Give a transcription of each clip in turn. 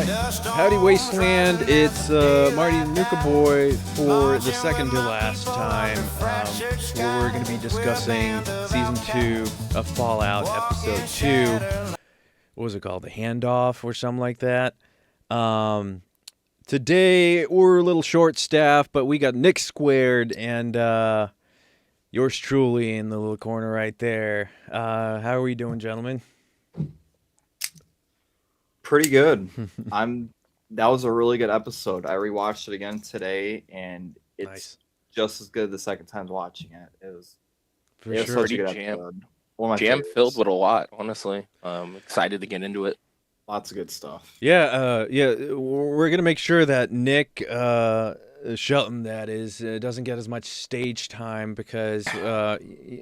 right. Howdy, Wasteland. It's Marty the Nuka Boy for the second to last time. Where we're going to be discussing Season 2 of Fallout, Episode 2. What was it called? The Handoff or something like that. Today, we're a little short-staffed, but we got Nick squared and yours truly in the little corner right there. How are we doing, gentlemen? Pretty good. That was a really good episode. I rewatched it again today, and it's Nice. just as good the second time watching it. It was For sure. such a good episode. One of my Jam favorites. filled with a lot, honestly. Excited to get into it. Lots of good stuff. Yeah, we're gonna make sure that Nick Shelton, that is, doesn't get as much stage time because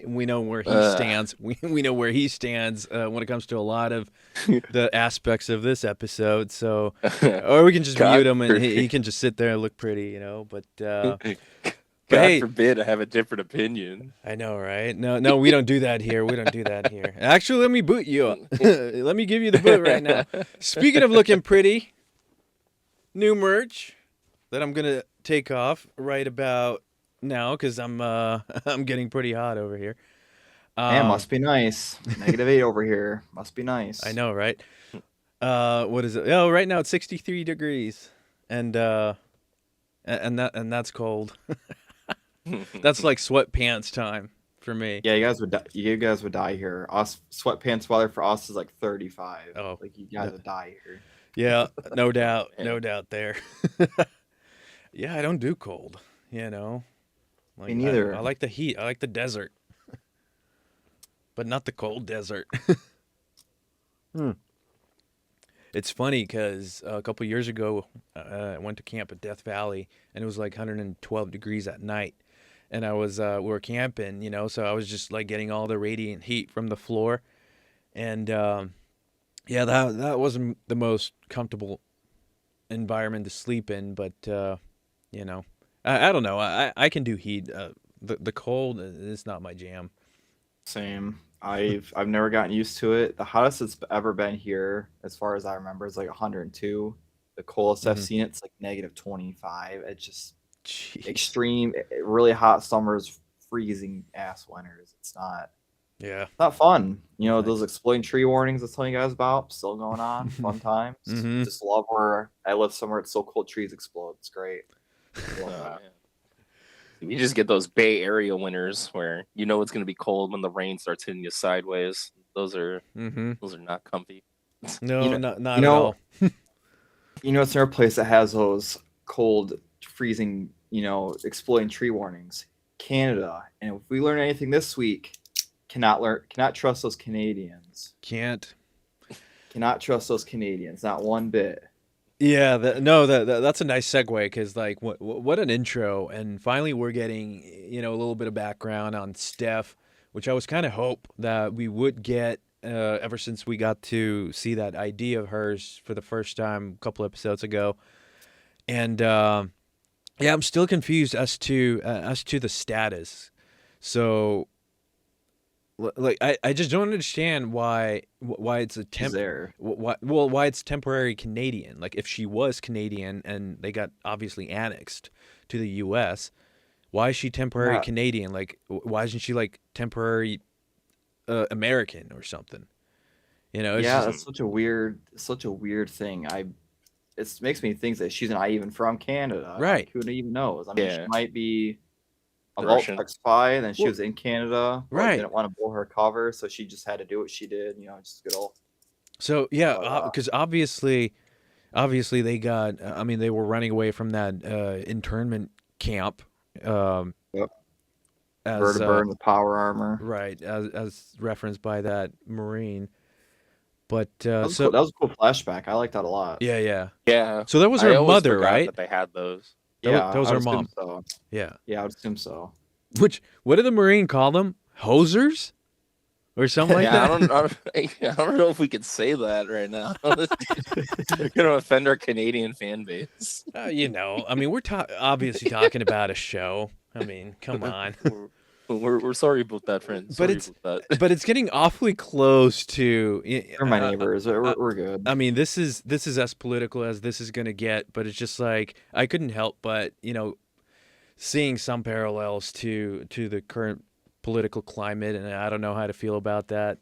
we know where he stands. We know where he stands when it comes to a lot of the aspects of this episode. So, or we can just mute him and he can just sit there and look pretty, you know. But God forbid I have a different opinion. I know, right? No, we don't do that here. We don't do that here. Actually, let me boot you up. Let me give you the boot right now. Speaking of looking pretty, new merch that I'm gonna take off right about now because I'm getting pretty hot over here. Man, must be nice. -8 over here. Must be nice. I know, right? What is it? Oh, right now it's 63 degrees, and that's cold. That's like sweatpants time for me. Yeah, you guys would die here. Us sweatpants weather for us is like 35. Oh, like you guys would die here. Yeah, no doubt, no doubt there. Yeah, I don't do cold, you know. Like, Me neither. I like the heat. I like the desert, but not the cold desert. It's funny because a couple years ago, I went to camp at Death Valley, and it was like 112 degrees at night. And I was, we were camping, you know, so I was just like getting all the radiant heat from the floor. And yeah, that wasn't the most comfortable environment to sleep in, but you know, I don't know. I can do heat. The cold is not my jam. Same. I've never gotten used to it. The hottest it's ever been here, as far as I remember, is like 102. The coldest I've seen it's like -25. It's just Jeez. extreme. Really hot summers, freezing ass winters. It's not fun. You know, those exploding tree warnings I was telling you guys about still going on. Fun times. Just love where I live somewhere it's so cold trees explode. It's great. You just get those Bay Area winters where you know it's going to be cold when the rain starts hitting you sideways. Those are not comfy. No, not at all. You know, it's another place that has those cold, freezing, you know, exploding tree warnings. Canada. And if we learn anything this week, cannot trust those Canadians. Cannot trust those Canadians, not one bit. Yeah, that's a nice segue because, like, what an intro. And finally we're getting, you know, a little bit of background on Steph, which I was kind of hope that we would get ever since we got to see that ID of hers for the first time a couple episodes ago. And yeah, I'm still confused as to the status. So, like, I just don't understand why it's a why it's temporary Canadian. Like, if she was Canadian and they got obviously annexed to the U.S., why is she temporary Canadian? Like, why isn't she like temporary American or something? You know? That's such a weird thing. It makes me think that she's not even from Canada. Right? Like, who even knows? I mean, she might be a Russian vault-tec spy, and then she was in Canada. Right. Didn't want to blow her cover, so she just had to do what she did. You know, just good old. So yeah, because obviously they got. I mean, they were running away from that internment camp. Yep. As Vertibird in the power armor. Right, as referenced by that Marine. But that was cool. That was a cool flashback. I like that a lot. Yeah. Yeah. So that was her mother, right? That they had those. That was I her would mom. assume so. Yeah. Yeah, I would assume so. What did the Marine call them? Hosers? Or something like that? I don't know if we could say that right now. We're going to offend our Canadian fan base. You know, I mean, we're obviously talking about a show. I mean, come on. We're sorry about that, friend. Sorry about that. But it's getting awfully close to. They're my neighbors. We're good. I mean, this is as political as this is gonna get. But it's just like I couldn't help but seeing some parallels to the current political climate, and I don't know how to feel about that.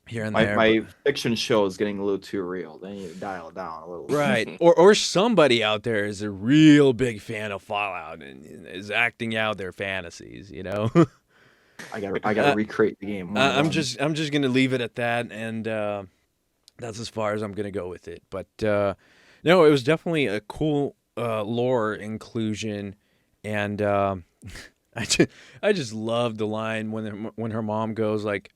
Here and there. My fiction show is getting a little too real. They need to dial it down a little. Right. Or somebody out there is a real big fan of Fallout and is acting out their fantasies, I gotta recreate the game. I'm just gonna leave it at that, and that's as far as I'm gonna go with it. But no, it was definitely a cool lore inclusion, and I just loved the line when her mom goes like,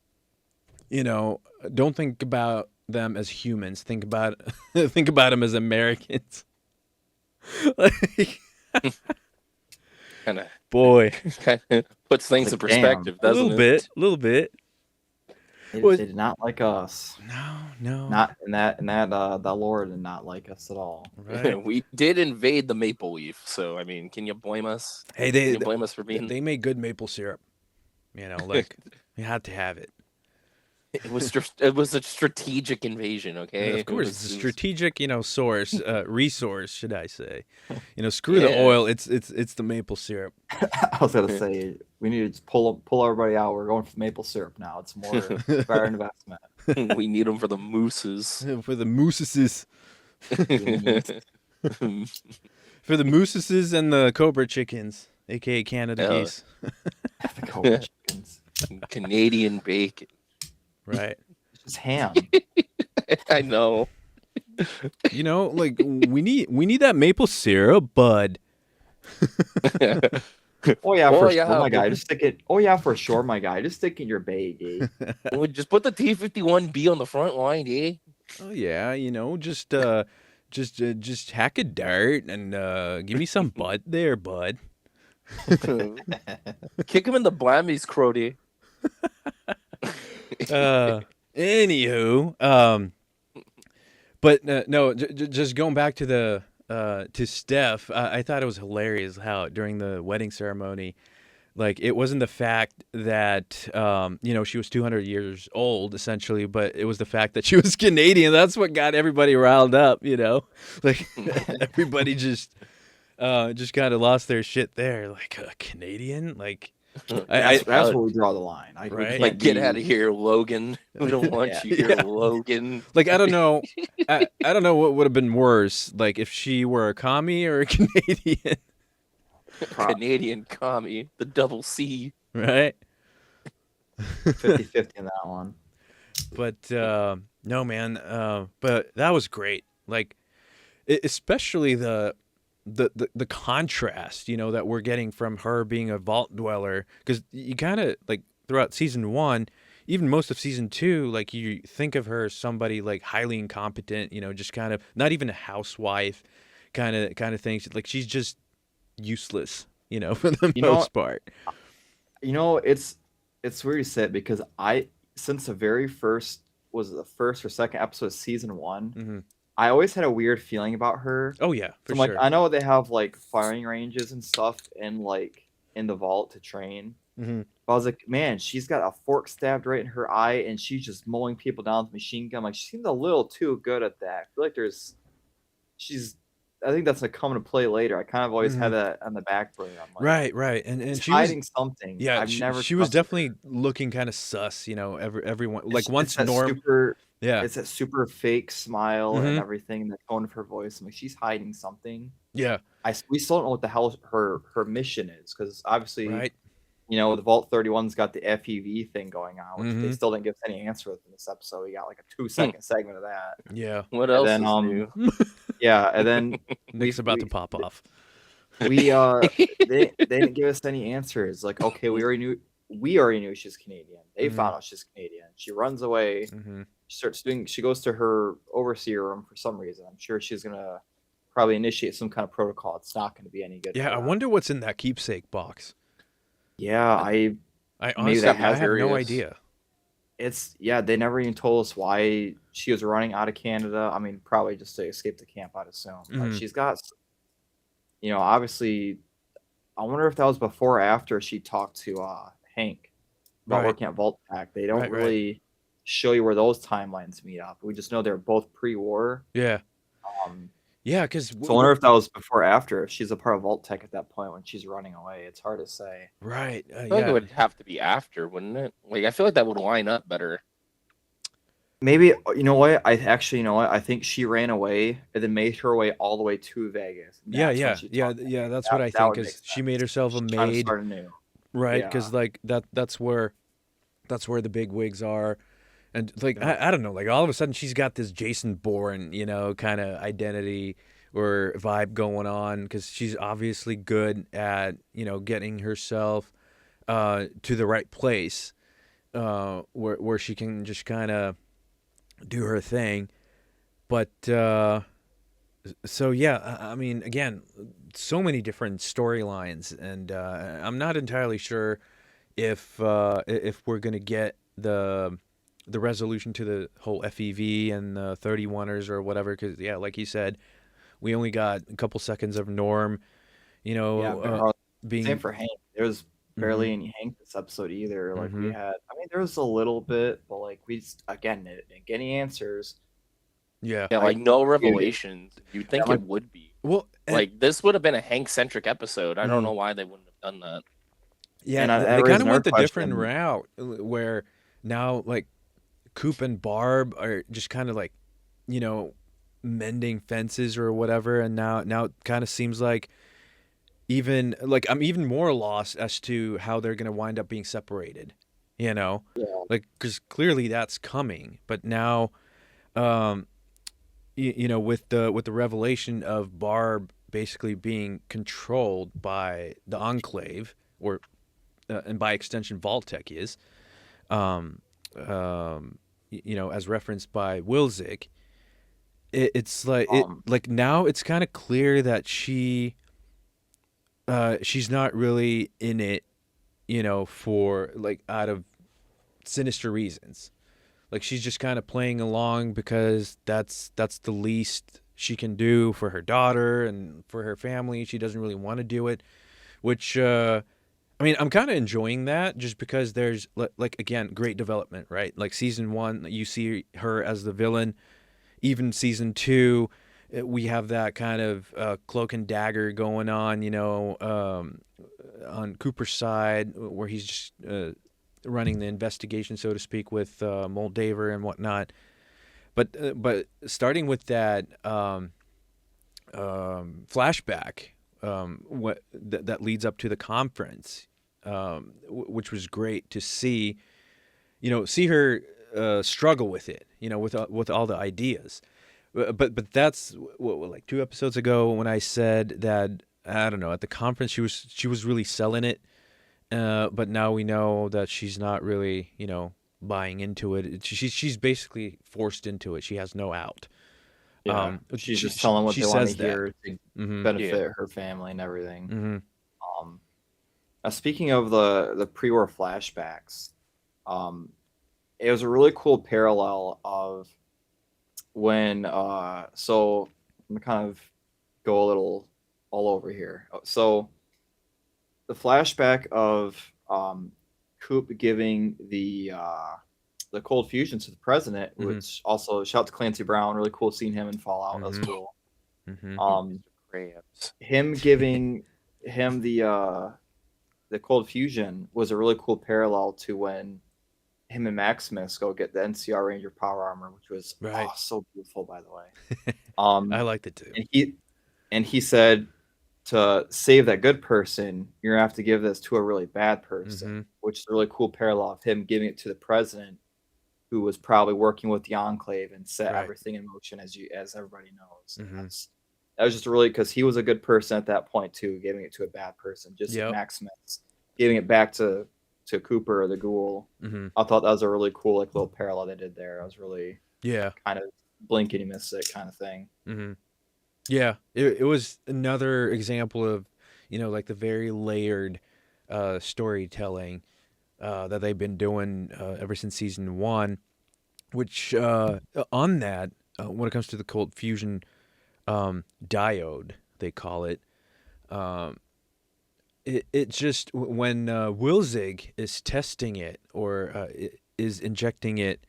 don't think about them as humans. Think about them as Americans. Like, kind of boy, kind of puts things in perspective, doesn't it? A little bit. They did not like us. No. Not in that lore did not like us at all. Right. We did invade the maple leaf, so I mean, can you blame us? Hey, can you blame us for being? They made good maple syrup. Like you had to have it. It was a strategic invasion, okay? Of course, it's a strategic, resource, should I say? Screw the oil. It's the maple syrup. I was gonna say we need to just pull everybody out. We're going for maple syrup now. It's more better investment. We need them for the mooses. For the mooses. For the mooses and the cobra chickens, aka Canada geese. The cobra chickens. Canadian bacon. Right. It's just ham. I know. Like we need that maple syrup, bud. Oh yeah, my guy, just stick it. Oh yeah, for sure, my guy, just stick in your bag, eh? Just put the T-51B on the front line, eh? Oh yeah, just hack a dart and give me some butt there, bud. Kick him in the blammies, Crody. Anywho, but no, just going back to to Steph, I thought it was hilarious how during the wedding ceremony, like it wasn't the fact that she was 200 years old essentially, but it was the fact that she was Canadian. That's what got everybody riled up, like everybody just kind of lost their shit there, like a Canadian, like. That's where we draw the line. Right? Like, get out of here, Logan. We don't want you here, Logan. Like, I don't know. I don't know what would have been worse, like if she were a commie or a Canadian. Canadian commie, the double C. Right? 50-50 in that one. But no, man. But that was great. Like, especially the contrast, that we're getting from her being a vault dweller, because you kind of like throughout season 1, even most of season 2, like you think of her as somebody like highly incompetent, just kind of not even a housewife kind of thing. Like she's just useless, for the most part. It's weird you say it, because since the very first or second episode of season 1. Mm-hmm. I always had a weird feeling about her. Oh yeah, for sure. Like I know they have like firing ranges and stuff in the vault to train. Mm-hmm. But I was like, man, she's got a fork stabbed right in her eye, and she's just mowing people down with a machine gun. Like, she seems a little too good at that. I feel like I think that's gonna come into play later. I kind of always had that on the back burner. I'm like, right, and she's she hiding something. Yeah, she was definitely looking kind of sus. Everyone like once Norm. Yeah, it's that super fake smile and everything, the tone of her voice. I'm like, she's hiding something. Yeah, we still don't know what the hell her mission is, because obviously, right. The Vault 31's got the FEV thing going on, which they still didn't give us any answer with in this episode. We got like a 2-second segment of that. Yeah. What else is new? Yeah, and then Nick's about to pop off. They didn't give us any answers. Like, okay, we already knew she's Canadian. They found out she's Canadian. She runs away. She goes to her overseer room for some reason. I'm sure she's gonna probably initiate some kind of protocol. It's not going to be any good. Yeah, I wonder what's in that keepsake box. Yeah, I honestly I have no idea. They never even told us why she was running out of Canada. I mean, probably just to escape the camp, I'd assume. Like, she's got, obviously, I wonder if that was before or after she talked to Hank about working at vault-tec. They don't really show you where those timelines meet up. We just know they're both pre-war. Yeah. Um, Yeah, because so I wonder if that was before or after. If she's a part of vault-tec at that point when she's running away. It's hard to say. Right. I feel like it would have to be after, wouldn't it? Like, I feel like that would line up better. Maybe, you know what? I think she ran away and then made her way all the way to Vegas. Yeah. That's what I think, because she made herself a maid. Start anew. Right, because like that's where the big wigs are. And like I don't know, like all of a sudden she's got this Jason Bourne, kind of identity or vibe going on, because she's obviously good at getting herself to the right place, where she can just kind of do her thing. But so yeah, I mean, again, so many different storylines, and I'm not entirely sure if we're gonna get the resolution to the whole FEV and the 31ers or whatever, because yeah, like you said, we only got a couple seconds of Norm, being same for Hank. There was barely any Hank this episode either. Like we had, I mean, there was a little bit, but like we just, again, didn't get any answers. Yeah, like no revelations. You'd think it would be. Well, like this would have been a Hank-centric episode. I don't know why they wouldn't have done that. Yeah, they kind of went the different route, where now like Coop and Barb are just kind of like, mending fences or whatever, and now it kind of seems like even like I'm even more lost as to how they're gonna wind up being separated, like because clearly that's coming, but now, with the revelation of Barb basically being controlled by the Enclave, or and by extension vault-tec is, as referenced by Wilzik, it's like like now it's kind of clear that she's not really in it, for like out of sinister reasons. Like she's just kind of playing along because that's the least she can do for her daughter and for her family. She doesn't really want to do it, which I mean, I'm kind of enjoying that, just because there's like again, great development, right? Like season 1, you see her as the villain. Even season 2, we have that kind of cloak and dagger going on, on Cooper's side, where he's just running the investigation, so to speak, with Moldaver and whatnot. But starting with that flashback, that leads up to the conference, which was great to see. See her struggle with it, with all the ideas. But that's what, like 2 episodes ago, when I said that, I don't know, at the conference she was really selling it, but now we know that she's not really, buying into it. She's basically forced into it. She has no out. Yeah, she's just telling what they want to hear to benefit her family and everything. Speaking of the pre-war flashbacks, it was a really cool parallel of when so I'm gonna kind of go a little all over here. So the flashback of Coop giving the cold fusion to the president, which also shout out to Clancy Brown, really cool seeing him in Fallout. That was cool. Him giving him the cold fusion was a really cool parallel to when him and Maximus go get the NCR Ranger power armor, which was so beautiful, by the way. I liked it too. And he said, to save that good person, you're gonna have to give this to a really bad person, which is a really cool parallel of him giving it to the president, who was probably working with the Enclave and set everything in motion, as everybody knows. That was just really, because he was a good person at that point too, giving it to a bad person. Just Maximus giving it back to Cooper or the Ghoul. I thought that was a really cool little parallel they did there. I was really kind of blink and you miss it kind of thing. Yeah, it was another example of like the very layered storytelling that they've been doing ever since season 1, which on that, when it comes to the cold fusion diode, they call it, it just when Wilzig is testing it or is injecting it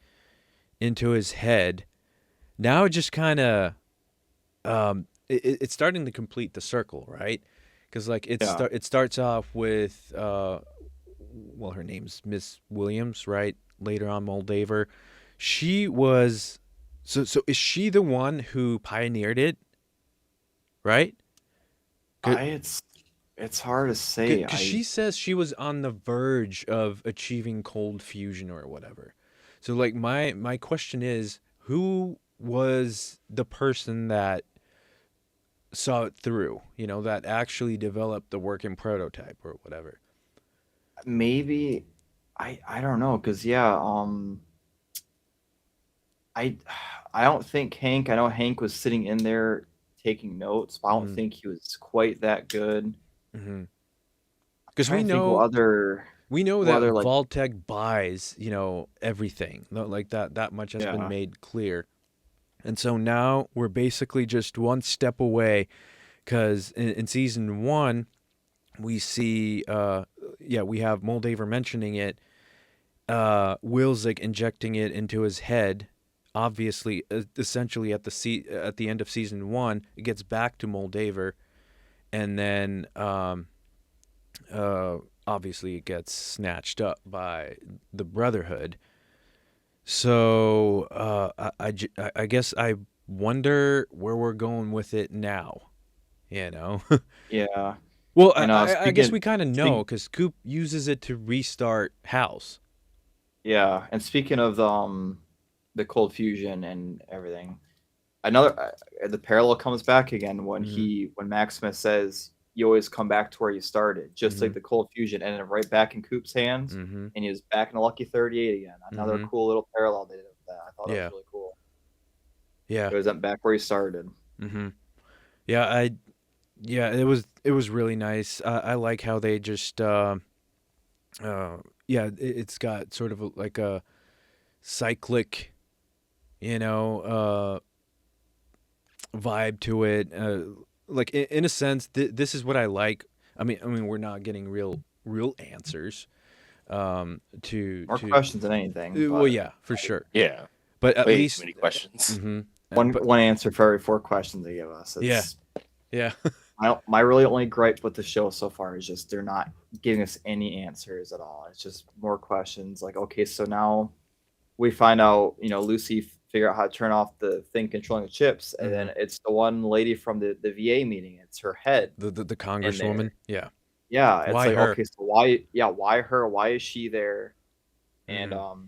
into his head, now it just kind of it's starting to complete the circle, right? Because like Yeah. it starts off with well, her name's Miss Williams, right? Later on, Moldaver. She was so is she the one who pioneered it, right? It's hard to say. Because she says she was on the verge of achieving cold fusion or whatever. So like my question is, who was the person that saw it through? You know, that actually developed the working prototype or whatever. Maybe I don't know, because yeah, I I don't think Hank. I know Hank was sitting in there taking notes, but I don't Mm-hmm. think he was quite that good. Mm-hmm. I'm Because trying to think we know what that other like vault-tec buys, everything. Like that much has been yeah. made clear. And so now we're basically just one step away because in season one, we see, we have Moldaver mentioning it, Wilzik injecting it into his head. Obviously, essentially at the end of season one, it gets back to Moldaver, and then obviously it gets snatched up by the Brotherhood. So I guess I wonder where we're going with it now. You know. Yeah. Well, And I guess speaking we kind of know speak because Coop uses it to restart House. yeah, and speaking of the cold fusion and everything, another the parallel comes back again when Mm-hmm. when Maximus says you always come back to where you started, just Mm-hmm. like the cold fusion ended right back in Coop's hands, Mm-hmm. and he was back in the Lucky 38 again. Another Mm-hmm. cool little parallel they did with that. I thought that was Yeah. really cool. Yeah. It was back where he started. Mm-hmm. Yeah. It was really nice. I like how they just it's got sort of like a cyclic, you know, vibe to it. Like in a sense, this is what I like. I mean, we're not getting real answers More to questions than anything, well, but yeah, for sure. Yeah, But at way too least, many questions. mm-hmm. But one answer for every 4 questions they give us. yeah, It's yeah, my really only gripe with the show so far is just they're not giving us any answers at all. It's just more questions. Like, okay, so now we find out, Lucy figure out how to turn off the thing controlling the chips, and mm-hmm. then it's the one lady from the VA meeting. It's her head The in there. congresswoman, yeah. Yeah, it's Why like, her? okay, so why her? Why is she there? And Mm-hmm.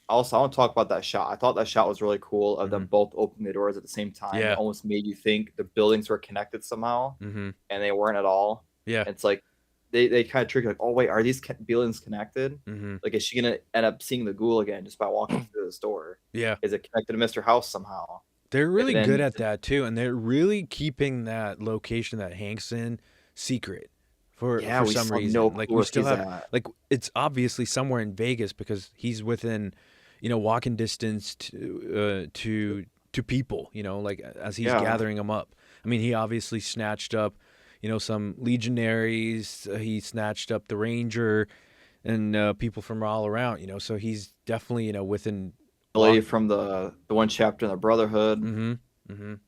also I want to talk about that shot. I thought that shot was really cool of Mm-hmm. them both opening the doors at the same time. It Yeah. almost made you think the buildings were connected somehow, Mm-hmm. and they weren't at all. Yeah. It's like they kind of trick you, like, oh wait, are these buildings connected? Mm-hmm. Like, is she gonna end up seeing the ghoul again just by walking through this door? Yeah. Is it connected to Mr. House somehow? They're really And good then at that too, and they're really keeping that location that Hank's in secret yeah, for we some still have no reason. Like clue we where still she's have at. like it's obviously somewhere in Vegas because he's within, walking distance to people. Like as he's Yeah, gathering them up. I mean, he obviously snatched up, some legionaries. He snatched up the ranger and people from all around. So he's definitely within the lady walk. from the one chapter in the Brotherhood. Mm-hmm. Mm-hmm. Got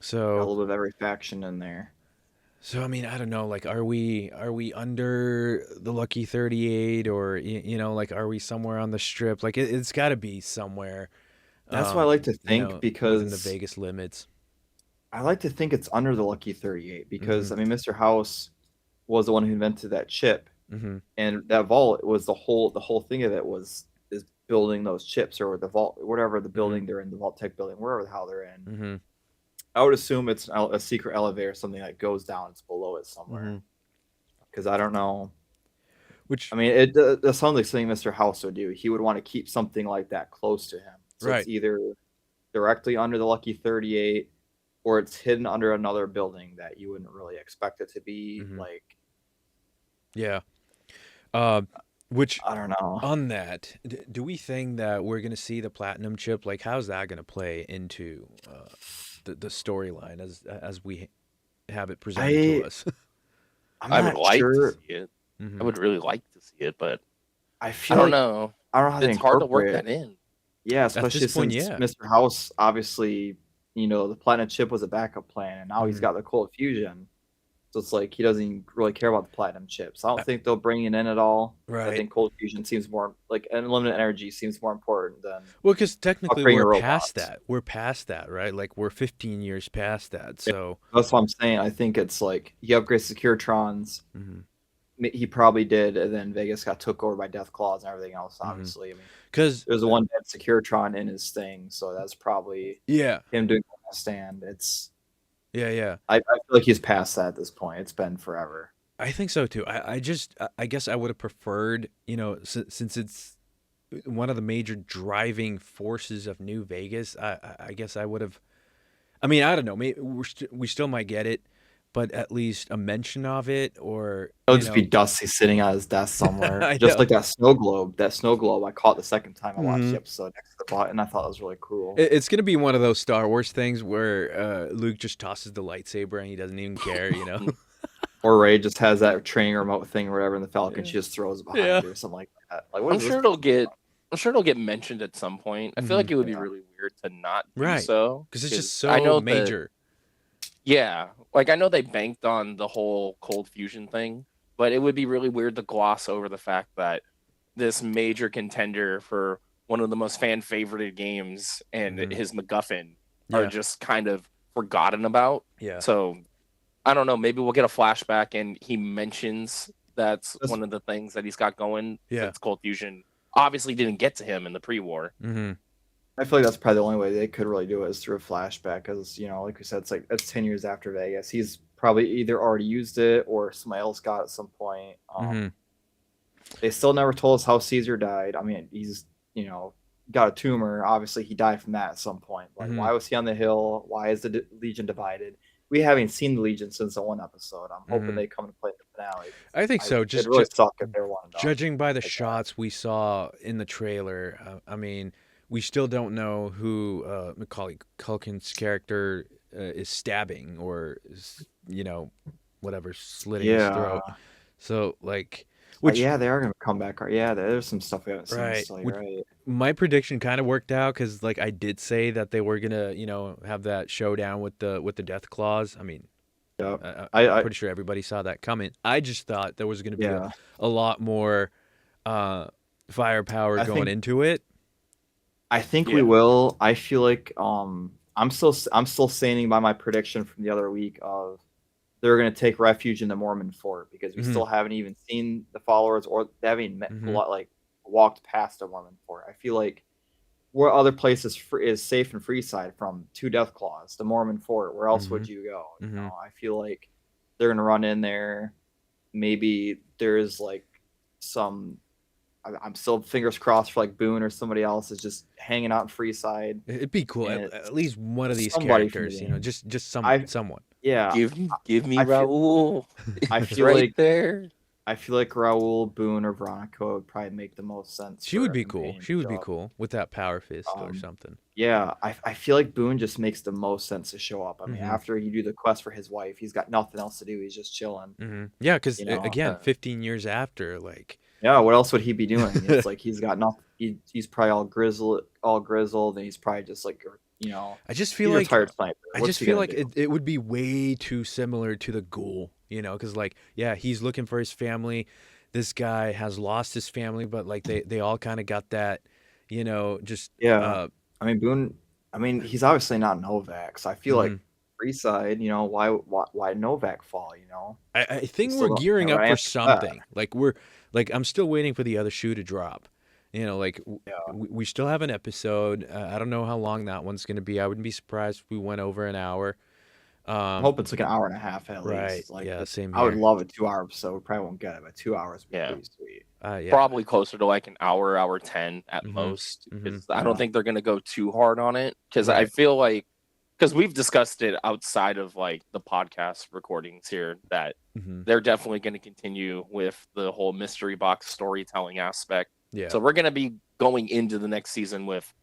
a So little bit of every faction in there. So I mean, I don't know. Like, are we under the Lucky 38, or like, are we somewhere on the strip? Like, it's got to be somewhere, That's what I like to think, within the because Vegas limits. I like to think it's under the Lucky 38 Mm-hmm. because I mean Mr. House was the one who invented that chip, Mm-hmm. and that vault was the whole thing of it is building those chips, or the vault, whatever the Mm-hmm. building they're in, the vault-tec building, wherever the hell they're in. Mm-hmm. I would assume it's a secret elevator, something that goes down. It's below it somewhere. Because I don't know. Which I mean, it sounds like something Mr. House would do. He would want to keep something like that close to him. So right. it's either directly under the Lucky 38, or it's hidden under another building that you wouldn't really expect it to be. Mm-hmm. Like, yeah. Which I don't know. on that, do we think that we're gonna see the platinum chip? Like, how's that gonna play into the storyline as we have it presented to us? I would like to see it. Mm-hmm. I would really like to see it, but I don't know. I don't know how it's hard to work that in. Yeah, especially point, since Mr. House, obviously, the platinum chip was a backup plan, and now he's got the cold fusion. So it's like he doesn't even really care about the platinum chips. I don't think they'll bring it in at all. Right. I think cold fusion seems more like unlimited energy seems more important than. Well, because technically we're past that. We're past that, right? Like we're 15 years past that. So that's what I'm saying. I think it's like he upgrades Securitrons. He probably did, and then Vegas got took over by Deathclaws and everything else. Obviously, I mean, because there's one dead Securitron in his thing, so that's probably him doing a stand. It's. Yeah. I feel like he's past that at this point. It's been forever. I think so too. I guess I would have preferred, since it's one of the major driving forces of New Vegas. I guess I would have. I mean, I don't know. Maybe we still might get it, but at least a mention of it, or it'll just be Dusty sitting on his desk somewhere, just like that snow globe. That snow globe I caught the second time I watched the episode next to the bot, and I thought it was really cool. It's gonna be one of those Star Wars things where Luke just tosses the lightsaber and he doesn't even care, Or Rey just has that training remote thing or whatever in the Falcon. She just throws it behind her or something like that. Like, I'm sure it'll get mentioned at some point. I feel like it would be really weird to not do so, because it's just so major. Like I know they banked on the whole cold fusion thing, but it would be really weird to gloss over the fact that this major contender for one of the most fan favorited games and his MacGuffin are just kind of forgotten about. Yeah. So I don't know. Maybe we'll get a flashback and he mentions that's one of the things that he's got going. Yeah. Since cold fusion obviously didn't get to him in the pre-war. I feel like that's probably the only way they could really do it is through a flashback, because like we said, it's 10 years after Vegas. He's probably either already used it or somebody else got it at some point. They still never told us how Caesar died. I mean, he's got a tumor. Obviously, he died from that at some point. Like, why was he on the hill? Why is the Legion divided? We haven't seen the Legion since the one episode. I'm hoping they come to play the finale. I think so. Just really suck if they're one. Judging by the shots we saw in the trailer, I mean. We still don't know who Macaulay Culkin's character is stabbing or is, whatever, slitting his throat. So, like... they are going to come back. Yeah, there's some stuff we haven't seen. Right. My prediction kind of worked out because, like, I did say that they were going to, have that showdown with the Deathclaws. I mean... I'm pretty sure everybody saw that coming. I just thought there was going to be a lot more firepower going into it. I think we will. I feel like I'm still standing by my prediction from the other week of they're going to take refuge in the Mormon fort, because we still haven't even seen the followers, or they haven't even walked past the Mormon fort. I feel like where other places is safe and free side from two Deathclaws, the Mormon fort. Where else would you go? I feel like they're going to run in there. Maybe there's like some. I'm still fingers crossed for like Boone or somebody else is just hanging out in Freeside. It'd be cool. At least one of these characters, just someone. Yeah. Give me Raul. I feel like there. I feel like Raul, Boone, or Veronica would probably make the most sense. She would be cool. She would be cool with that power fist or something. Yeah, I feel like Boone just makes the most sense to show up. I mean, after you do the quest for his wife, he's got nothing else to do. He's just chilling. Yeah, because again, 15 years after, like. Yeah, what else would he be doing? It's like he's got nothing. He's probably all grizzled, and he's probably just like, I just feel like retired sniper. I just feel like it would be way too similar to the Ghoul, because like, he's looking for his family. This guy has lost his family, but like they all kind of got that, just I mean, Boone. I mean, he's obviously not Novak, so I feel like Freeside. Why Novak fall? I think we're gearing up for something. Like I'm still waiting for the other shoe to drop. We still have an episode. I don't know how long that one's going to be. I wouldn't be surprised if we went over an hour. I hope it's like an hour and a half at least. Like, same here. I would love a 2-hour episode. We probably won't get it, but 2 hours would be pretty sweet. Probably closer to like an hour 10 at most. Because I don't think they're going to go too hard on it. Because I feel like, because we've discussed it outside of like the podcast recordings here, that they're definitely going to continue with the whole mystery box storytelling aspect. Yeah. So we're going to be going into the next season with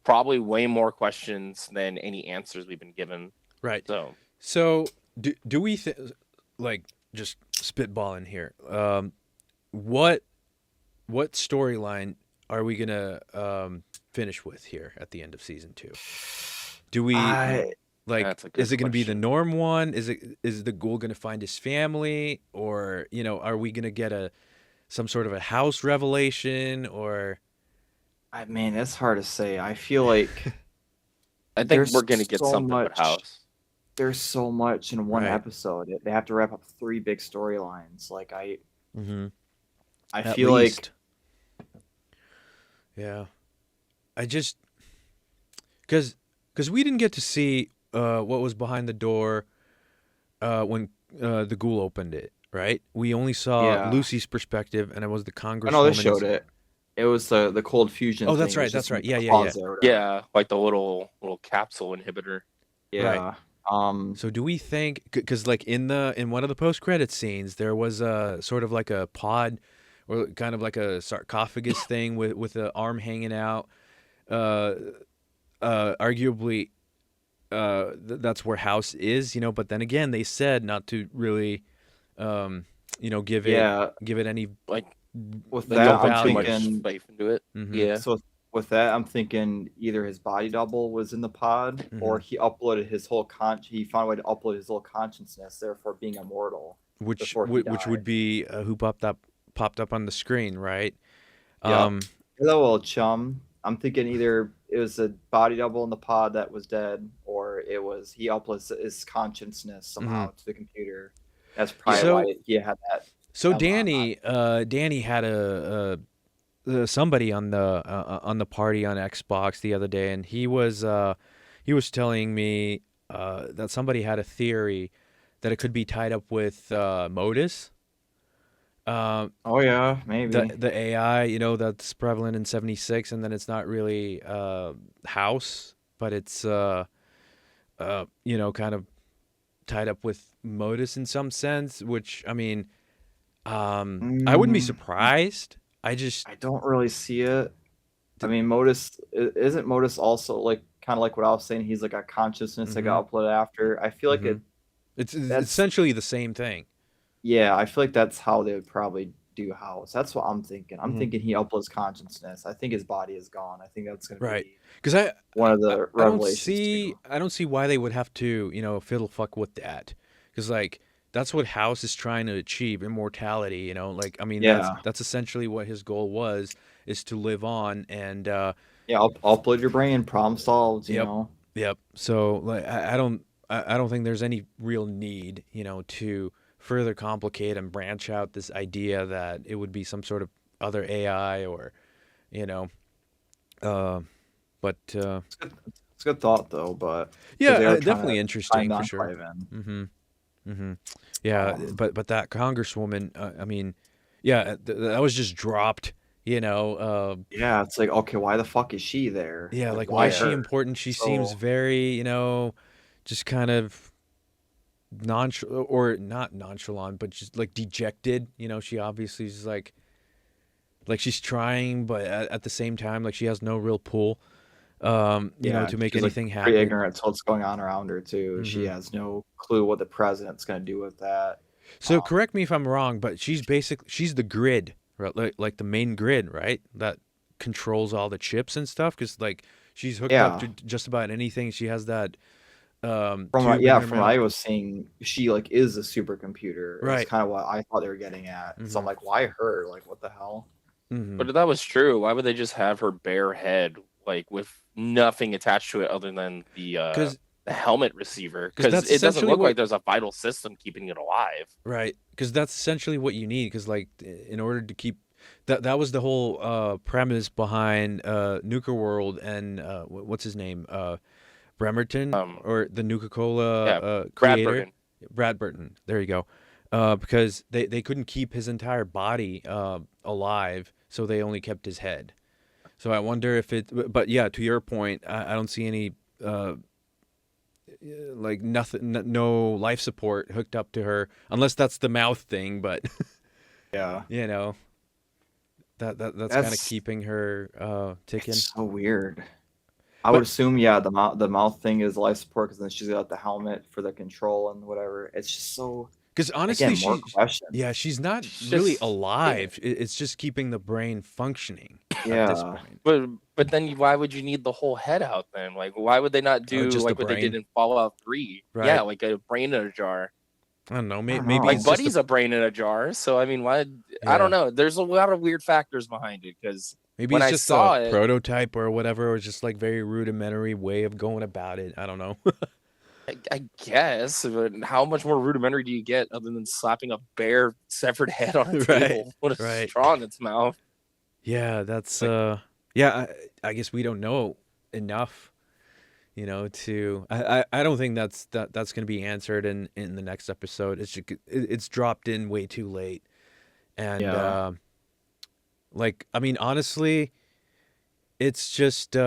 probably way more questions than any answers we've been given. Right. So do we like just spitballing here. What storyline are we gonna finish with here at the end of season 2? Do we like? Is it gonna be the Norm one? Is the ghoul gonna find his family, or are we gonna get some sort of a house revelation, or? I mean, it's hard to say. I feel like I think we're gonna get something with house. There's so much in one episode. They have to wrap up 3 big storylines. Like I feel like, yeah, I just because we didn't get to see what was behind the door when the ghoul opened it. Right, we only saw Lucy's perspective, and it was the congresswoman. I know they showed it. It was the cold fusion. Oh, that's right. That's right. Yeah. Yeah, like the little capsule inhibitor. Yeah. Right. So do we think, because like in one of the post-credit scenes, there was a sort of like a pod, or kind of like a sarcophagus thing with the arm hanging out. Arguably, that's where House is, But then again, they said not to really, give it any like. With that, I'm thinking faith into it. Mm-hmm. Yeah. So with that, I'm thinking either his body double was in the pod, or he uploaded his whole he found a way to upload his whole consciousness, therefore being immortal. Which would be who popped up on the screen, right? Hello, old chum. I'm thinking either it was a body double in the pod that was dead, or it was he uploaded his consciousness somehow to the computer. That's probably why he had that. So Danny had somebody on the party on Xbox the other day, and he was telling me that somebody had a theory that it could be tied up with Modus. Oh yeah, maybe the AI, that's prevalent in 76, and then it's not really House, but it's kind of tied up with Modus in some sense. Which I mean. I wouldn't be surprised. I don't really see it. I mean, Modus isn't Modus also like kind of like what I was saying. He's like a consciousness that got uploaded after. I feel like it's essentially the same thing. Yeah, I feel like that's how they would probably do House. That's what I'm thinking. I'm thinking he uploads consciousness. I think his body is gone. I think that's gonna be because one of the revelations. I don't see why they would have to fiddle fuck with that, because like. That's what House is trying to achieve, immortality, like, I mean, that's essentially what his goal was, is to live on. And upload your brain, problem solved. Yep. So like, I don't think there's any real need, to further complicate and branch out this idea that it would be some sort of other AI, or but it's a good thought though. But definitely interesting for sure. Yeah, but that congresswoman, I mean, that was just dropped, it's like, okay, why the fuck is she there? Yeah, like why is she important? She seems very, just kind of nonchalant, or not nonchalant, but just like dejected. She obviously is like she's trying, but at the same time, like she has no real pull. To make anything happen. Pretty ignorant to what's going on around her too. She has no clue what the president's going to do with that. So correct me if I'm wrong, but she's the grid, right? Like the main grid, right? That controls all the chips and stuff. Because like she's hooked up to just about anything. She has that. From what I was seeing, she like is a supercomputer. Right. That's kind of what I thought they were getting at. So I'm like, why her? Like, what the hell? But if that was true, why would they just have her bare head? Like with nothing attached to it other than the helmet receiver, because it doesn't look like there's a vital system keeping it alive. Right, because that's essentially what you need. Because like in order to keep that was the whole premise behind Nuka World and what's his name, Bremerton, or the Nuka-Cola creator, Brad Burton. There you go. Because they couldn't keep his entire body alive, so they only kept his head. So I wonder if but yeah, to your point, I don't see any, like nothing, no life support hooked up to her, unless that's the mouth thing. But yeah, that's kind of keeping her ticking. It's so weird. I would assume, the mouth thing is life support, because then she's got the helmet for the control and whatever. It's just so. Because honestly, Again, more questions. she's not It's really just alive. It's just keeping the brain functioning at this Yeah. point. but then why would you need the whole head out then? Like, why would they not do Just the like what they did brain, in Fallout 3? Yeah, right? like a brain in a jar. I don't know. I don't Maybe know. it's Like just Buddy's a brain in a jar. So I mean, why? I yeah. don't know. There's a lot of weird factors behind it because Maybe when it's I just a saw it, prototype or whatever, or just like very rudimentary way of going about it. I don't know. I guess, but how much more rudimentary do you get other than slapping a bare severed head on a Right, table with a right. straw in its mouth? Yeah, that's Like, yeah. I guess we don't know enough, to I don't think that's going to be answered in the next episode. It's dropped in way too late, and Yeah. like I mean honestly, it's just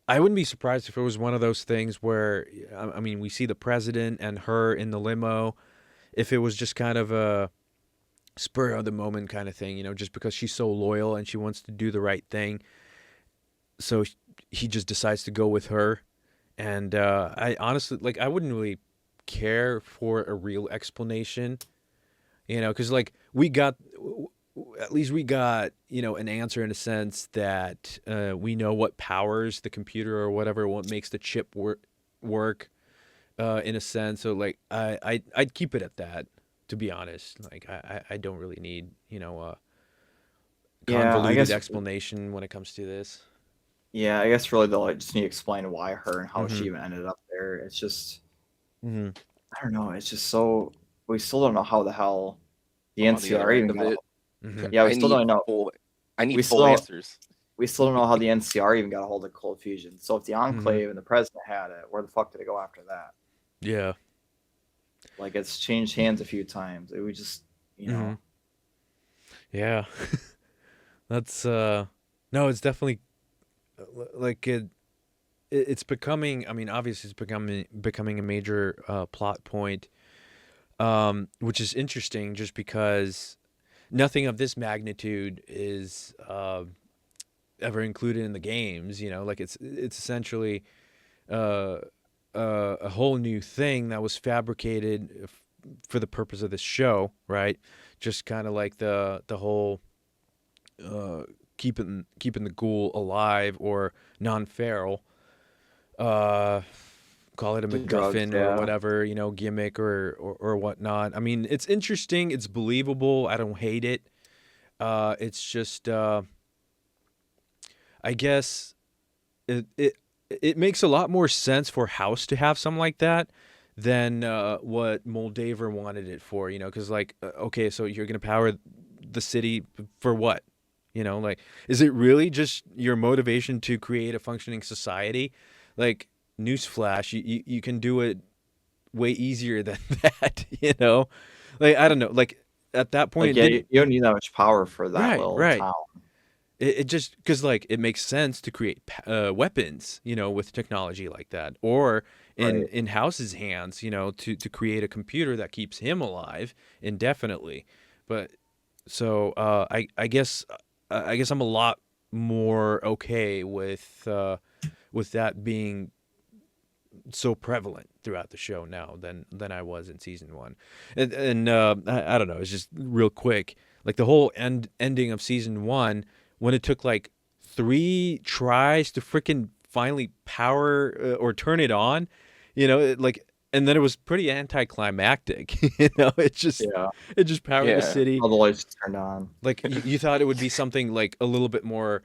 I wouldn't be surprised if it was one of those things where I mean we see the president and her in the limo. If it was just kind of a spur of the moment kind of thing, just because she's so loyal and she wants to do the right thing, so he just decides to go with her. And I honestly, like, I wouldn't really care for a real explanation, because like at least we got an answer in a sense that we know what powers the computer or whatever, what makes the chip work in a sense. So like I'd keep it at that, to be honest. Like I don't really need a Yeah, I convoluted guess. explanation when it comes to this. Yeah, I guess really they'll just need to explain why her and how she Mm-hmm. even ended up there. It's just, Mm-hmm. I don't know. It's just so we still don't know how the hell the on the other NCR end even of got. it, Mm-hmm. Yeah, we I still need don't know. full. I We need still full don't. answers. We still don't know how the NCR even got a hold of Cold Fusion. So if the Mm-hmm. Enclave and the President had it, where the fuck did it go after that? Yeah. Like it's changed hands a few times. It would just, Mm-hmm. Yeah. That's no, it's definitely like it's becoming, I mean obviously it's becoming a major plot point, which is interesting just because nothing of this magnitude is ever included in the games, like it's essentially uh, a whole new thing that was fabricated for the purpose of this show, right? Just kind of like the whole uh, keeping the ghoul alive or non-feral, uh, call it a drugs. MacGuffin or Yeah. whatever, gimmick or whatnot. I mean, it's interesting, it's believable. I don't hate it. It's just I guess it makes a lot more sense for House to have something like that than what Moldaver wanted it for, because like, okay, so you're gonna power the city for what? Like, is it really just your motivation to create a functioning society? Like, newsflash, you can do it way easier than that, Like, I don't know, like at that point Like it yeah, didn't. you don't need that much power for that Right, little right. town. It just because like it makes sense to create weapons, with technology like that, or Right. in House's hands, to create a computer that keeps him alive indefinitely. But so I guess I'm a lot more okay with that being so prevalent throughout the show now than I was in season one. And I don't know, it's just real quick, like the whole ending of season one, when it took like 3 tries to freaking finally power or turn it on, like, and then it was pretty anticlimactic. Yeah. It just powered the Yeah. city. All the lights turned on. Like you thought it would be something like a little bit more,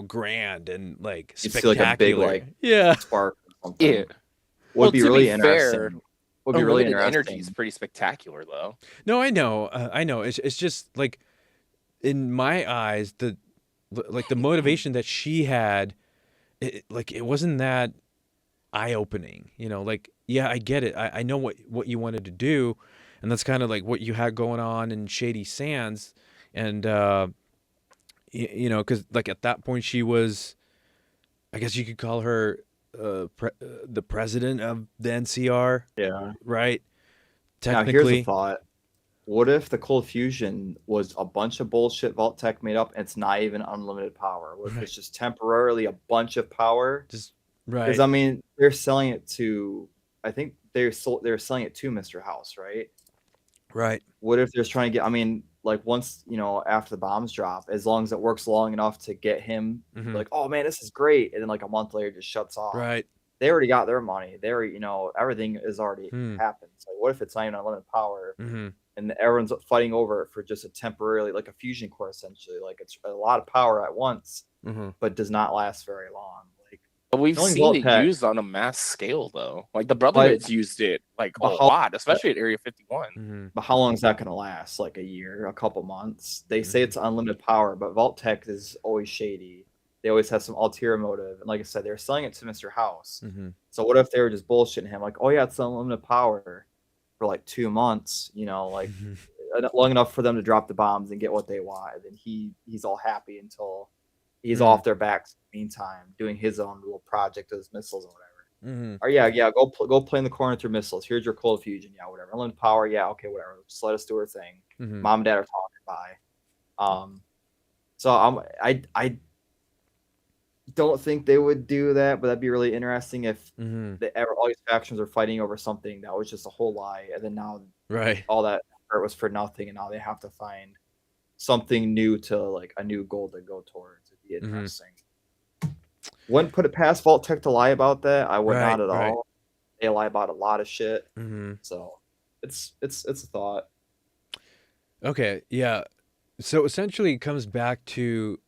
grand and like You'd see like a big spectacular. Yeah. spark or something. Yeah. Would Well, be to really be fair, interesting. Would be really unlimited energy interesting. is pretty spectacular, though. No, I know. I know. It's just like in my eyes, the motivation that she had, it wasn't that eye opening. Like, yeah, I get it. I know what you wanted to do, and that's kind of like what you had going on in Shady Sands, and because like at that point she was, I guess you could call her the president of the NCR, Yeah. right? Now here's a Technically. thought. What if the cold fusion was a bunch of bullshit vault-tec made up and it's not even unlimited power? What if it's just temporarily a bunch of power? Just right. Because I mean, they're selling it to. I think they're selling it to Mr. House, right? Right. What if they're trying to get? I mean, like once after the bombs drop, as long as it works long enough to get him, like, oh man, this is great, and then like a month later, it just shuts off. Right. They already got their money. They already, everything is already happened. So what if it's not even unlimited power, and everyone's fighting over it for just a temporarily, like a fusion core, essentially, like it's a lot of power at once, but does not last very long. Like, but we've seen it used on a mass scale, though. Like the Brotherhood's used it like a lot, especially at Area 51. But how long is that going to last? Like a year, a couple months? They say it's unlimited power, but vault-tec is always shady. They always have some ulterior motive. And like I said, they're selling it to Mr. House. So what if they were just bullshitting him? Like, oh yeah, it's unlimited power for like 2 months, like long enough for them to drop the bombs and get what they want. And he's all happy until he's off their backs in the meantime, doing his own little project of his missiles or whatever. Or yeah, go play in the corner through missiles. Here's your cold fusion, yeah, whatever. Unlimited power, yeah, okay, whatever. Just let us do our thing. Mom and dad are talking. Bye. So I don't think they would do that, but that'd be really interesting if all these factions are fighting over something that was just a whole lie, and then now all that effort was for nothing, and now they have to find something new to, like, a new goal to go towards. It'd be interesting. Wouldn't put it past vault-tec to lie about that. I would not at all. They lie about a lot of shit. So it's a thought. Okay, yeah. So essentially, it comes back to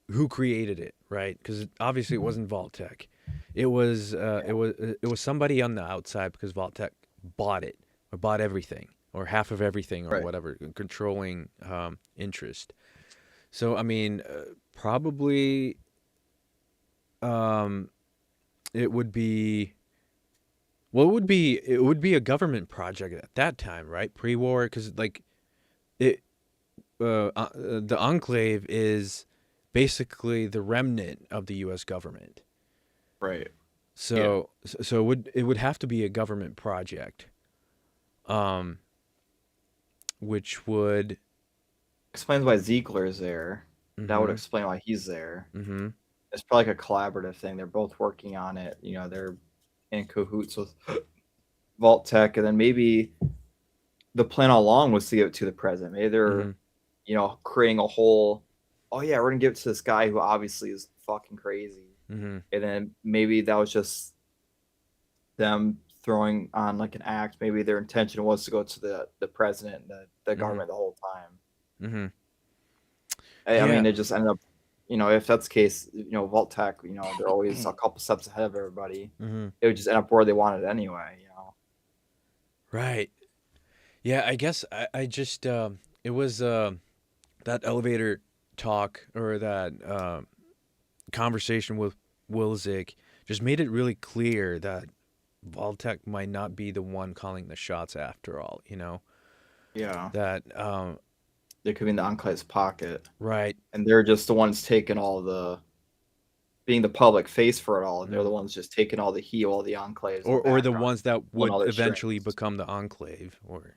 who created it, right? Because obviously it wasn't vault-tec. It was somebody on the outside, because vault-tec bought it, or bought everything, or half of everything, or whatever, controlling interest. So I mean, probably it would be. Well, it would be a government project at that time, right? Pre-war, because like the Enclave is basically the remnant of the U.S. government, right? So it would have to be a government project, which would explains why Ziegler is there. That would explain why he's there. It's probably like a collaborative thing. They're both working on it. They're in cahoots with vault-tec, and then maybe the plan all along was to give it to the president. Maybe they're, creating a whole, oh yeah, we're gonna give it to this guy who obviously is fucking crazy. And then maybe that was just them throwing on like an act. Maybe their intention was to go to the president and the government the whole time. I mean, it just ended up, if that's the case, vault-tec, they're always a couple steps ahead of everybody. It would just end up where they wanted anyway, Right. Yeah, I guess I just, it was that elevator talk, or that conversation with Wilzik just made it really clear that vault-tec might not be the one calling the shots after all, Yeah. That they could be in the Enclave's pocket. Right. And they're just the ones taking being the public face for it all. And they're the ones just taking all the heat, all the Enclaves. Or the ones that would eventually become the Enclave, or,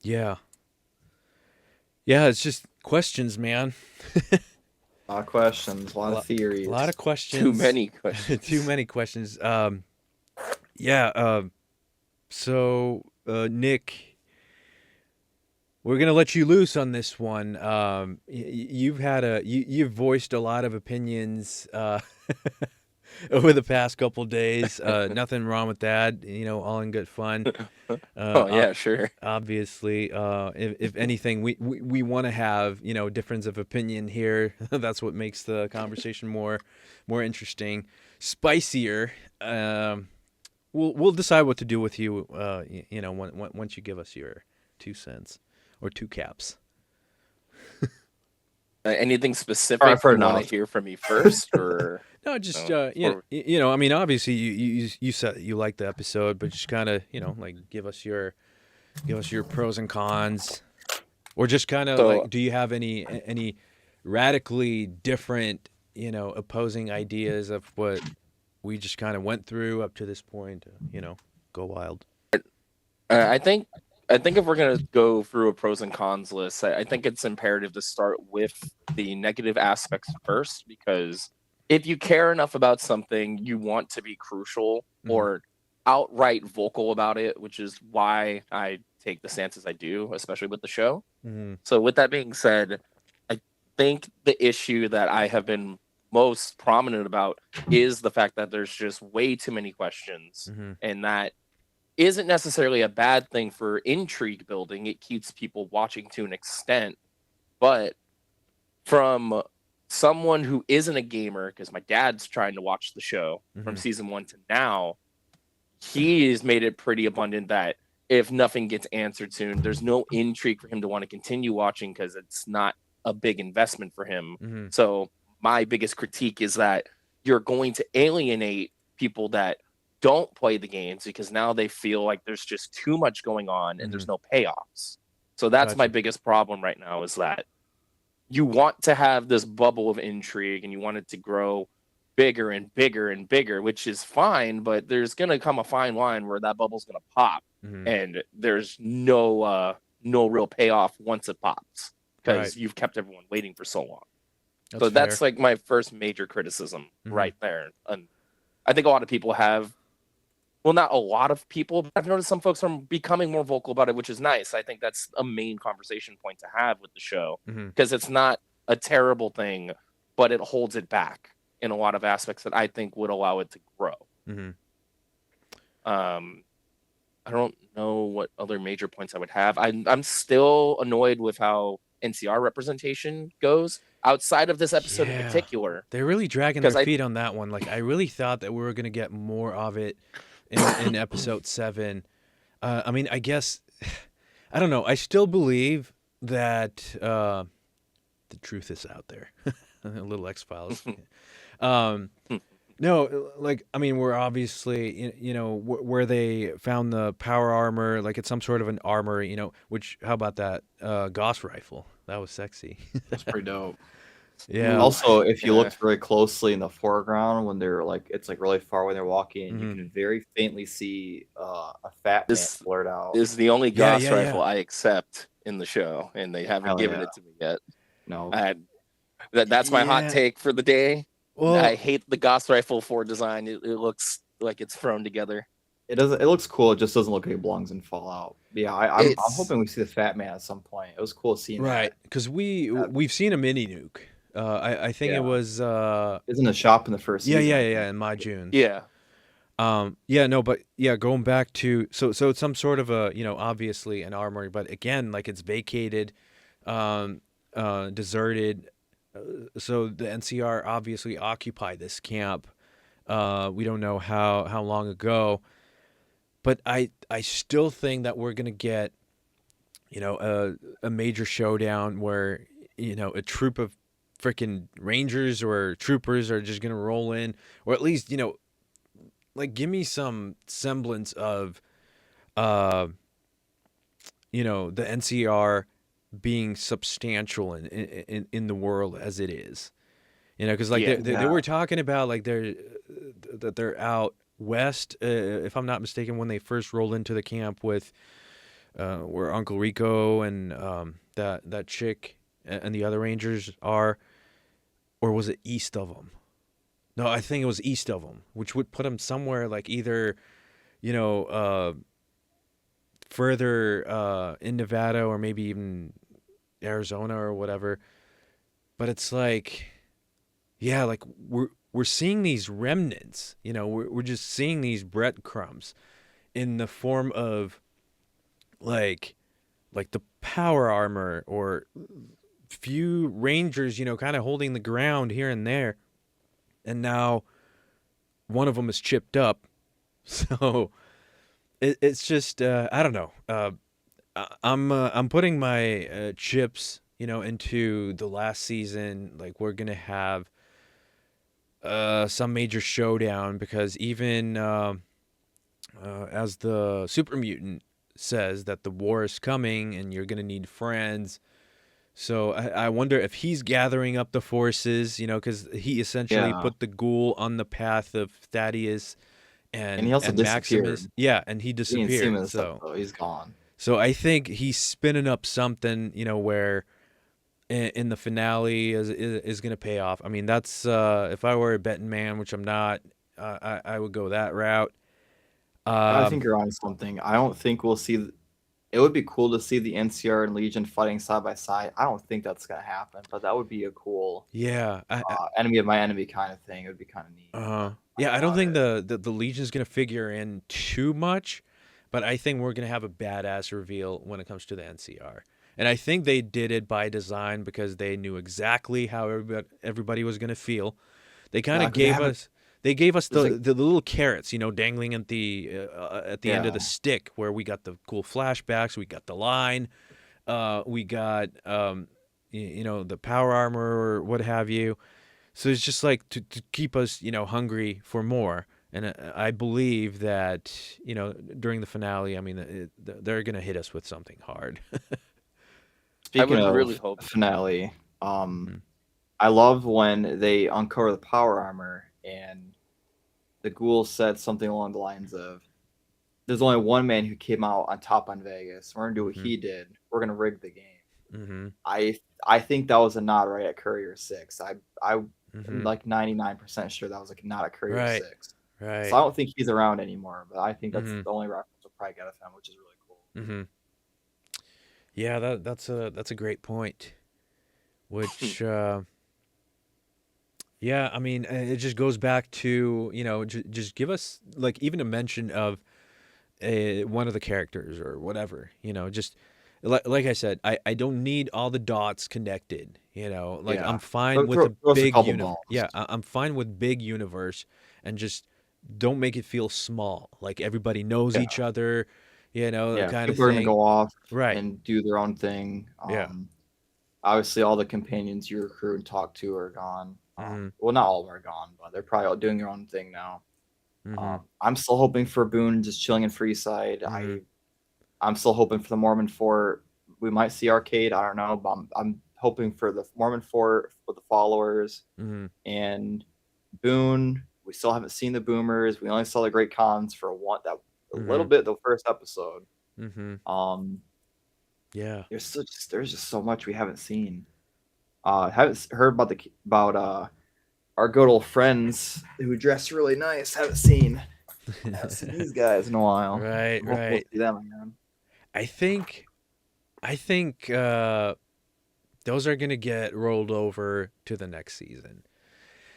yeah. Yeah, it's just questions, man. A lot of questions, a lot of theories. A lot of questions. Too many questions. Too many questions. So, Nick, we're gonna let you loose on this one. You've voiced a lot of opinions over the past couple days. Nothing wrong with that. All in good fun. Yeah, sure. Obviously, if anything, we want to have difference of opinion here. That's what makes the conversation more interesting, spicier. We'll decide what to do with you. Once you give us your 2 cents or 2 caps. Anything specific you want to hear from me first, or no? Just I mean, obviously you said you liked the episode, but just kind of like give us your pros and cons, or just kind of like, do you have any radically different opposing ideas of what we just kind of went through up to this point? Go wild. I think if we're going to go through a pros and cons list, I think it's imperative to start with the negative aspects first, because if you care enough about something, you want to be crucial, or outright vocal about it, which is why I take the stances I do, especially with the show. Mm-hmm. So with that being said, I think the issue that I have been most prominent about is the fact that there's just way too many questions, and that isn't necessarily a bad thing for intrigue building. It keeps people watching to an extent, but from someone who isn't a gamer, because my dad's trying to watch the show from season 1 to now, he has made it pretty abundant that if nothing gets answered soon, there's no intrigue for him to want to continue watching because it's not a big investment for him. So my biggest critique is that you're going to alienate people that don't play the games because now they feel like there's just too much going on and there's no payoffs. So that's my biggest problem right now, is that you want to have this bubble of intrigue and you want it to grow bigger and bigger and bigger, which is fine, but there's going to come a fine line where that bubble's going to pop and there's no real payoff once it pops because you've kept everyone waiting for so long. That's like my first major criticism right there. And I think a lot of people have, well, not a lot of people, but I've noticed some folks are becoming more vocal about it, which is nice. I think that's a main conversation point to have with the show because it's not a terrible thing, but it holds it back in a lot of aspects that I think would allow it to grow. I don't know what other major points I would have. I'm still annoyed with how NCR representation goes outside of this episode in particular. They're really dragging their feet on that one. Like, I really thought that we were going to get more of it in episode 7. I mean, I guess, I don't know. I still believe that the truth is out there. A little X-Files. No, like, I mean, we're obviously, where they found the power armor, like it's some sort of an armor, which, how about that Gauss rifle? That was sexy. That's pretty dope. Yeah. Also, if you looked very closely in the foreground when they're like, it's like really far when they're walking, you can very faintly see a fat man blurred out. This is the only Gauss rifle I accept in the show, and they haven't given it to me yet. No. That's my hot take for the day. Well, I hate the Gauss rifle for design. It looks like it's thrown together. It doesn't. It looks cool. It just doesn't look like it belongs in Fallout. Yeah, I'm hoping we see the fat man at some point. It was cool seeing that. Right, because we've seen a mini nuke. I think it was it's in the shop in the first season. Yeah, in My June. Yeah. Going back to so it's some sort of a, obviously an armory, but again, like, it's vacated, deserted. So the NCR obviously occupied this camp. We don't know how long ago, but I still think that we're gonna get, a major showdown where, a troop of freaking Rangers or troopers are just gonna roll in, or at least, like, give me some semblance of, the NCR being substantial in the world as it is, because like they were talking about, like, they're out west, if I'm not mistaken, when they first rolled into the camp with where Uncle Rico and that chick and the other Rangers are, or was it east of them? No, I think it was east of them, which would put them somewhere like either, further in Nevada or maybe even Arizona or whatever. But it's like, like we're seeing these remnants, we're just seeing these breadcrumbs in the form of like the power armor or few Rangers, kind of holding the ground here and there. And now one of them is chipped up. So it's just, I don't know. I'm putting my chips, into the last season. Like, we're going to have some major showdown, because even as the super mutant says that the war is coming and you're going to need friends. So I wonder if he's gathering up the forces, because he essentially put the ghoul on the path of Thaddeus and he also Maximus. Yeah, and he disappeared. So he's gone. So I think he's spinning up something, where in the finale is going to pay off. I mean, that's if I were a betting man, which I'm not, I would go that route. I think you're on something. I don't think we'll see. It would be cool to see the NCR and Legion fighting side by side. I don't think that's gonna happen, but that would be a cool Yeah, enemy of my enemy kind of thing. It would be kind of neat. yeah, I don't think it. the Legion's gonna figure in too much, but I think we're gonna have a badass reveal when it comes to the NCR. And I think they did it by design because they knew exactly how everybody was gonna feel. They kind Yeah, of 'cause they gave us there's like the little carrots, dangling at the end of the yeah, stick, where we got the cool flashbacks, we got the line, we got the power armor or what have you. So it's just like to keep us, hungry for more. And I believe that, during the finale, I mean, they're going to hit us with something hard. I speaking would of really hope. finale, Mhm. I love when they uncover the power armor and the ghoul said something along the lines of, "There's only one man who came out on top on Vegas. We're gonna do what Mhm. he did. We're gonna rig the game." Mhm. I think that was a nod right at Courier 6. I'm Mhm. like 99% sure that was like not a Courier Right. 6. So Right. I don't think he's around anymore, but I think that's Mhm. the only reference we'll probably get of him, which is really cool. Mhm. Yeah, that's a great point. Which yeah, I mean, it just goes back to, just give us like even a mention of one of the characters or whatever, just like I said, I don't need all the dots connected, like I'm Yeah. fine with a Throw us a big couple bones. yeah, I'm fine with big universe, and just don't make it feel small, like everybody knows Yeah. each other, Yeah. kind of People are gonna thing. go off Right. and do their own thing. Yeah. Obviously all the companions you recruit and talk to are gone. Mhm. Well, not all of them are gone, but they're probably all doing their own thing now. Mhm. I'm still hoping for Boone just chilling in Freeside. Mhm. I'm still hoping for the Mormon Fort. We might see Arcade. I don't know, but I'm hoping for the Mormon Fort with the followers Mhm. and Boone. We still haven't seen the Boomers. We only saw the Great Khans for a little Mhm. bit the first episode. Mhm. Um, Yeah. there's just so much we haven't seen. Haven't heard about our good old friends who dress really nice. Haven't seen these guys in a while. Right, I'm hoping we'll right. see them again. I think I think those are gonna get rolled over to the next season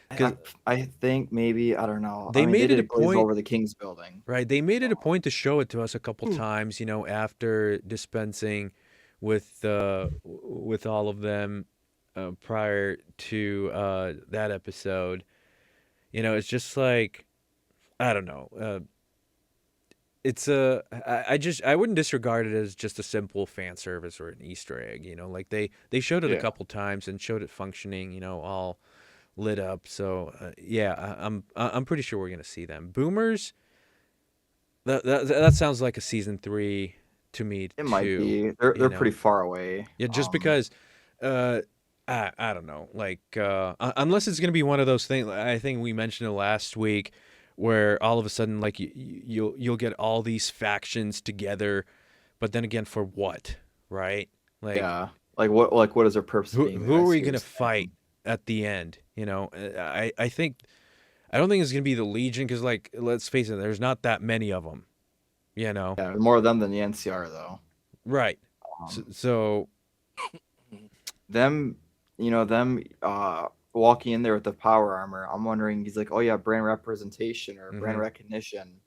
because I think maybe I don't know. I they mean, they made it a did glaze point, over the King's building. right? They made it a So point to show it to us a couple times, after dispensing with all of them prior to that episode. It's just like I don't know. It's I wouldn't disregard it as just a simple fan service or an Easter egg. Like they showed it a yeah, couple times and showed it functioning. All lit up. So yeah, I'm pretty sure we're gonna see them. Boomers. That sounds like a season 3 to me it might too. be. You They're pretty know, far away. yeah, just because. Uh, I don't know. Like unless it's gonna be one of those things. I think we mentioned it last week, where all of a sudden, like you'll get all these factions together, but then again, for what, right? Like Yeah, what is their purpose of being there? who I are we see what gonna you're fight saying. at the end? I think I don't think it's gonna be the Legion because, like, let's face it, there's not that many of them. You know, Yeah, more of them than the NCR though. right? So, Um, so them, them walking in there with the power armor. I'm wondering. He's like, oh yeah, brand representation or brand mhm, recognition.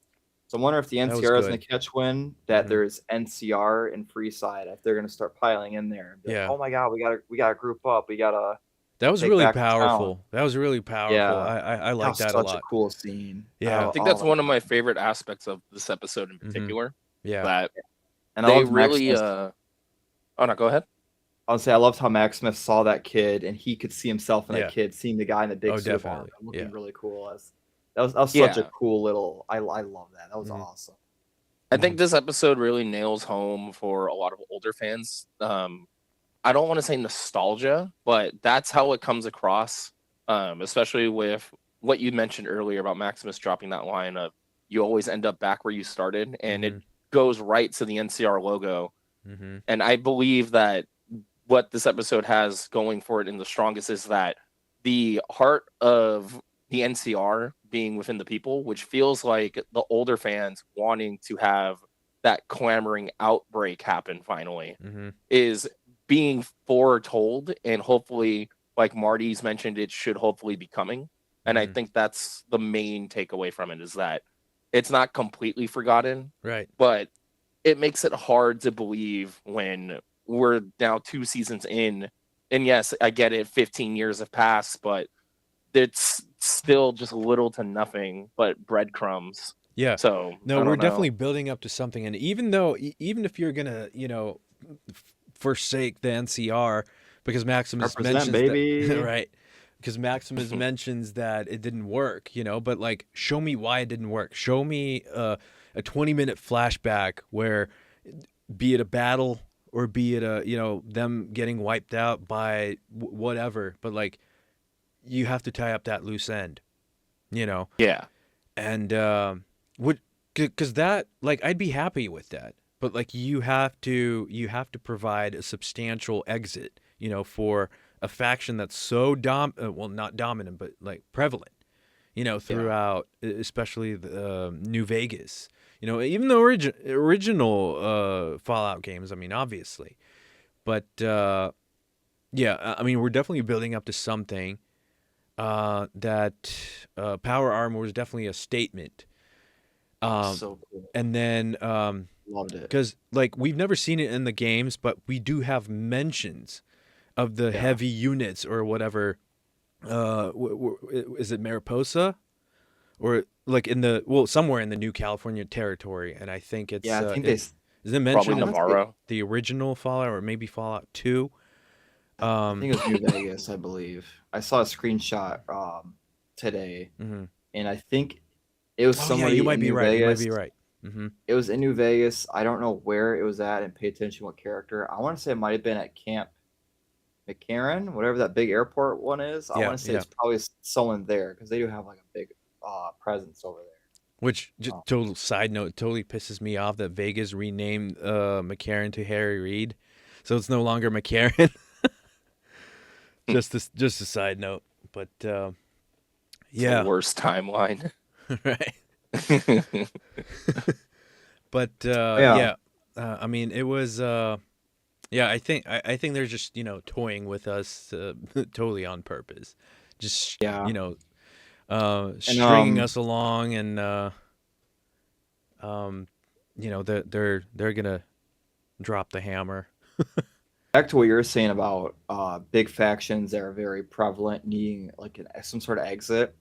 So I'm wondering if the that was NCR is going good. to catch wind that Hmm. there's NCR and Freeside, if they're going to start piling in there and be like, Yeah, oh my god, we gotta group up, we gotta that was take really back the town. powerful. That was really powerful. Yeah, I that like was that a such a lot. cool scene. Yeah. I think that's one of my favorite aspects of this episode in Hmm. particular. Yeah. That And I they loved really Maximus. oh no, go ahead. I would say I loved how Maximus saw that kid and he could see himself in that Yeah. kid, seeing the guy in the big Oh, suit of armor definitely. looking Yeah. really cool. That was such a Yeah. cool little. I love that. That was Hmm. awesome. I Hmm. think this episode really nails home for a lot of older fans. I don't want to say nostalgia, but that's how it comes across. Especially with what you mentioned earlier about Maximus dropping that line of "you always end up back where you started," and it Hmm. goes right to the NCR logo. Hmm. And I believe that what this episode has going for it in the strongest is that the heart of the NCR being within the people, which feels like the older fans wanting to have that clamoring outbreak happen finally, is being foretold, and hopefully, like Marty's mentioned, it should hopefully be coming. And I think that's the main takeaway from it, is that it's not completely forgotten, right? But it makes it hard to believe when we're now 2 seasons in, and yes, I get it, 15 years have passed, but it's still just little to nothing but breadcrumbs. Yeah. So no, we're definitely building up to something, and even if you're gonna, forsake the NCR because Maximus mentions baby. that, right? Because Maximus mentions that it didn't work, but like, show me why it didn't work. Show me a 20-minute flashback where, be it a battle or be it them getting wiped out by whatever, but like, you have to tie up that loose end, Yeah. And because that, like, I'd be happy with that, but like, you have to provide a substantial exit, for a faction that's so not dominant, but like prevalent, throughout, especially the New Vegas, even the original Fallout games. I mean, obviously, but yeah, I mean, we're definitely building up to something. That power armor was definitely a statement. So cool. And then loved it, because like, we've never seen it in the games, but we do have mentions of the heavy units or whatever. Is it Mariposa, or like somewhere in the New California territory? And I think it's I think is it mentioned Navarro, the original Fallout, or maybe Fallout 2? I think it was New Vegas, I believe. I saw a screenshot today, and I think it was somebody. You might in be New right. Vegas. You might be right. It was in New Vegas. I don't know where it was at, and pay attention to what character. I want to say it might have been at Camp McCarran, whatever that big airport one is. I want to say it's probably someone there, because they do have like a big presence over there. Which, just total side note, totally pisses me off that Vegas renamed McCarran to Harry Reid, so it's no longer McCarran. just a side note, but it's the worst timeline. Right. But I mean, it was I think they're just toying with us totally on purpose, just stringing us along, and they're gonna drop the hammer. Back to what you were saying about big factions that are very prevalent, needing like some sort of exit.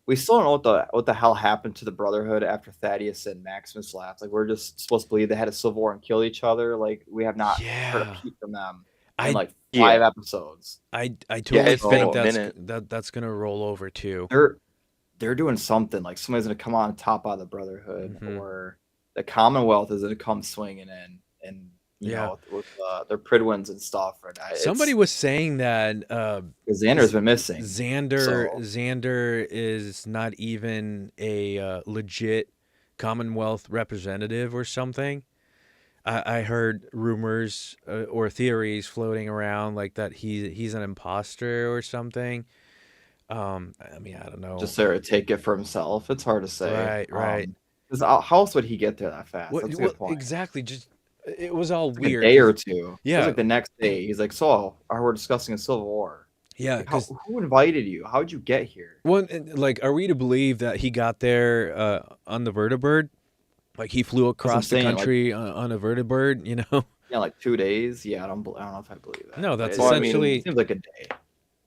We still don't know what the hell happened to the Brotherhood after Thaddeus and Maximus left. Like, we're just supposed to believe they had a civil war and killed each other. Like, we have not heard a peep from them in like 5 episodes. I totally think that's gonna roll over too. They're doing something. Like, somebody's gonna come on top of the Brotherhood, or the Commonwealth is gonna come swinging in, and with their Pridwins and stuff. Somebody was saying that Xander's been missing. Xander is not even a legit Commonwealth representative or something. I heard rumors or theories floating around like that he's an imposter or something. I mean, I don't know. Just there to take it for himself. It's hard to say. Right. Because how else would he get there that fast? That's a good point. Exactly. Just, it was all like weird. A day or two. Yeah. It was like the next day. He's like, so we're discussing a civil war. Yeah. Like, who invited you? How'd you get here? Well, like, are we to believe that he got there on the vertibird? Like, he flew across the country on a vertibird, Yeah, like 2 days. Yeah, I don't know if I believe that. No, that's essentially... it seems like a day.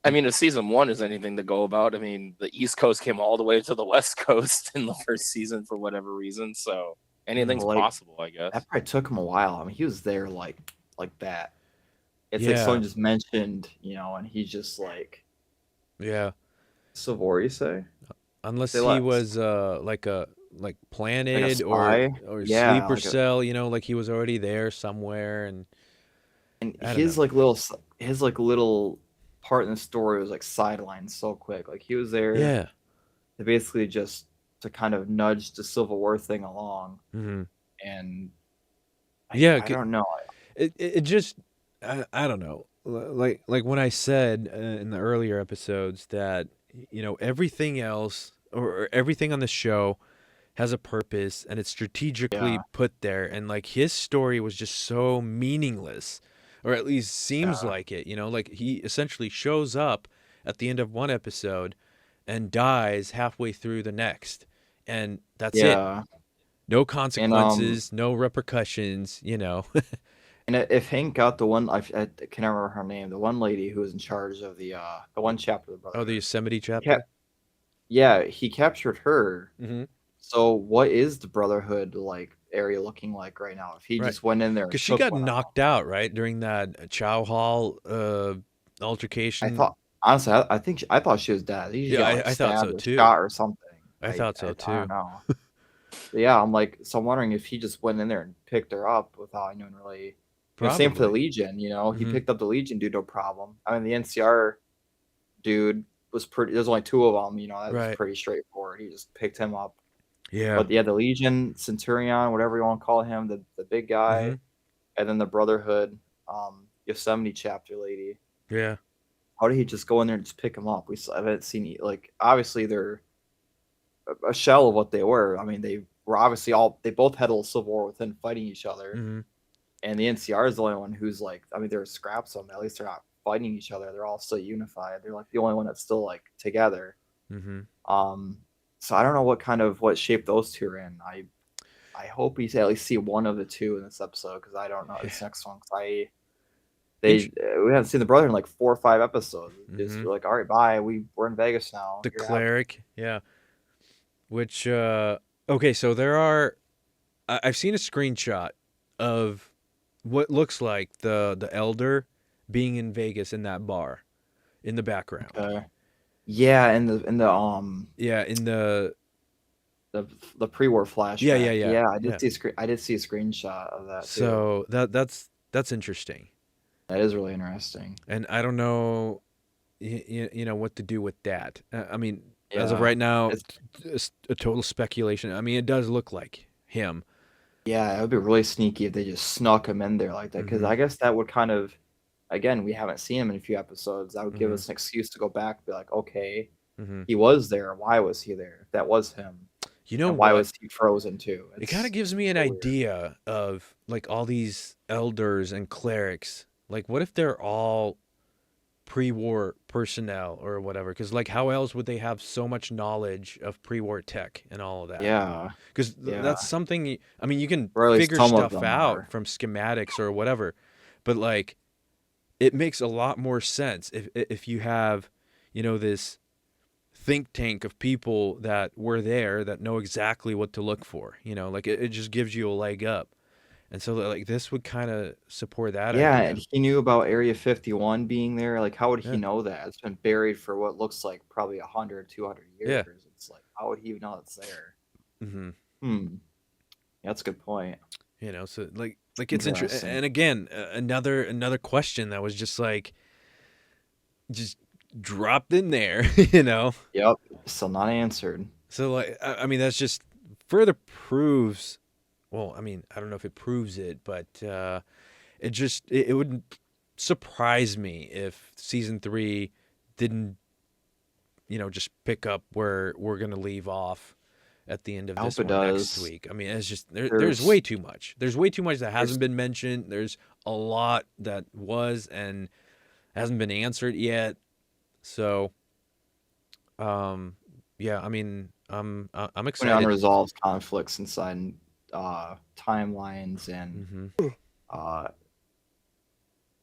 I mean, if season 1 is anything to go about, I mean, the East Coast came all the way to the West Coast in the first season for whatever reason, so anything's possible, I guess. That probably took him a while. I mean, he was there like that. It's like someone just mentioned, and he's just like... Yeah. Civil War, you say? Unless he was planted or sleeper cell, like he was already there somewhere, and his little part in the story was like sidelined so quick. Like, he was there to basically just to kind of nudge the Civil War thing along. And I don't know. It just I don't know. Like when I said in the earlier episodes that everything else or everything on the show has a purpose and it's strategically put there, and like his story was just so meaningless, or at least seems like it, like he essentially shows up at the end of one episode and dies halfway through the next, and that's it. No consequences, no repercussions, And if Hank got the one, I can't remember her name, the one lady who was in charge of the one chapter of the Brotherhood. Oh, the Yosemite chapter? He captured her. Mm-hmm. So what is the Brotherhood area looking like right now? If he just went in there, because she got knocked out right during that Chow Hall altercation. I thought she was dead. I thought so too. Shot or something. I thought so too. I don't know. Yeah, I'm I'm wondering if he just went in there and picked her up without anyone really. Same for the Legion, he picked up the Legion dude, no problem. I mean, the NCR dude was pretty. There's only 2 of them, that was pretty straightforward. He just picked him up. Yeah. But the Legion, Centurion, whatever you want to call him, the big guy, and then the Brotherhood, Yosemite chapter lady. Yeah. How did he just go in there and just pick him up? We haven't seen obviously they're a shell of what they were. I mean, they were obviously they both had a little civil war within fighting each other. Mm-hmm. And the NCR is the only one who's they're scraps of them. At least they're not fighting each other. They're all still unified. They're the only one that's still together. Mm-hmm. So I don't know what shape those 2 are in. I hope we at least see one of the 2 in this episode, because I don't know this next one. We haven't seen the Brother in 4 or 5 episodes. Just we're all right, bye. We're in Vegas now. The cleric, yeah. Which okay, so there are. I've seen a screenshot of what looks like the elder being in Vegas in that bar, in the background. Yeah, in the the pre-war flashback. Yeah. I did see a screenshot of that. So that's interesting. That is really interesting. And I don't know, what to do with that. I mean, as of right now, it's a total speculation. I mean, it does look like him. Yeah, it would be really sneaky if they just snuck him in there like that, because I guess that would again, we haven't seen him in a few episodes. That would give us an excuse to go back and be like, okay, he was there. Why was he there? If that was him, why was he frozen too? It kind of gives me an idea of all these elders and clerics. What if they're all pre-war personnel or whatever? Because how else would they have so much knowledge of pre-war tech and all of that? Yeah, because that's something. I mean, you can figure stuff out from schematics or whatever, but it makes a lot more sense if you have, this think tank of people that were there that know exactly what to look for. It just gives you a leg up. And so this would kind of support that idea. And he knew about Area 51 being there. How would he know that? It's been buried for what looks like probably 100, 200 years. Yeah. It's how would he know it's there? Mm-hmm. Yeah, that's a good point. So it's interesting. And again, another question that was just dropped in there, Yep, still not answered. So I mean, that's just further proves. Well, I mean, I don't know if it proves it, but it wouldn't surprise me if season 3 didn't, just pick up where we're gonna leave off at the end of this one next week. I mean, it's just there's way too much. There's way too much that hasn't been mentioned. There's a lot that was and hasn't been answered yet. So, yeah, I mean, I'm excited. Unresolved conflicts inside timelines and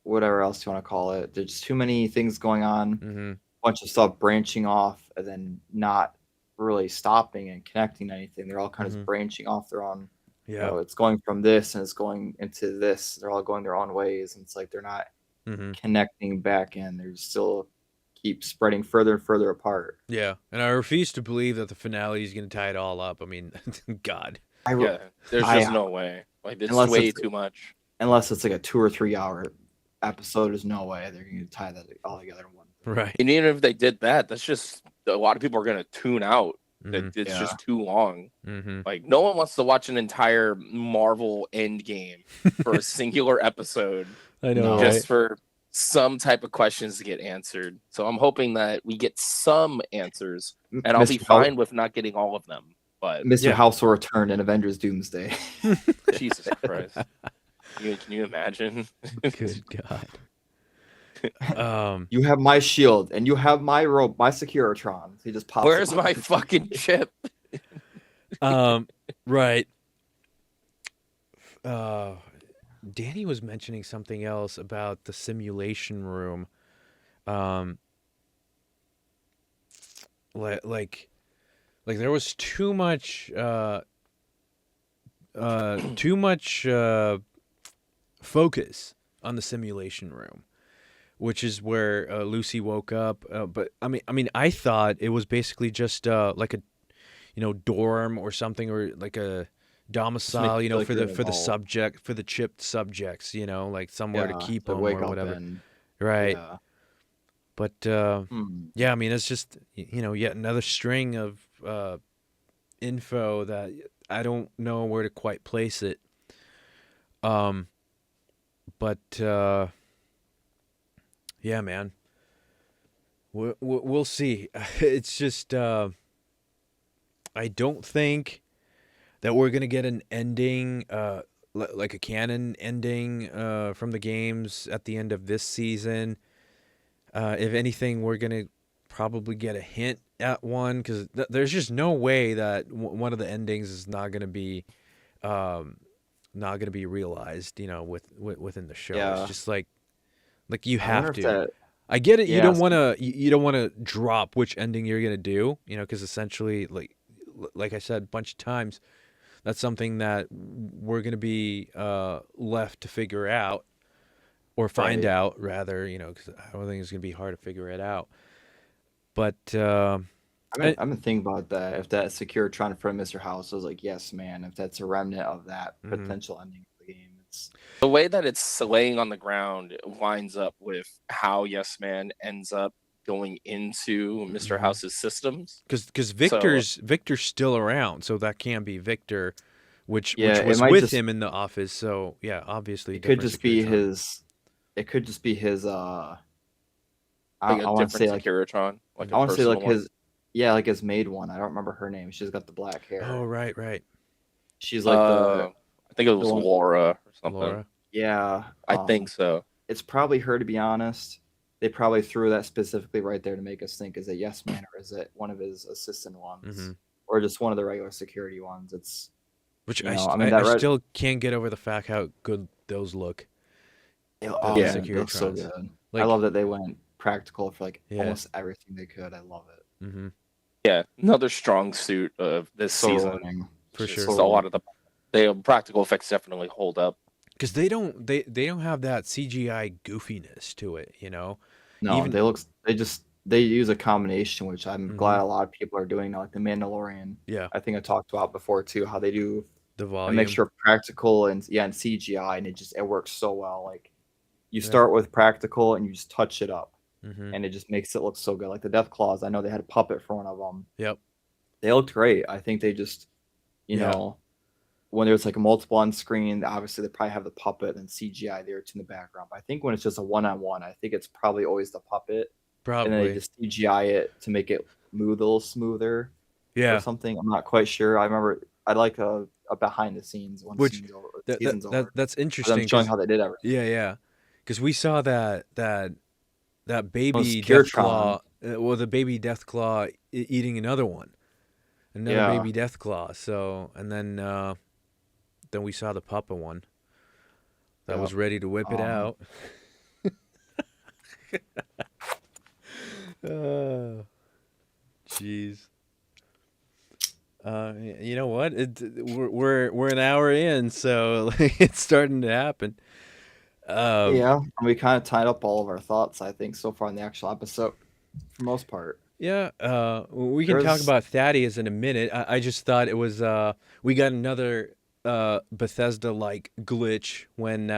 whatever else you want to call it. There's too many things going on. Bunch of stuff branching off and then not really stopping and connecting to anything. They're all kind of branching off their own. Yeah, it's going from this and it's going into this. They're all going their own ways, and it's they're not connecting back in. They're still keep spreading further and further apart. Yeah, and I refuse to believe that the finale is going to tie it all up. I mean, God. There's just no way. It's way too much. Unless it's a 2 or 3 hour episode, there's no way they're going to tie that all together in one. Right. And even if they did that, that's just a lot of people are going to tune out. It's just too long. No one wants to watch an entire Marvel Endgame for a singular episode. I know, just for some type of questions to get answered. So I'm hoping that we get some answers, and I'll be fine with not getting all of them. But Mr. House will return in Avengers Doomsday. Jesus Christ. Can you imagine? Good God. You have my shield, and you have my rope, my Securitron. He just pops. Where's my fucking chip? Right. Danny was mentioning something else about the simulation room. Like there was too much focus on the simulation room, which is where Lucy woke up. But I mean, I thought it was basically just like a, dorm or something, or like a domicile, for the chipped subjects, like somewhere to keep them or whatever. Right. Yeah. But yeah, I mean, it's just yet another string of info that I don't know where to quite place it. But yeah, man, we'll see. It's just I don't think that we're gonna get an ending, like a canon ending from the games at the end of this season. If anything, we're gonna probably get a hint at one, because there's just no way that one of the endings is not gonna be realized, within the show. Yeah. It's just like you have to. I get it. Yeah, you don't want to drop which ending you're gonna do, because essentially, like I said a bunch of times, that's something that we're gonna be left to figure out, or find out rather, because I don't think it's gonna be hard to figure it out. But I've been thinking about that. If that Securitron in front of Mr. House, I was like, yes, man. If that's a remnant of that potential ending of the game, it's the way that it's laying on the ground lines up with how Yes Man ends up going into Mr. House's systems. Because Victor's still around, so that can't be Victor, which was with him in the office. So yeah, obviously it could just be his. It could just be his. I want to say Securitron. I want to say like his. Yeah, like his maid one. I don't remember her name. She's got the black hair. Oh, right. She's like I think it was Laura or something. Laura? Yeah. I think so. It's probably her, to be honest. They probably threw that specifically right there to make us think, is it Yes Man, or is it one of his assistant ones? Or just one of the regular security ones? It's I still can't get over the fact how good those look. They look so good. I love that they went practical for almost everything they could. I love it. Yeah, another strong suit of this season for sure. A lot of the practical effects definitely hold up, because they don't have that CGI goofiness to it, No, they use a combination, which I'm glad a lot of people are doing now, like the Mandalorian. Yeah, I think I talked about before too, how they do the volume, a mixture of practical and CGI, and it works so well. Like you start with practical and you just touch it up. And it just makes it look so good. Like the Death Claws, I know they had a puppet for one of them. Yep. They looked great. I think they just, know, when there's like a multiple on screen, obviously they probably have the puppet and CGI there in the background. But I think when it's just a one-on-one, I think it's probably always the puppet. Probably. And then they just CGI it to make it move a little smoother. Yeah. Or something. I'm not quite sure. I remember I'd like a behind the scenes one. That's interesting. I'm showing how they did everything. Yeah. Because we saw that baby Deathclaw, the baby Deathclaw eating another baby Deathclaw. So, and then we saw the puppet one that was ready to whip it out. Jeez. You know what? We're an hour in, so it's starting to happen. We kind of tied up all of our thoughts, I think, so far in the actual episode, for the most part. Yeah, we can talk about Thaddeus in a minute. I just thought it was we got another Bethesda-like glitch when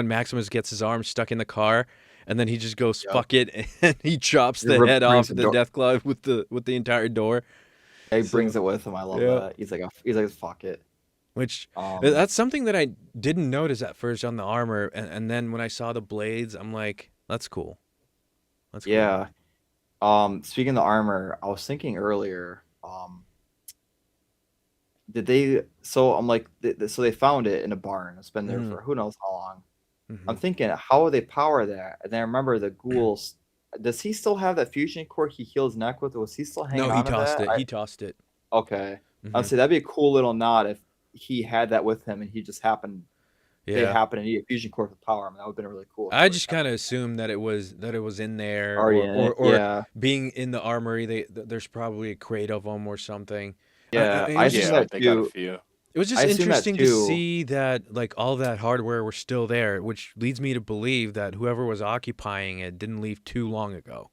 Maximus gets his arm stuck in the car, and then he just goes fuck it, and he chops the head off the Deathclaw with the entire door. Yeah, he brings it with him. I love that. He's like fuck it. Which that's something that I didn't notice at first on the armor, and then when I saw the blades, I'm like, that's cool. That's cool. Yeah. Speaking of the armor, I was thinking earlier, did they? So I'm like, so they found it in a barn. It's been there for who knows how long. I'm thinking, how would they power that? And then I remember the ghouls. Does he still have that fusion core he heals Neck with? Was he still hanging on to that? No, he tossed it. He tossed it. Okay. I'd say that'd be a cool little nod if he had that with him and he just happened. Yeah. They happen to need a fusion core for power. I mean, that would have been really cool. I just kind of assumed that it was in there, or being in the armory. There's probably a crate of them or something. Yeah, I think they got a few. It was just interesting to see that like all that hardware was still there, which leads me to believe that whoever was occupying it didn't leave too long ago.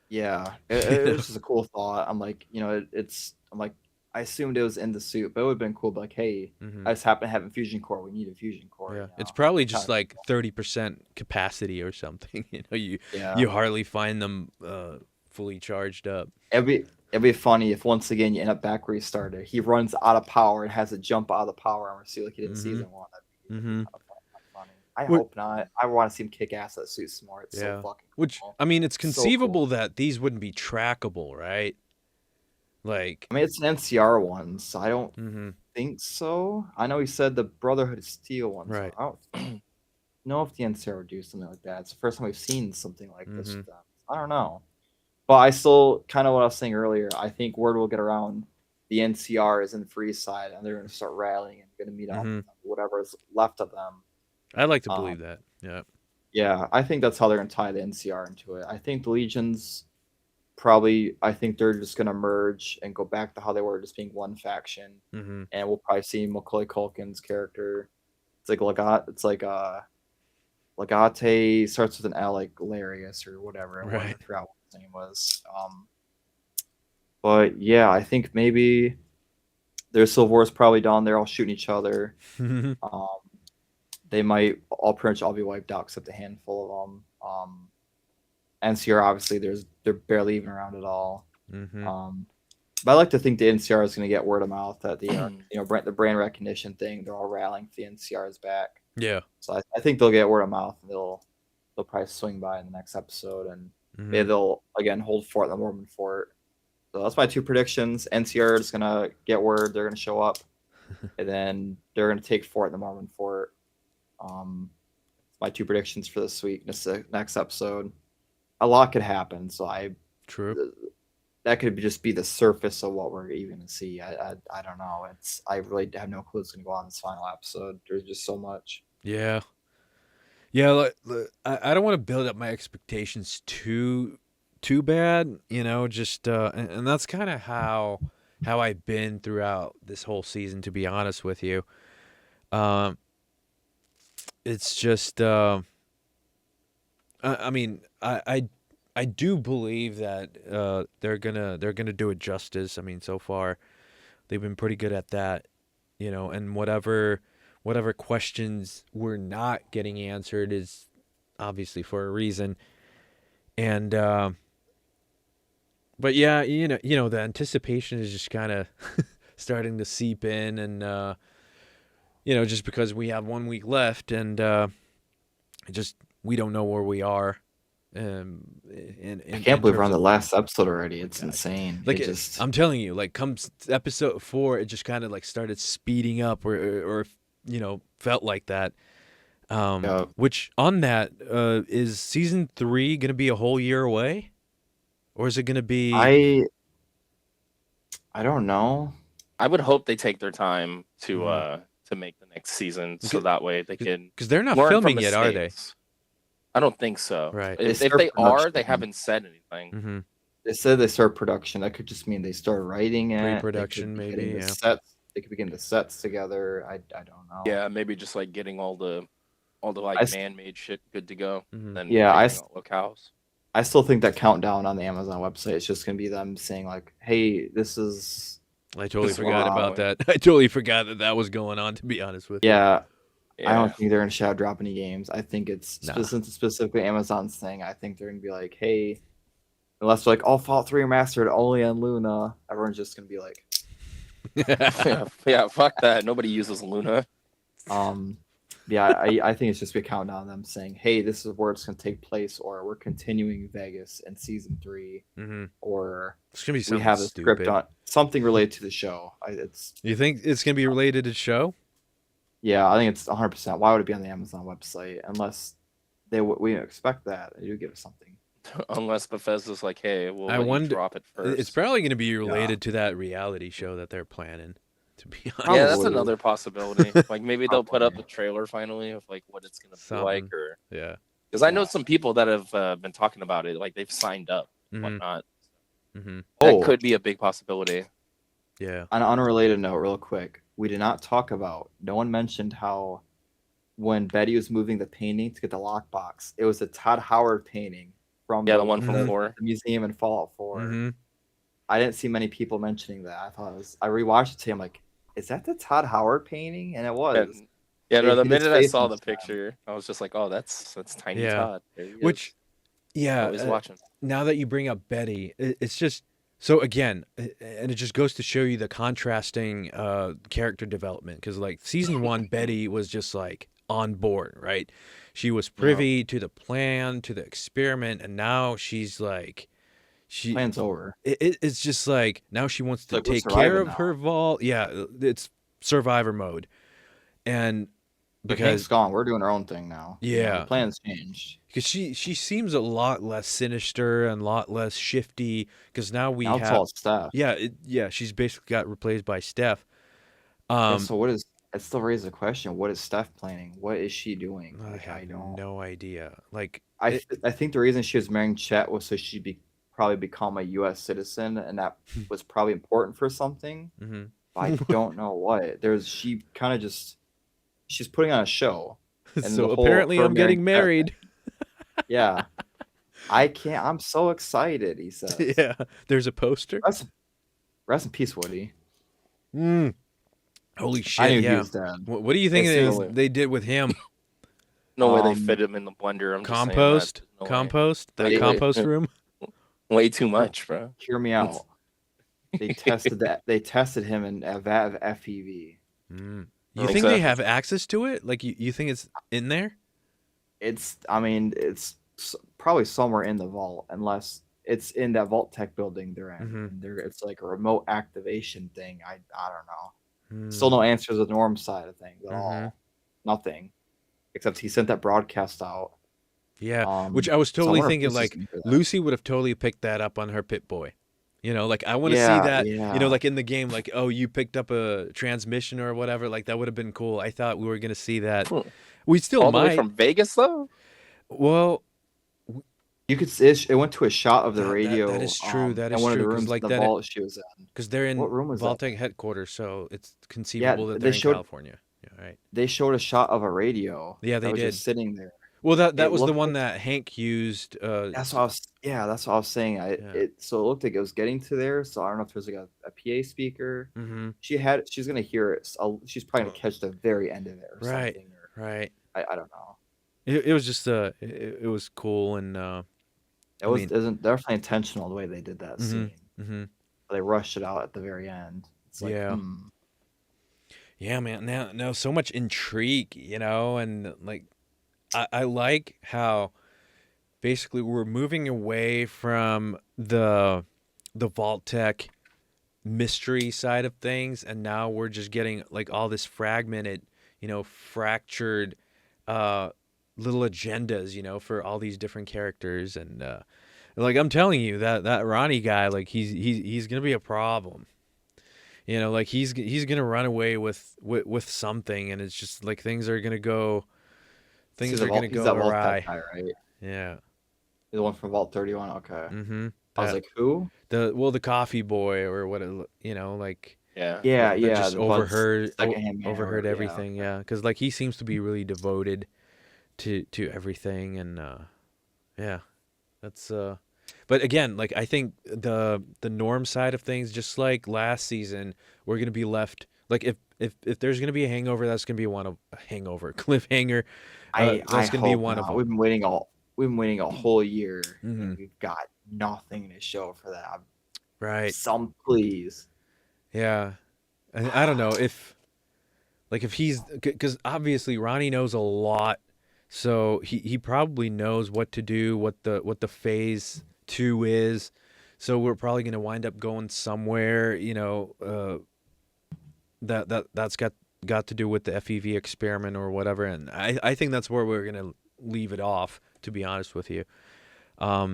Yeah, it was just a cool thought. I'm like, I'm like, I assumed it was in the suit, but it would have been cool. But like, hey, I just happen to have a fusion core. We need a fusion core. Yeah, it's probably just like 30% capacity or something. You hardly find them fully charged up. It'd be funny if once again you end up back where you started. He runs out of power and has to jump out of the power armor suit like he did in season 1. That'd be funny. I hope not. I want to see him kick ass that suit some more. It's so fucking cool. Which, I mean, it's conceivable that these wouldn't be trackable, right? Like, I mean, it's an NCR one, so I don't think so. I know he said the Brotherhood of Steel one. Right. So I don't know if the NCR would do something like that. It's the first time we've seen something like this with them. I don't know. But I still, kind of what I was saying earlier, I think word will get around the NCR is in the free side, and they're going to start rallying and going to meet up whatever is left of them. I'd like to believe that. Yeah. Yeah, I think that's how they're going to tie the NCR into it. I think the Legions I think they're just going to merge and go back to how they were, just being one faction. And we'll probably see Macaulay Culkin's character. It's like Legate starts with an L, like Galerius or whatever. Right. I forgot what his name was. But yeah, I think maybe their Civil War is probably down there all shooting each other. They might pretty much all be wiped out except a handful of them. NCR, obviously, they're barely even around at all. But I like to think the NCR is going to get word of mouth that the brand recognition thing, they're all rallying. The NCR is back. Yeah. So I think they'll get word of mouth, and they'll probably swing by in the next episode, and maybe they'll again hold fort in the Mormon fort. So that's my 2 predictions. NCR is gonna get word, they're gonna show up, and then they're gonna take fort in the Mormon fort. My 2 predictions for this week, this next episode. A lot could happen, so that could just be the surface of what we're even gonna see. I don't know. I really have no clue what's gonna go on in this final episode. There's just so much. Yeah. I don't want to build up my expectations too bad, just and that's kind of how I've been throughout this whole season, to be honest with you. It's just I mean, I do believe that they're gonna do it justice. I mean, so far they've been pretty good at that, and whatever questions we're not getting answered is obviously for a reason. And but yeah, the anticipation is just kind of starting to seep in, and just because we have 1 week left, and we don't know where we are. I can't believe we're on the last episode already. It's insane. Like I'm telling you, like comes episode 4, it just kind of like started speeding up, or felt like that. Which on that is season 3 going to be a whole year away, or is it going to be? I don't know. I would hope they take their time to make the next season, so that way they can. Because they're not filming yet, are they? I don't think so. Right. If they are, they haven't said anything. They said they start production. That could just mean they start writing it. Pre-production, maybe. They could begin the sets together. I don't know. Yeah, maybe just like getting all the like man-made shit good to go. Then locales. I still think that countdown on the Amazon website is just gonna be them saying like, "Hey, this is." I totally forgot about that. I totally forgot that was going on. To be honest with you. Yeah. I don't think they're gonna shadow drop any games. I think it's specifically Amazon's thing. I think they're gonna be like, "Hey," unless they're like, "Fallout 3 remastered only on Luna," everyone's just gonna be like, Yeah, fuck that. Nobody uses Luna. Yeah, I think it's just a countdown on them saying, "Hey, this is where it's gonna take place," or "We're continuing Vegas in season 3," or it's gonna be "We something have a script stupid. on something related to the show." You think it's gonna be related to the show? Yeah, I think it's 100%. Why would it be on the Amazon website unless we expect that they do give us something? Unless Bethesda's like, "Hey, we'll I let wonder. you drop it first." It's probably gonna be related to that reality show that they're planning. To be honest, Yeah, that's Probably. another possibility. Like maybe they'll put up a trailer finally of like what it's gonna be like, or yeah. Because I know some people that have been talking about it, like they've signed up, and whatnot. That could be a big possibility. Yeah. On an unrelated note, real quick, we did not talk about. No one mentioned how when Betty was moving the painting to get the lockbox, it was a Todd Howard painting from the one from 4, the museum in Fallout 4. I didn't see many people mentioning that. I rewatched it today. I'm like, is that the Todd Howard painting? And it was. Yeah, no. The minute I saw the picture, I was just like, "Oh, that's Tiny Todd." Which, always watching. Now that you bring up Betty, it's just so again, and it just goes to show you the contrasting character development. Because like season 1, Betty was just like on board, right? She was privy to the plan, to the experiment, and now she's like. Plan's over. It's just like now she wants to take care of her vault. Yeah, it's survivor mode, and because Hank's gone, we're doing our own thing now. Yeah, the plan's changed. Because she seems a lot less sinister and a lot less shifty. Because now have it's all Steph. Yeah, she's basically got replaced by Steph. So what is? It still raises the question: what is Steph planning? What is she doing? I have no idea. Like I think the reason she was marrying Chet was so she'd probably become a U.S. citizen, and that was probably important for something. But I don't know what. She kind of she's putting on a show. And so apparently I'm getting married. Yeah. I can't. I'm so excited, he says. Yeah. There's a poster. Rest in peace, Woody. Holy shit. I knew he was dead. What do you think they did with him? No way they fit him in the blender. Compost? That compost room? Way too much, bro. Hear me out. They tested that. They tested him in a vat of FEV. You think they have access to it? Like you think it's in there? It's probably somewhere in the vault, unless it's in that vault-tec building they're in. It's like a remote activation thing. I don't know. Still no answers to the Norm side of things at all. Nothing, except he sent that broadcast out. Yeah, which I was totally thinking like Lucy would have totally picked that up on her Pip-Boy. You know, like I want to see that, you know, like in the game, like, oh, you picked up a transmission or whatever. Like that would have been cool. I thought we were going to see that. We still all might. The way from Vegas, though? Well, you could see it went to a shot of the radio. That is true. That is one true. Of the rooms like the that vault she was in. Because they're in vault-tec headquarters, so it's conceivable that they're in California. Yeah, right. They showed a shot of a radio. Yeah, they did. Just sitting there. Well, that was the one that Hank used. That's what I was saying. So it looked like it was getting to there. So I don't know if there's like a PA speaker. She's gonna hear it. She's probably gonna catch the very end of it or something. Right. I don't know. It was just it was cool and it wasn't definitely intentional the way they did that scene. They rushed it out at the very end. It's like, yeah, man. Now so much intrigue, you know, and like. I like how basically we're moving away from the vault-tec mystery side of things, and now we're just getting like all this fragmented, you know, fractured little agendas, you know, for all these different characters. And like I'm telling you, that Ronnie guy, like he's gonna be a problem. You know, like he's gonna run away with something, and it's just like things are gonna go. Things are going to go awry. Guy, right? Yeah. The one from Vault 31. Okay. I was like, who? The coffee boy or what? You know, like. Yeah. Just overheard everything. Yeah, because like he seems to be really devoted to everything, and yeah, that's But again, like I think the Norm side of things, just like last season, we're gonna be left like if there's gonna be a hangover, that's gonna be cliffhanger. That's gonna be one of them. We've been waiting a whole year. And we've got nothing to show for that. Right. Some please. Yeah. I don't know if he's, because obviously Ronnie knows a lot, so he probably knows what to do, what the phase 2 is. So we're probably gonna wind up going somewhere, that's got to do with the FEV experiment or whatever, and I think that's where we're gonna leave it off, to be honest with you. But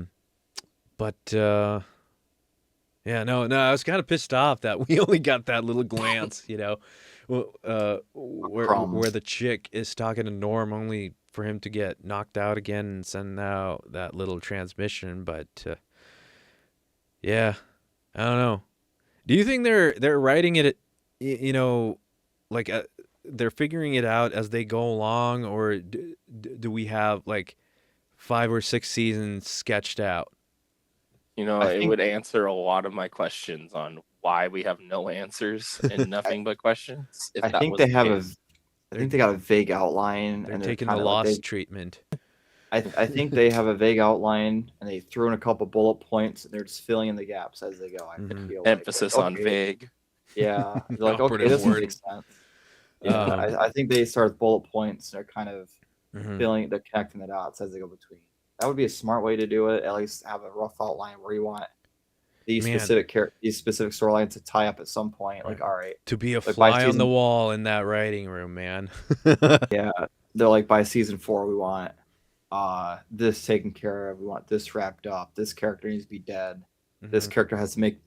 yeah, no, I was kind of pissed off that we only got that little glance, where the chick is talking to Norm, only for him to get knocked out again and send out that little transmission. But yeah, I don't know. Do you think they're writing it, like they're figuring it out as they go along, or do we have like 5 or 6 seasons sketched out? It would answer a lot of my questions on why we have no answers and nothing but questions. I think they got a vague outline. They're taking the Lost treatment. I think they have a vague outline, and they threw in a couple bullet points, and they're just filling in the gaps as they go. Emphasis on vague. Yeah, they're like, okay, this makes sense. Yeah, I think they start with bullet points. They're kind of they're connecting the dots as they go between. That would be a smart way to do it. At least have a rough outline where you want these specific storylines to tie up at some point. Like, all right, to be a fly on the wall in that writing room, man. Yeah, they're like, by season 4, we want this taken care of. We want this wrapped up. This character needs to be dead. This character has to make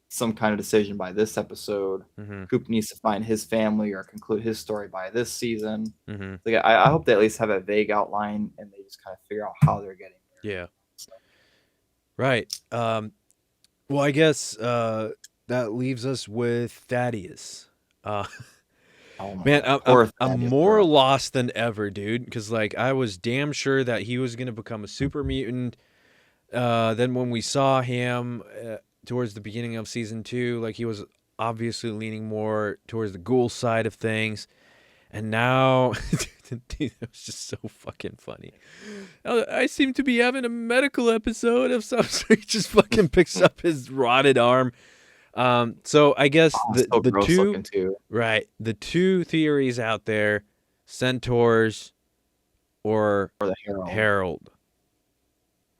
some kind of decision by this episode. Coop needs to find his family or conclude his story by this season. Like, I hope they at least have a vague outline, and they just kind of figure out how they're getting there. Yeah. So. Right. Well, I guess that leaves us with Thaddeus. Man, I'm more lost than ever, dude. Because I was damn sure that he was gonna become a super mutant. Then when we saw him towards the beginning of season 2, he was obviously leaning more towards the ghoul side of things, and now, dude, that was just so fucking funny. I seem to be having a medical episode of some sort. He just fucking picks up his rotted arm. So I guess the two theories out there: Centaurs or the Herald.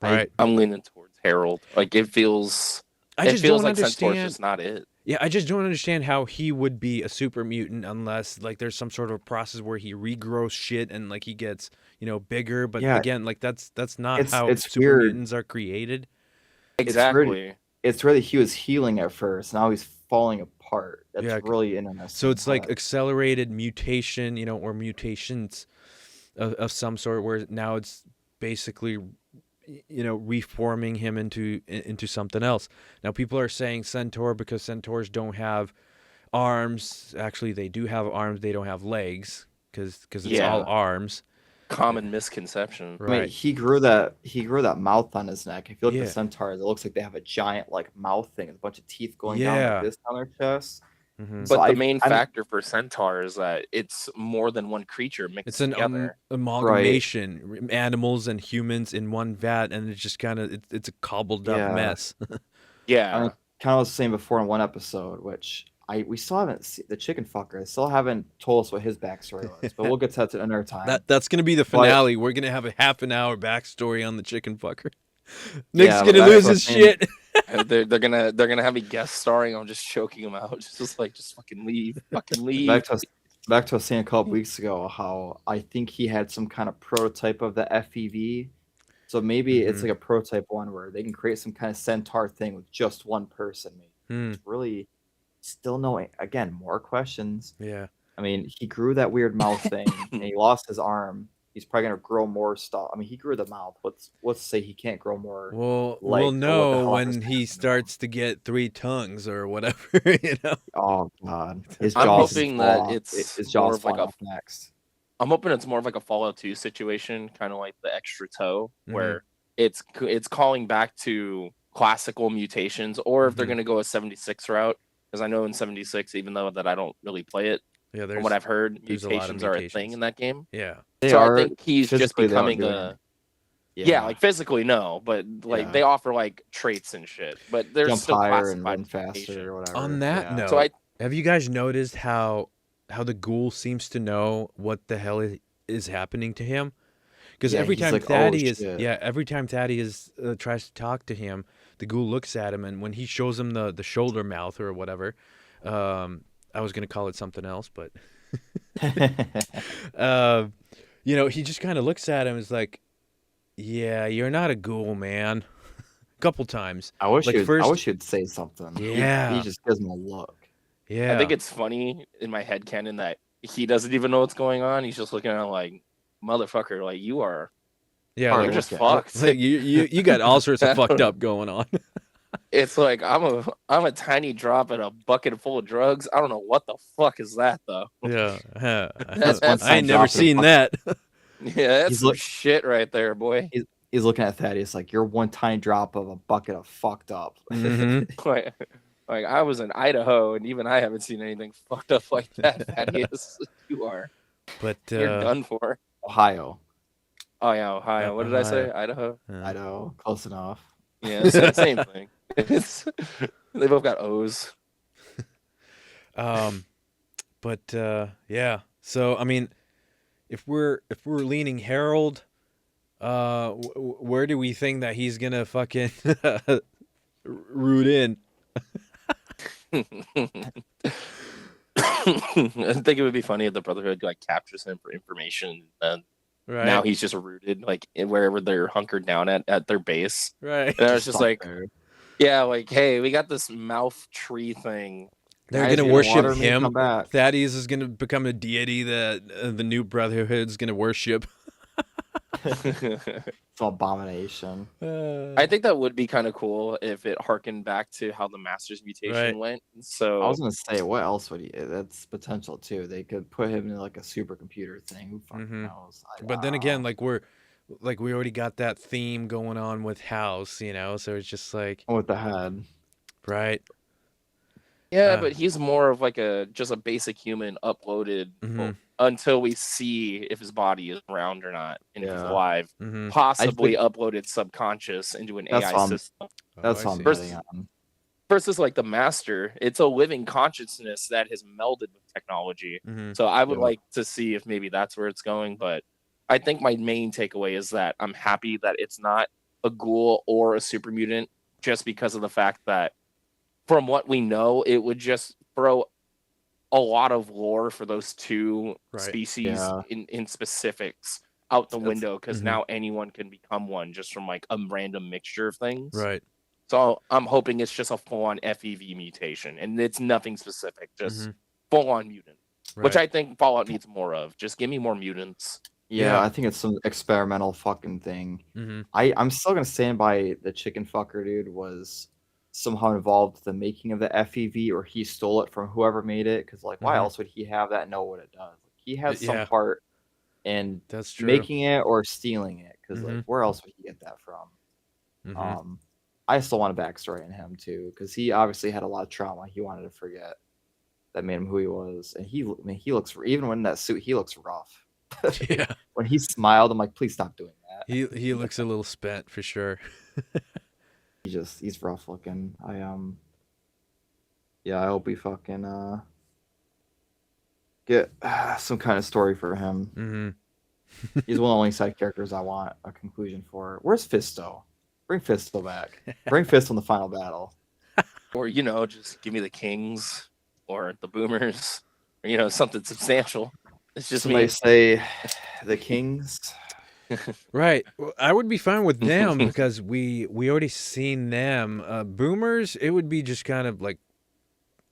Right, I'm leaning towards Herald. It feels like Centaur's just not it. Yeah, I just don't understand how he would be a super mutant unless there's some sort of process where he regrows shit and he gets bigger. But again, that's not how super mutants are created. Exactly. It's really he was healing at first. Now he's falling apart. That's really interesting. So it's accelerated mutation, or mutations of some sort, where now it's basically reforming him into something else. Now people are saying Centaur because Centaurs don't have arms. Actually, they do have arms. They don't have legs because it's all arms. Common misconception. Right. I mean, he grew that mouth on his neck. If you look at the Centaurs, it looks like they have a giant mouth thing with a bunch of teeth going down like this down their chest. But the main factor for Centaur is that it's more than one creature mixed together. It's an amalgamation, animals and humans in one vat, and it's just kind of it's a cobbled up mess. Kind of was saying before in one episode, which we still haven't seen, the chicken fucker. They still haven't told us what his backstory was, but we'll get to that another time. That's gonna be the finale. We're gonna have a half an hour backstory on the chicken fucker. Nick's gonna lose his shit. They're gonna have me guest starring. I'm just choking him out. Just fucking leave. Back to us saying a couple weeks ago how I think he had some kind of prototype of the FEV. So maybe it's like a prototype one where they can create some kind of Centaur thing with just one person. It's really still no. Again, more questions. Yeah. I mean, he grew that weird mouth thing and he lost his arm. He's probably gonna grow more stuff. I mean, he grew the mouth. Let's say he can't grow more. We'll know when he starts to get 3 tongues or whatever. Oh God, I'm hoping that his more jaw's of next. I'm hoping it's more of a Fallout 2 situation, kind of like the extra toe, where it's calling back to classical mutations, or if they're gonna go a 76 route, because I know in 76, even though that I don't really play it. Yeah, from what I've heard, mutations are a thing in that game. Yeah. I think he's just becoming physically no, but they offer traits and shit. But there's jump still higher and run classification faster or whatever. On that note, so Have you guys noticed how the ghoul seems to know what the hell is happening to him? Because Yeah, every he's time like, oh Thaddeus, shit. yeah, every time Thaddeus tries to talk to him, the ghoul looks at him, and when he shows him the shoulder mouth or whatever, I was gonna call it something else, but uh, he just kind of looks at him and is like, "Yeah, you're not a ghoul, man." A couple times, like I first, wish you'd say something. He yeah, just gives him a look. I think yeah, it's funny in my head canon that he doesn't even know what's going on. He's just looking at him like, motherfucker, like yeah, Hard you're like just looking. fucked. like you got all sorts of fucked up going on. It's like I'm a tiny drop in a bucket full of drugs. I don't know what the fuck is that though. Yeah, That's one I time ain't never drop in a seen bucket. that. Yeah, that's He's some look shit right there, boy. he's looking at Thaddeus like you're one tiny drop of a bucket of fucked up. Hmm. Like, like I was in Idaho, and even I haven't seen anything fucked up like that. Thaddeus, you are. But You're done for. Ohio. Oh yeah, Ohio. What did I say? Ohio. Idaho. Idaho. Close enough. Yeah, same thing. It's they both got O's. But yeah. So I mean, if we're leaning Harold, where do we think that he's gonna fucking root in? I think it would be funny if the Brotherhood like captures him for information, and Right. now he's just rooted like wherever they're hunkered down at their base. Right. And I was just stuck like, there. yeah, like hey, we got this mouth tree thing. They're Guys, gonna you worship water me, him. come back. Thaddeus is gonna become a deity that the new Brotherhood's gonna worship. It's an abomination. I think that would be kind of cool if it harkened back to how the Masters mutation Right. went. I So was gonna say, what else would he? That's potential too. They could put him in like a supercomputer thing. Who fucking Mhm. knows? But then again, like we already got that theme going on with House, so it's just like, with the head. right. yeah, but he's more of like just a basic human uploaded Mhm. until we see if his body is around or not and if he's Yeah. alive. Mhm. Possibly uploaded subconscious into an That's AI what I'm- system. That's I what I'm see. betting on. Versus like the master, it's a living consciousness that has melded with technology. Mhm. So I would Yeah. like to see if maybe that's where it's going. But I think my main takeaway is that I'm happy that it's not a ghoul or a super mutant, just because of the fact that from what we know, it would just throw a lot of lore for those two Right. species Yeah. in specifics out the It's- window, because Mhm. now anyone can become one just from like a random mixture of things. Right. So I'm hoping it's just a full-on FEV mutation, and it's nothing specific, just Mhm. full-on mutant, which Right. I think Fallout needs more of. Just give me more mutants. Yeah, Yeah. I think it's some experimental fucking thing. Mhm. I'm still gonna stand by the chicken fucker dude was somehow involved with the making of the FEV, or he stole it from whoever made it. Because like, why Mhm. else would he have that and know what it does? Like, he has some Yeah. part in That's true. making it or stealing it. Because like, Mhm. where else would he get that from? Mhm. I still want a backstory in him too, because he obviously had a lot of trauma he wanted to forget that made him who he was. And he looks, even when in that suit, he looks rough. Yeah. When he smiled, I'm like, please stop doing that. He looks a little spent for sure. He's rough looking. Yeah, I hope we fucking get some kind of story for him. Mhm. He's one of the only side characters I want a conclusion for. Where's Fisto? Bring Fisto back. Bring Fisto in the final battle. Or, just give me the Kings or the Boomers, or, something substantial. It's just Somebody me. say the Kings. Right. Well, I would be fine with them because we already seen them. Boomers, it would be just kind of like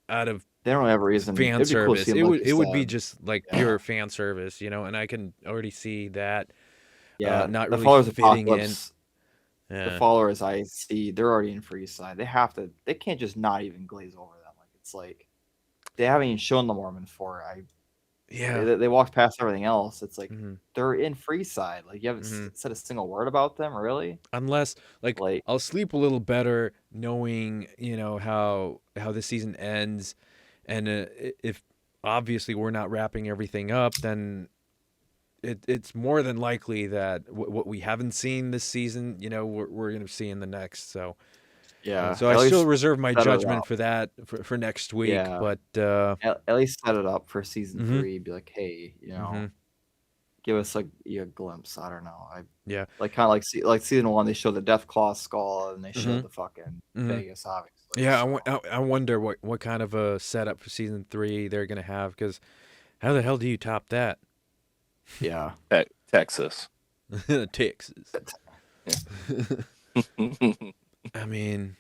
out of They don't have a reason. fan It'd be cool to service. see them, It like would you be said. just like Yeah. pure fan service, and I can already see that. Yeah, Not the really followers fitting in. Apocalypse. The Yeah. followers I see, they're already in free side. They can't just not even glaze over them. Like, it's like they haven't even shown the Mormon for it. Yeah. They walked past everything else. It's like Mhm. they're in free side. Like, you haven't Mhm. said a single word about them, really. Unless like Like, I'll sleep a little better knowing, how the season ends, and if obviously we're not wrapping everything up, then it's more than likely that what we haven't seen this season, we're going to see in the next. So Yeah. So I still reserve my judgment for that for next week. Yeah. But at least set it up for season Mhm. 3. Be like, hey, give us a glimpse. I don't know. Yeah. Like kind of like season 1, they showed the Deathclaw skull and they showed the fucking Vegas, obviously. Yeah, so. I wonder what kind of a setup for season 3 they're gonna have, because how the hell do you top that? Yeah. Texas. Texas. I mean,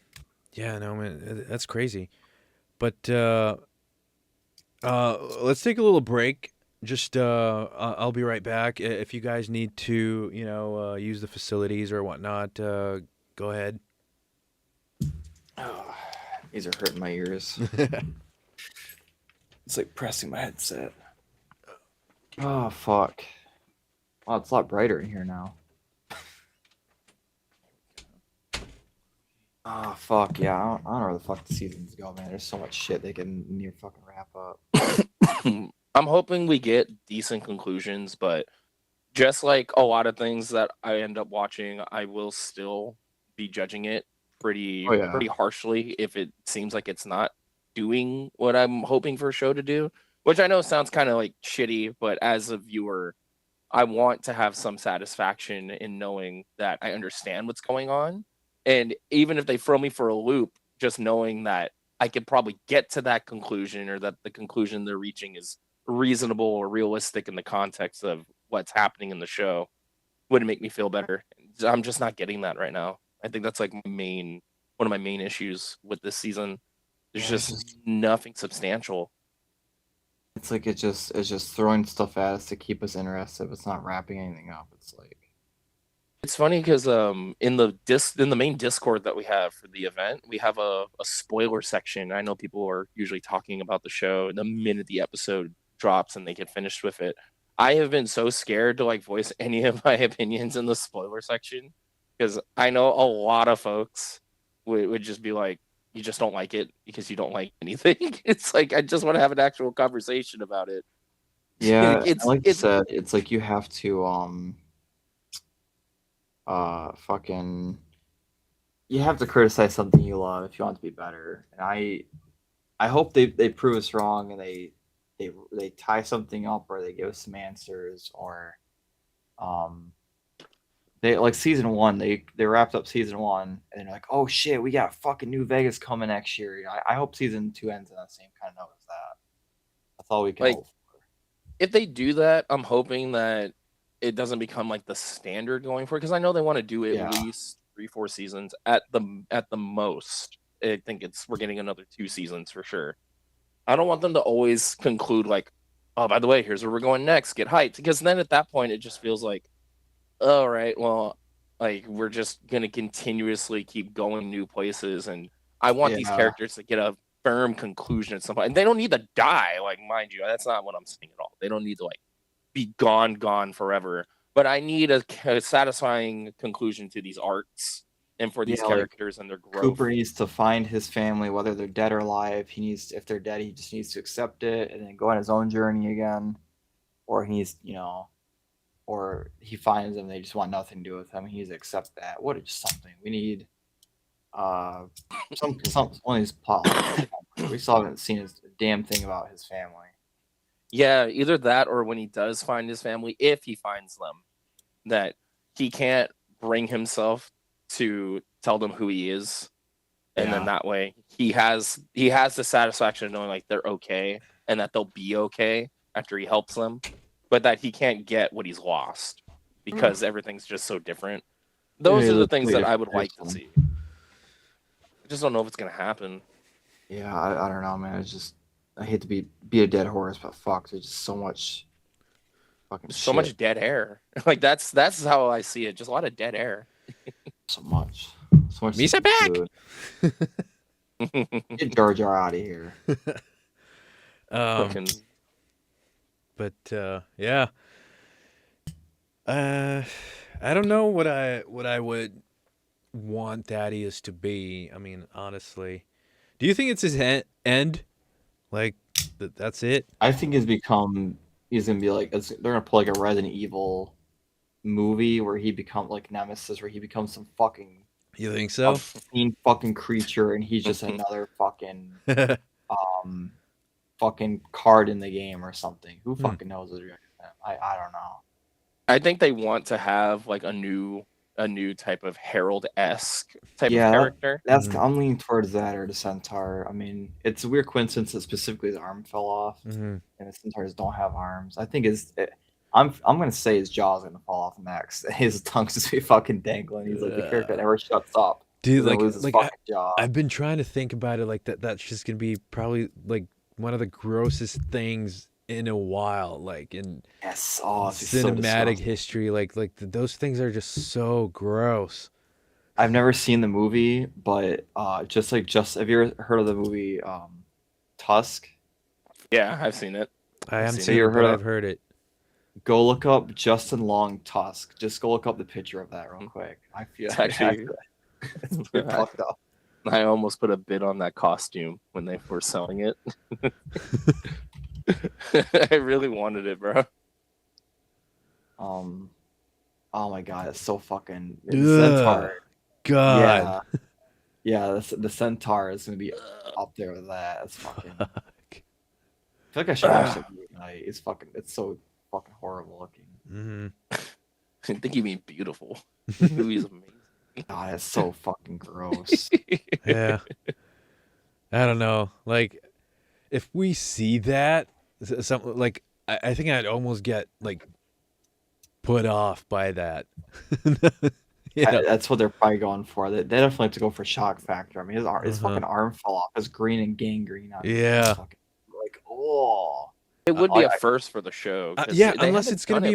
yeah, no, man, that's crazy. But let's take a little break. Just I'll be right back. If you guys need to, use the facilities or whatnot, go ahead. Oh, these are hurting my ears. It's like pressing my headset. Oh, fuck. Oh, it's a lot brighter in here now. Oh, fuck, yeah. I don't know where the fuck the seasons go, man. There's so much shit they can near fucking wrap up. I'm hoping we get decent conclusions, but just like a lot of things that I end up watching, I will still be judging it pretty harshly if it seems like it's not doing what I'm hoping for a show to do, which I know sounds kind of like shitty, but as a viewer, I want to have some satisfaction in knowing that I understand what's going on. And even if they throw me for a loop, just knowing that I could probably get to that conclusion, or that the conclusion they're reaching is reasonable or realistic in the context of what's happening in the show, would make me feel better. I'm just not getting that right now. I think that's like one of my main issues with this season. There's just nothing substantial. It's like it's just throwing stuff at us to keep us interested. It's not wrapping anything up. It's like, it's funny because in the main Discord that we have for the event, we have a spoiler section. I know people are usually talking about the show the minute the episode drops and they get finished with it. I have been so scared to like voice any of my opinions in the spoiler section, because I know a lot of folks would just be like, you just don't like it because you don't like anything. It's like, I just want to have an actual conversation about it. Yeah, like you said, it's like you have to you have to criticize something you love if you want it to be better. And I hope they prove us wrong, and they tie something up, or they give us some answers, or they like season 1, they wrapped up season 1 and they're like, oh shit, we got fucking New Vegas coming next year. I hope season 2 ends on the same kind of note as that. That's all we can hope for. If they do that, I'm hoping that it doesn't become like the standard going forward, because I know they want to do at least 3-4 seasons at the most. I think we're getting another 2 seasons for sure. I don't want them to always conclude like, oh, by the way, here's where we're going next, get hyped, because then at that point it just feels like, all right, well, like we're just gonna continuously keep going new places, and I want these characters to get a firm conclusion at some point, and they don't need to die. Like, mind you, that's not what I'm saying at all. They don't need to like be gone forever, but I need a satisfying conclusion to these arcs and for these characters and their growth. Cooper needs to find his family, whether they're dead or alive. If they're dead, he just needs to accept it and then go on his own journey again, or he's or he finds them, they just want nothing to do with him. He needs to accept that. What is something we need? Some one of these plot lines. We still haven't seen a damn thing about his family. Yeah, either that, or when he does find his family, if he finds them, that he can't bring himself to tell them who he is, and then that way he has the satisfaction of knowing like they're okay and that they'll be okay after he helps them, but that he can't get what he's lost because everything's just so different. Those are the things that I would like to see. I just don't know if it's gonna happen. Yeah, I don't know, man. It's just, I hate to be a dead horse, but fuck, there's just so much fucking shit. So much dead air. Like that's how I see it. Just a lot of dead air. So much. Misa back. Get Jar Jar out of here. But yeah. I don't know what I would want Thaddeus to be. I mean, honestly, do you think it's his end? Like that's it? I think he's gonna be like, they're gonna pull like a Resident Evil movie where he becomes like Nemesis, where he becomes some fucking You think so? Obscene fucking creature, and he's just another fucking fucking card in the game or something. Who fucking knows what they're doing with him? I don't know. I think they want to have like a new type of Herald-esque type of character. I'm leaning towards that or the Centaur. I mean, it's a weird coincidence that specifically his arm fell off, and the Centaurs don't have arms. I think I'm gonna say his jaw's gonna fall off next. His tongue's just be fucking dangling. He's like the character that never shuts up. Dude, like I've been trying to think about it like that. That's just gonna be probably like one of the grossest things in a while, like in cinematic history. Like those things are just so gross. I've never seen the movie, but have you ever heard of the movie Tusk? Yeah, I've seen it. I haven't seen it, but I've heard it. Go look up Justin Long Tusk. Just go look up the picture of that real quick. I feel it's actually it's pretty fucked up. I almost put a bid on that costume when they were selling it. I really wanted it, bro. Oh my god, it's so fucking Centaur. God. Yeah, the Centaur is gonna be up there with that. It's fucking. I feel like I should watch that movie tonight. It's so fucking horrible looking. I think you mean beautiful. The movie's amazing. God, it's so fucking gross. Yeah. I don't know. Like, if we see that, something like I think I'd almost get like put off by that. That's what they're probably going for. They definitely have to go for shock factor. I mean, his fucking arm fell off. It's green and gangrene on yeah. Fucking, like, oh. It would be a first for the show. Yeah, unless it's gonna be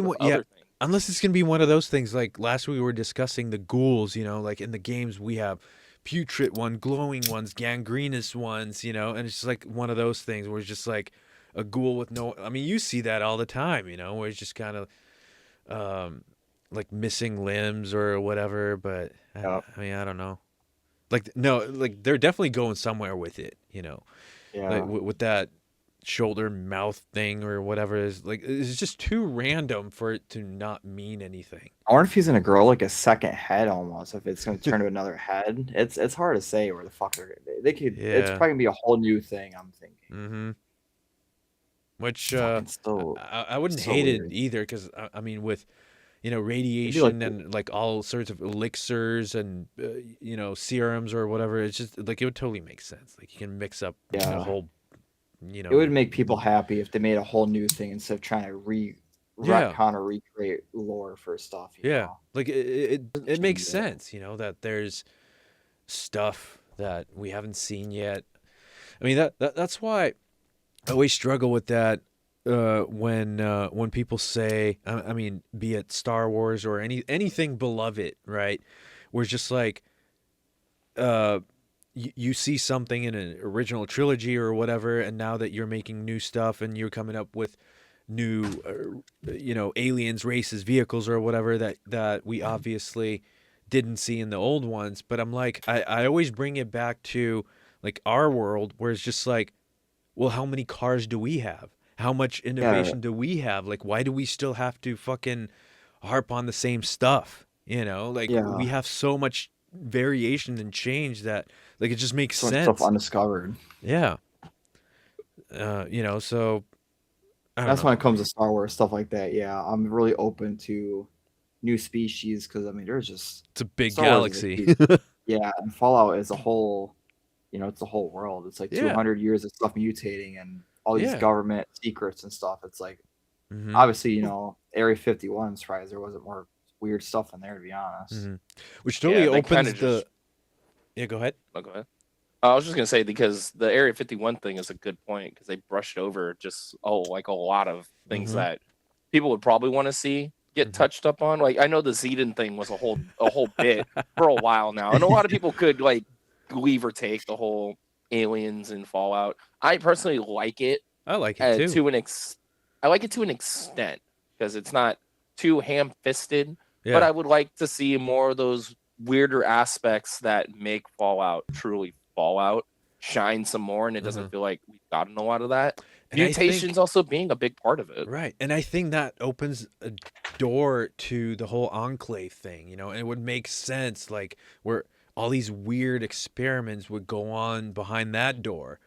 unless it's gonna be one of those things like last week we were discussing the ghouls. You know, like in the games we have putrid one, glowing ones, gangrenous ones. You know, and it's just like one of those things where it's just like a ghoul with no. I mean, you see that all the time. You know, where it's just kind of like missing limbs or whatever. But I mean, I don't know. Like like they're definitely going somewhere with it. You know, like with that shoulder mouth thing or whatever is like it's just too random for it to not mean anything. I wonder if he's gonna grow like a second head almost. If it's gonna turn to another head, it's hard to say where the fuck they could. Yeah. It's probably gonna be a whole new thing. I'm thinking. Which I wouldn't hate it either because I mean with radiation and like all sorts of elixirs and serums or whatever, it's just like it would totally make sense. Like you can mix up a whole. It would make people happy if they made a whole new thing instead of trying to retcon or recreate lore for stuff. You know? Like it makes sense, that there's stuff that we haven't seen yet. I mean that's why I always struggle with that when people say, I mean, be it Star Wars or anything beloved, right? Where it's just like, you see something in an original trilogy or whatever, and now that you're making new stuff and you're coming up with new, aliens, races, vehicles, or whatever that we obviously didn't see in the old ones. But I'm like, I always bring it back to like our world, where it's just like, well, how many cars do we have? How much innovation do we have? Like, why do we still have to fucking harp on the same stuff? Like we have so much variation and change that like it just makes sense. Stuff undiscovered. Yeah. So that's when it comes to Star Wars stuff like that. Yeah, I'm really open to new species because I mean there's just it's a big galaxy. Yeah, and Fallout is a whole, it's a whole world. It's like 200 years of stuff mutating and all these government secrets and stuff. It's like obviously Area 51 surprised there wasn't more weird stuff in there, to be honest. Which totally opens the. Yeah, go ahead. Oh, go ahead. I was just gonna say because the Area 51 thing is a good point because they brushed over just like a lot of things that people would probably want to see get touched up on. Like I know the Zedon thing was a whole bit for a while now, and a lot of people could like leave or take the whole aliens and Fallout. I personally like it. I like it too. I like it to an extent because it's not too ham-fisted. Yeah. But I would like to see more of those weirder aspects that make Fallout truly Fallout shine some more, and it doesn't feel like we've gotten a lot of that. And mutations also being a big part of it. Right. And I think that opens a door to the whole Enclave thing, and it would make sense, like, where all these weird experiments would go on behind that door,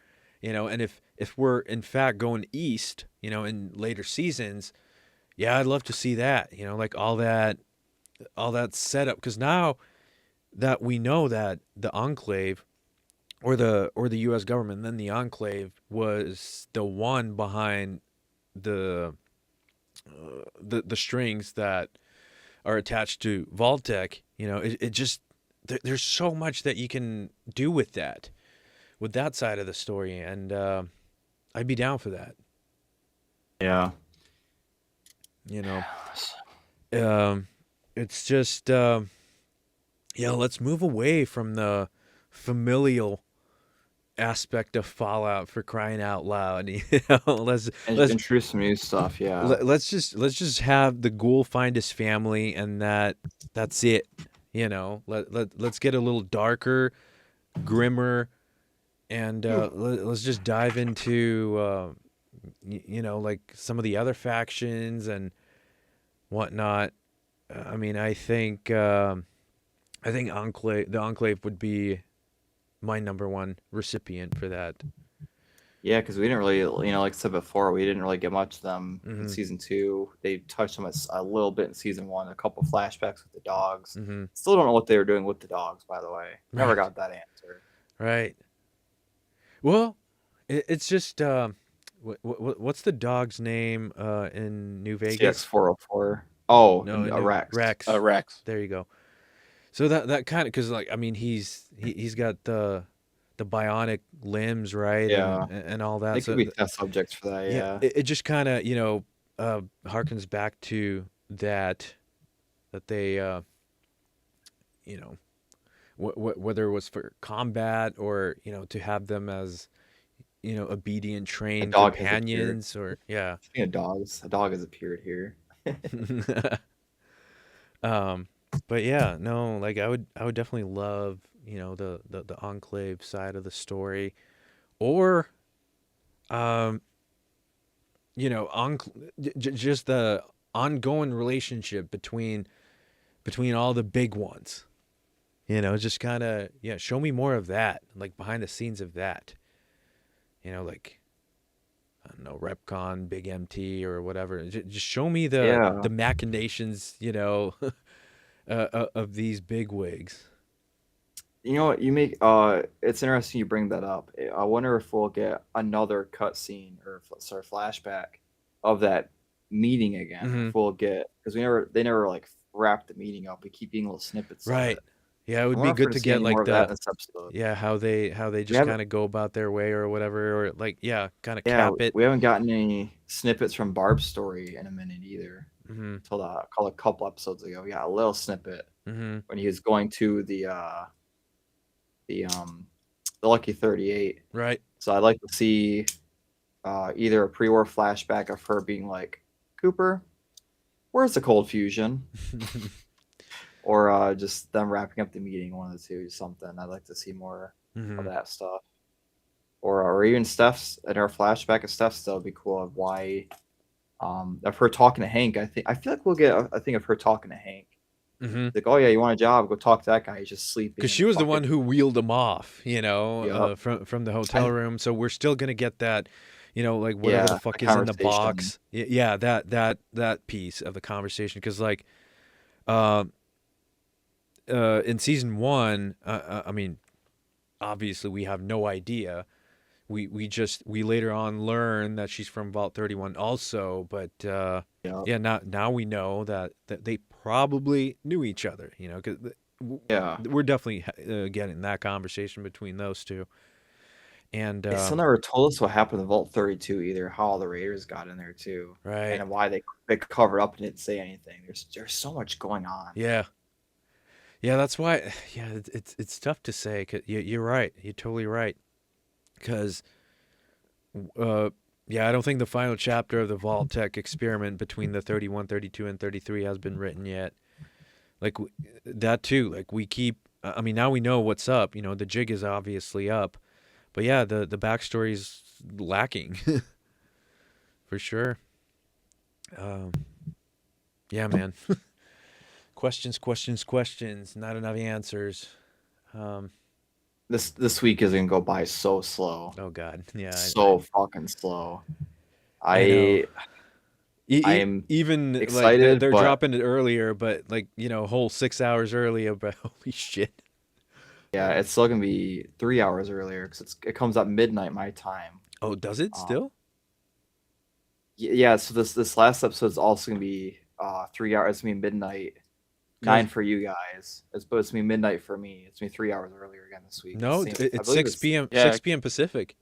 and if we're in fact going east, in later seasons, yeah, I'd love to see that, like all that setup, because now that we know that the Enclave or the U.S. government, then the Enclave was the one behind the the strings that are attached to vault-tec. It just there's so much that you can do with that side of the story, and I'd be down for that. Yeah. It's just let's move away from the familial aspect of Fallout, for crying out loud. Let's introduce some new stuff. Yeah. let's just have the ghoul find his family, and that's it. Let's get a little darker, grimmer, and let's just dive into like some of the other factions and whatnot. I mean, I think the Enclave would be my number one recipient for that. Yeah, because we didn't really, like I said before, we didn't really get much of them in season 2. They touched them a little bit in season 1, a couple flashbacks with the dogs. Still don't know what they were doing with the dogs, by the way. Never got that answer. Right. Well, it's just what's the dog's name in New Vegas? CX-404. Oh, no, Rex. Rex. There you go. So that kind of, because like, I mean, he's got the bionic limbs, right? Yeah, and all that. They could be test subjects for that. Yeah, it just kind of harkens back to that they whether it was for combat or to have them as obedient, trained companions, or yeah. Speaking of dogs, a dog has appeared here. But yeah, no, like I would definitely love the Enclave side of the story, or just the ongoing relationship between all the big ones. Just kind of, show me more of that, like behind the scenes of that. Like, I don't know, Repcon, Big MT, or whatever. Just show me the machinations, of these big wigs. You know what? You make it's interesting you bring that up. I wonder if we'll get another cutscene or flashback of that meeting again. If we'll get, because they never like wrap the meeting up. We keep getting little snippets. Right. Of it. Yeah, it would be good to get like that how they just kind of go about their way or whatever, or like kind of cap it. We haven't gotten any snippets from Barb's story in a minute either. Until a couple episodes ago, we got a little snippet when he was going to the Lucky 38. Right. So I'd like to see either a pre-war flashback of her being like, Cooper, where's the cold fusion? Or just them wrapping up the meeting, one of the two, something. I'd like to see more of that stuff. Or even Steph's, in her flashback of Steph's still would be cool, of why, of her talking to Hank. I feel like we'll get a thing of her talking to Hank. Like, oh yeah, you want a job? Go talk to that guy. He's just sleeping. Because she was the one who wheeled him off, from the hotel room. So we're still gonna get that, like whatever the fuck is in the box. Yeah, that piece of the conversation. Because like, in season 1, I mean, obviously we have no idea. We later on learn that she's from Vault 31 also, but now we know that they probably knew each other, because we're definitely getting that conversation between those two. And they still never told us what happened to Vault 32 either, how all the Raiders got in there too, right? And why they covered up and didn't say anything. There's so much going on. Yeah, that's why. Yeah, it's tough to say. 'Cause you're right. You're totally right. Because, I don't think the final chapter of the vault-tec experiment between the 31, 32, and 33 has been written yet. Like, that too. Like, we keep... I mean, now we know what's up. The jig is obviously up. But yeah, the backstory's lacking. For sure. Yeah, man. Questions. Not enough answers. This week is gonna go by so slow. Oh God, yeah, fucking slow. I know. I am even excited, like they're but dropping it earlier, but like whole 6 hours earlier. But holy shit. yeah, it's still gonna be 3 hours earlier because it comes at midnight my time. Oh, does it still? Yeah. So this last episode is also gonna be 3 hours. It's gonna be midnight. 9 for you guys. It's supposed to be midnight for me. It's gonna be 3 hours earlier again this week. No, it's 6 p.m. Yeah. 6 p.m. Pacific.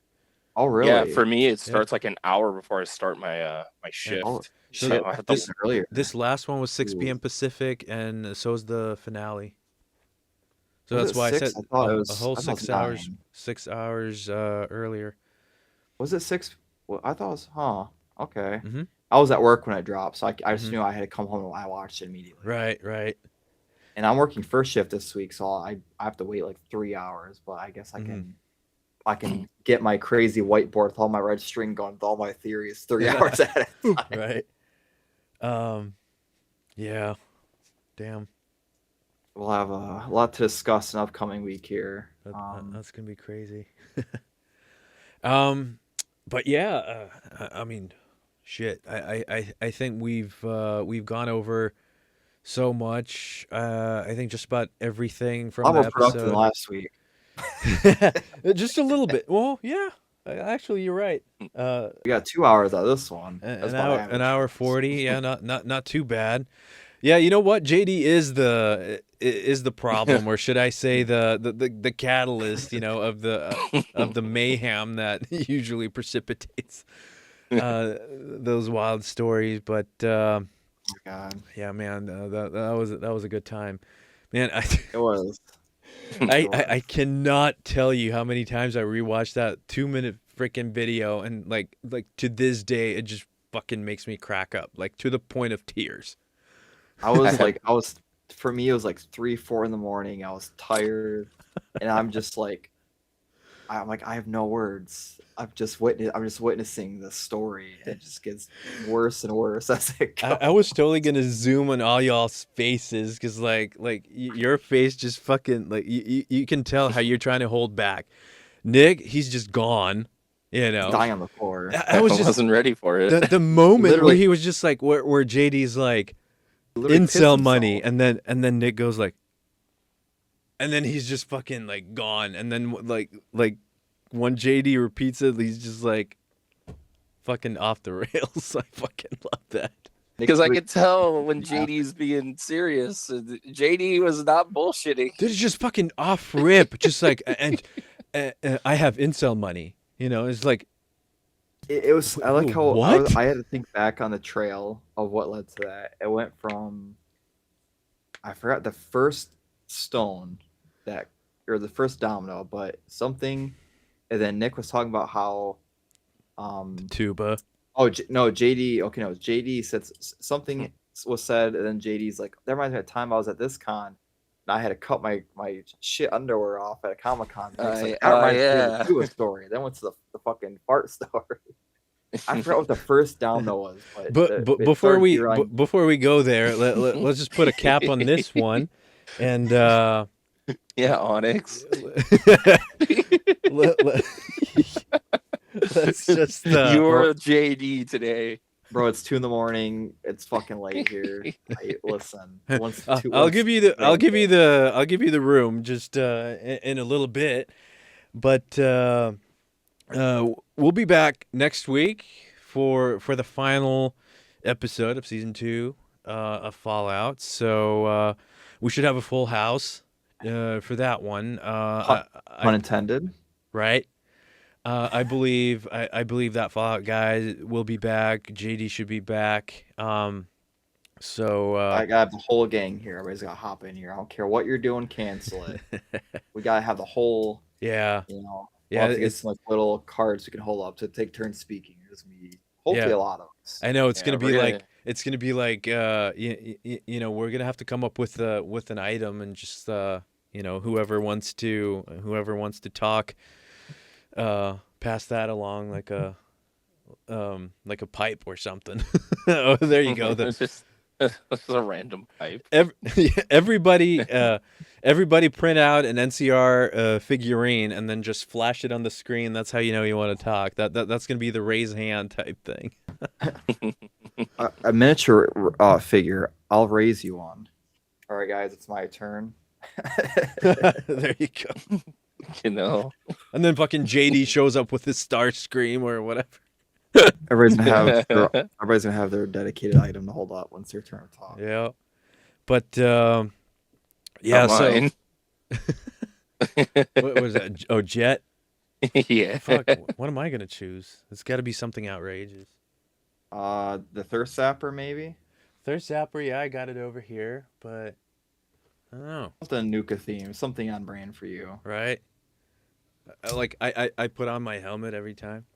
Oh really? Yeah, for me it starts like an hour before I start my my shift. Oh, So I have to earlier. This last one was 6 p.m. Pacific, and so is the finale. So Was that's it why 6? I said I thought it a was whole I thought it 6 was hours. 9. 6 hours earlier. Was it 6? Well, I thought it was. Okay. Mm-hmm. I was at work when it dropped, so I just knew I had to come home and I watched it immediately. Right. And I'm working first shift this week, so I have to wait like 3 hours. But I guess I can get my crazy whiteboard with all my red string going with all my theories 3 hours at a time. Right. Yeah. Damn. We'll have a lot to discuss in upcoming week here. That's gonna be crazy. But yeah, I mean, shit. I think we've gone over so much. I think just about everything from the more productive than episode. last week. Just a little bit. Well, yeah. Actually, you're right. We got 2 hours out of this one. An hour 40. Yeah, not too bad. Yeah, you know what? JD is the problem, or should I say the catalyst, of the mayhem that usually precipitates those wild stories. But oh my God. yeah, man, that was a good time, man. It was. I cannot tell you how many times I rewatched that 2-minute freaking video, and like to this day, it just fucking makes me crack up, like to the point of tears. For me, it was like 3, 4 in the morning. I was tired, and I'm like, I have no words. I'm just witnessing the story. It just gets worse and worse as it goes. I was totally gonna zoom on all y'all's faces, because like your face just fucking like you can tell how you're trying to hold back. Nick, he's just gone. Dying on the floor. I wasn't ready for it. The moment where he was just like where JD's like incel money, and then Nick goes like, and then he's just fucking like gone, and then like when JD repeats it, he's just like fucking off the rails. I fucking love that. Because I could tell when JD's being serious. JD was not bullshitting. This is just fucking off rip, just like and I have incel money. It's like it was. I like how what? I had to think back on the trail of what led to that. It went from, I forgot the first stone or the first domino, but something, and then Nick was talking about how tuba. Oh no, JD. Okay, no, JD said something was said, and then JD's like, "There reminds me of a time I was at this con, and I had to cut my shit underwear off at a Comic-Con." Like, that reminds me of the Tua story. Then went to the fucking fart story. I forgot what the first domino was, but before we go there, let's just put a cap on this one, and yeah, Onyx. Let's just you're a JD today, bro. It's 2 a.m. It's fucking late here. Listen, I'll give you the room just in a little bit, but we'll be back next week for the final episode of season 2 of Fallout. So we should have a full house for that one. Pun intended. Right. I believe that Fallout guy will be back. JD should be back. So I got the whole gang here. Everybody's got to hop in here. I don't care what you're doing. Cancel it. We got to have the whole. Yeah. Yeah. We'll get some little cards we can hold up to take turns speaking. There's gonna be hopefully a lot of us. I know it's gonna be like we're gonna have to come up with an item, and just whoever wants to talk. Pass that along like a pipe or something. Oh, there you go. It's just a random pipe. Everybody Everybody print out an NCR figurine and then just flash it on the screen. That's how you know you want to talk. That's gonna be the raise hand type thing. A miniature figure. I'll raise you on. All right, guys, it's my turn. There you go. You know, and then fucking JD shows up with his star scream or whatever. Everybody's gonna have their dedicated item to hold up once their turn to talk. Yeah, but yeah. So what was that? Oh, Jet. Yeah. Fuck. What am I gonna choose? It's got to be something outrageous. The Thirst Zapper maybe. Thirst Zapper. Yeah, I got it over here, but I don't know. Something Nuka theme, something on brand for you. Right. Like I put on my helmet every time.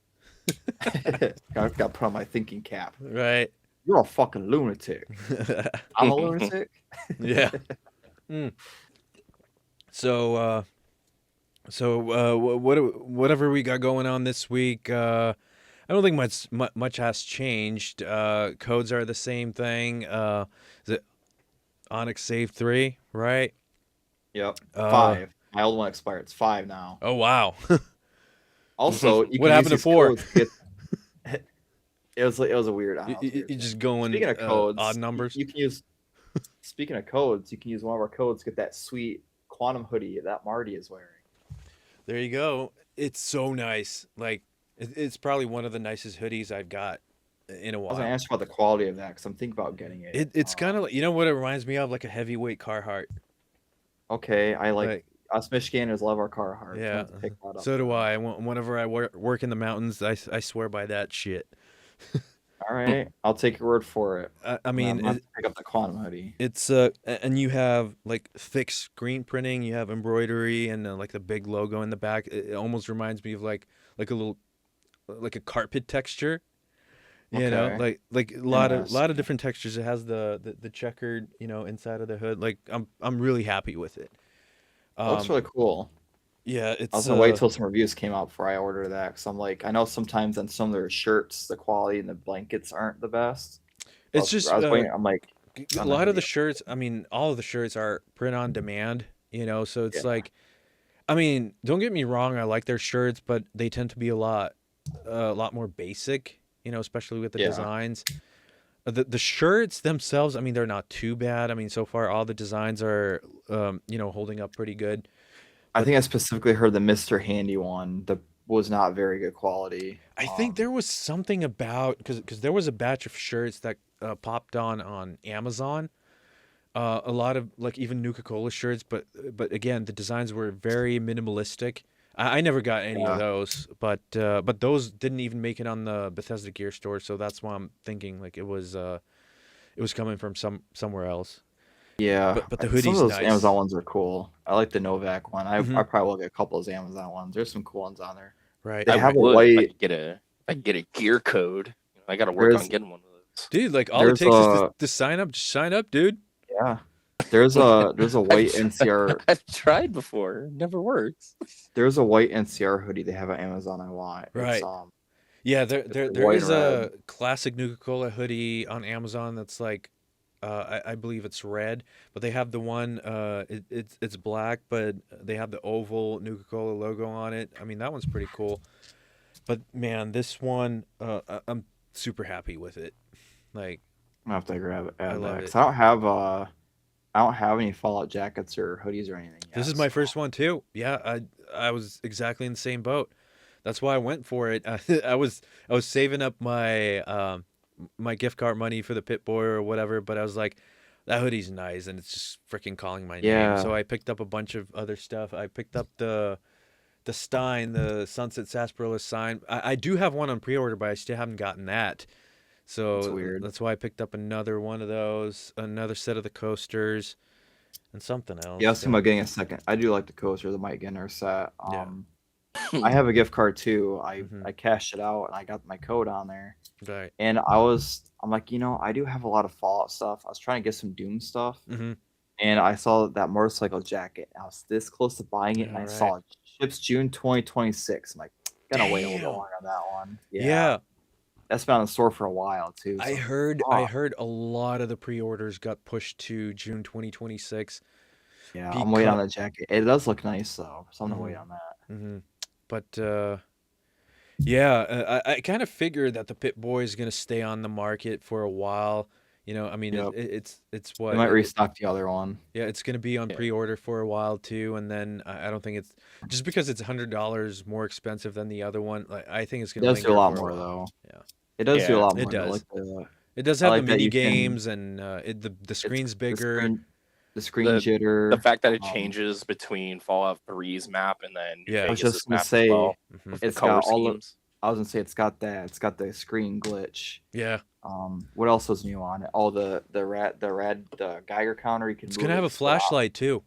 Got to put on my thinking cap. Right. You're a fucking lunatic. I'm a lunatic. Yeah. So whatever we got going on this week, I don't think much has changed. Codes are the same thing. Is it Onyx Save 3, right? Yep. 5. My old one expired. It's 5 now. Oh wow. Also, you what happened to 4? It was a weird. You just going. Speaking of codes, odd numbers. You can use. Speaking of codes, you can use one of our codes to get that sweet quantum hoodie that Marty is wearing. There you go. It's so nice. Like it's probably one of the nicest hoodies I've got in a while. I was gonna ask you about the quality of that because I'm thinking about getting it. It's kind of like, you know what it reminds me of, like a heavyweight Carhartt. Okay, I like us Michiganders love our Carhartt. Yeah, so do I. Whenever I work in the mountains, I swear by that shit. All right, I'll take your word for it. I mean, pick up the quantum hoodie. It's and you have like thick screen printing, you have embroidery, and like the big logo in the back. It almost reminds me of like a little, like a carpet texture. You know, like a lot of different textures. It has the checkered, inside of the hood. Like I'm really happy with it. Looks really cool. Yeah, I was gonna wait till some reviews came out before I order that, because I'm like, I know sometimes on some of their shirts the quality and the blankets aren't the best. It's just I was waiting. I'm like, a lot of the shirts. I mean, all of the shirts are print on demand. So it's like, I mean, don't get me wrong, I like their shirts, but they tend to be a lot more basic. Especially with the designs. The shirts themselves, I mean, they're not too bad. I mean, so far all the designs are holding up pretty good. I think I specifically heard the Mr. Handy one that was not very good quality. I think there was something about, because there was a batch of shirts that popped on Amazon. A lot of like even Nuka-Cola shirts, but again, the designs were very minimalistic. I never got any of those, but those didn't even make it on the Bethesda Gear Store, so that's why I'm thinking like it was coming from somewhere else. Yeah, but the hoodie's some of those nice. Amazon ones are cool. I like the Novak one. I probably will get a couple of those Amazon ones. There's some cool ones on there. Right. They have a white. white. If I get a gear code, I got to work on getting one of those. Dude, like all it takes is to sign up. Just sign up, dude. Yeah. There's a white NCR. I've tried before. It never works. There's a white NCR hoodie they have on Amazon I want. Right. Yeah, there is a classic Nuka-Cola hoodie on Amazon that's like, I believe it's red, but they have the one, it's black, but they have the oval Nuka-Cola logo on it. I mean, that one's pretty cool. But man, this one, I'm super happy with it. Like, I'm gonna have to grab it. I love it. I don't have any Fallout jackets or hoodies or anything yet. This is my first one too. Yeah, I was exactly in the same boat. That's why I went for it. I was saving up my my gift card money for the Pit-Boy or whatever, but I was like, that hoodie's nice and it's just freaking calling my name. So I picked up a bunch of other stuff. I picked up the Stein, the Sunset Sarsaparilla sign. I do have one on pre-order, but I still haven't gotten that. So that's why I picked up another one of those, another set of the coasters, and something else. Yeah, I was thinking about getting a second. I do like the coaster, the Mike Ginner set. I have a gift card too. I cashed it out and I got my code on there. Right. And I'm like, I do have a lot of Fallout stuff. I was trying to get some Doom stuff. And I saw that motorcycle jacket. I was this close to buying it, and I saw it ships June 2026. I'm like, gotta wait a little bit longer on that one. Yeah. That's been on the store for a while too. So. I heard a lot of the pre-orders got pushed to June 2026. Yeah, I'm waiting on that jacket. It does look nice though, so I'm gonna wait on that. Mm-hmm. But yeah, I kind of figured that the Pit Boy is gonna stay on the market for a while. You know, I mean, Yep. it's They what might restock the other one. yeah, it's gonna be on pre-order for a while too, and then I don't think it's just because it's $100 more expensive than the other one. Like I think it's It gonna does do linger a lot for a more while. though. Yeah, It does do a lot more. it does. Like It does I have the like that mini you can. games and the It's screen's bigger. the screen The jitter. fact that it changes between Fallout 3's map and then New Yeah. I was Vegas' just gonna map as say well Mm-hmm. with the it's got color all the. schemes. I was gonna say it's got that. It's got the screen glitch. Yeah, What else was new on it? Oh, the Geiger counter. You can. it's move gonna it have a to stop. flashlight too.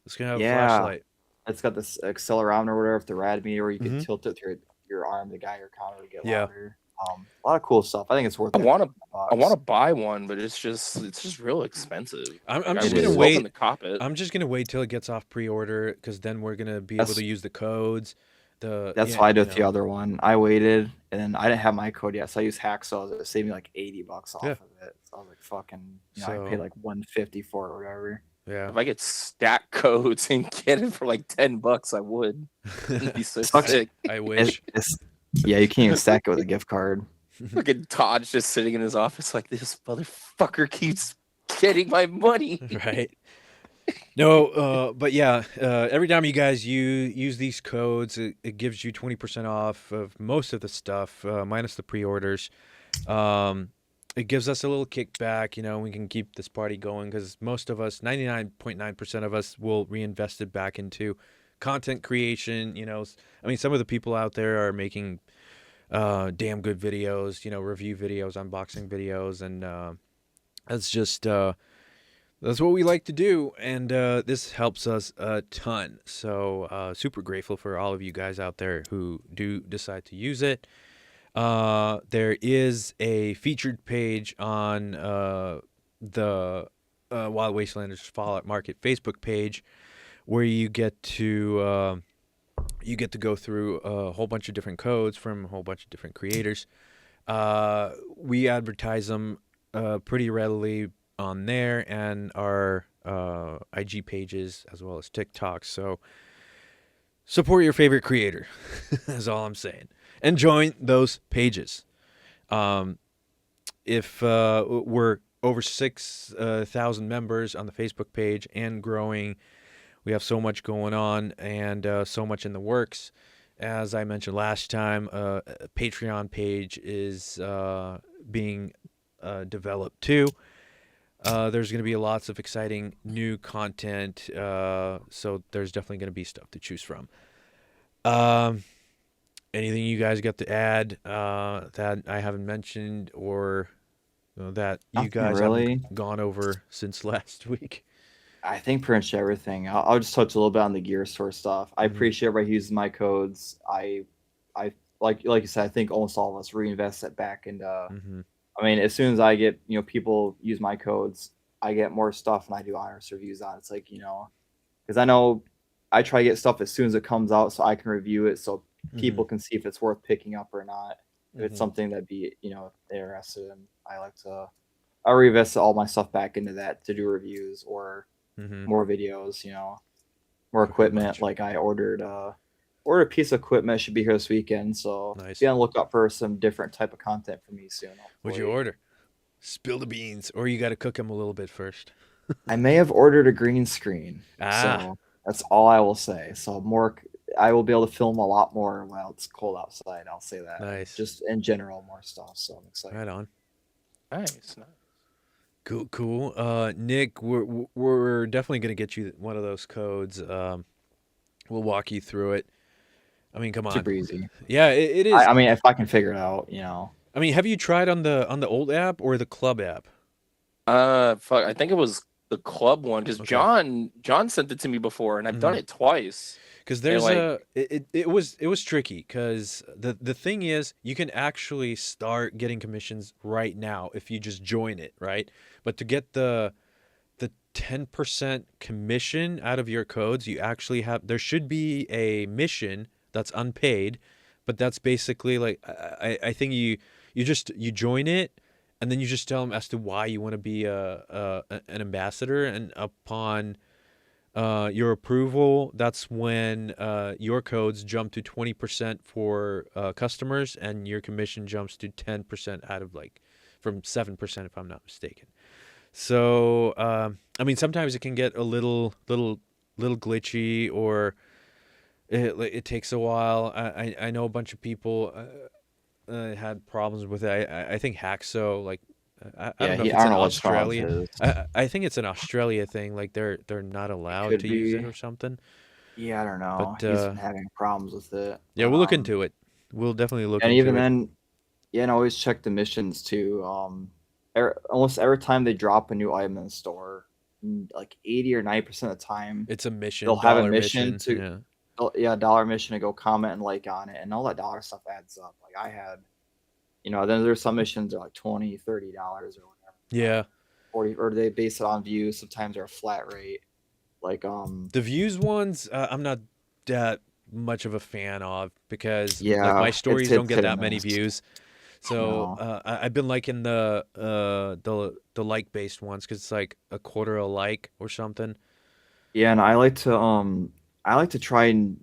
It's gonna have a Yeah, flashlight. it's got this accelerometer or whatever. If the rad meter, where you can Mm-hmm. tilt it through your arm, the Geiger counter to get Yeah. louder. A lot of cool stuff. I think it's worth. I want to $100. buy one, but it's just real expensive. I'm Like, just It gonna is. wait. to cop it. I'm just gonna wait till it gets off pre-order because then we're gonna be able That's to use the codes. that's Yeah, why I did you with the know. other one. I waited, and then I didn't have my code yet, so I used Hacksaw. It saved me like $80 off Yeah. of it. So I was like, fucking, I So- paid like $150 for it or whatever. Yeah. If I get stack codes and get it for like $10, I would. It'd be so Sucks. sick. I wish. Yeah, you can't even stack it with a gift card. Fucking Todd's just sitting in his office like this motherfucker keeps getting my money. Right. No, but yeah, every time you guys use these codes, it gives you 20% off of most of the stuff, minus the pre-orders. It gives us a little kickback, we can keep this party going because most of us, 99.9% of us, will reinvest it back into content creation. I mean, some of the people out there are making damn good videos, review videos, unboxing videos, and that's just that's what we like to do, and this helps us a ton. So super grateful for all of you guys out there who do decide to use it. There is a featured page on the Wild Wastelanders Fallout Market Facebook page where you get to go through a whole bunch of different codes from a whole bunch of different creators. We advertise them pretty readily on there and our IG pages as well as TikTok. So support your favorite creator. That's all I'm saying. And join those pages. If we're over 6,000 members on the Facebook page and growing, we have so much going on and so much in the works. As I mentioned last time, a Patreon page is being developed too. There's going to be lots of exciting new content, so there's definitely going to be stuff to choose from. Anything you guys got to add that I haven't mentioned or that you Nothing guys really. haven't gone over since last week? I think pretty much everything. I'll just touch a little bit on the gear store stuff. I Mhm. appreciate everybody using my codes. I like you said. I think almost all of us reinvest it back into. Mm-hmm. I mean, as soon as I get people use my codes, I get more stuff and I do honest reviews on it. It's like because I know I try to get stuff as soon as it comes out so I can review it so people can see if it's worth picking up or not. If it's something that'd be interested in, I reinvest all my stuff back into that to do reviews or more videos, more equipment. much. Like I ordered a piece of equipment, should be here this weekend, so Nice. be on the lookout for some different type of content from me soon. What'd you order? Spill the beans, or you got to cook them a little bit first. I may have ordered a green screen, so that's all I will say. So I will be able to film a lot more while it's cold outside. I'll say that. Nice. Just in general, more stuff. So I'm excited. Right on. Nice. Cool. Nick, we're definitely gonna get you one of those codes. We'll walk you through it. I mean, come on. Super easy. Yeah, it is. I mean, if I can figure it out, I mean, have you tried on the old app or the club app? Fuck, I think it was the club one because Okay. John sent it to me before, and I've done it twice. Because there's it was tricky because the thing is you can actually start getting commissions right now if you just join it, right? But to get the 10% commission out of your codes, you actually there should be a mission that's unpaid, but that's basically like I think you join it and then you just tell them as to why you want to be an ambassador, and upon your approval, that's when your codes jump to 20% for customers, and your commission jumps to 10% out of like from 7% if I'm not mistaken. So I mean, sometimes it can get a little glitchy, or it takes a while. I know a bunch of people had problems with it. I think Hackso, like I don't know if I it's don't in know what's wrong with Australia. his. I think it's an Australia thing. Like they're not It allowed could to use it be. or something. Yeah, I don't know. But He's been having problems with it. yeah, we'll look into it. We'll definitely look And even into it. then, yeah, and always check the missions too. Almost every time they drop a new item in the store, like 80 or 90% of the time, It's a mission, they'll have a dollar mission mission. to, Yeah. dollar mission to go comment and like on it, and all that dollar stuff adds up. Like I had, then there's some missions are like $20, $30 or whatever. Yeah. 40, or they base it on views. Sometimes they're a flat rate. Like The views ones, I'm not that much of a fan of, because like my yeah, stories don't it's get hit or that many miss. views. So No. I've been liking the like based ones, because it's like a quarter a like or something. Yeah, and I like to try and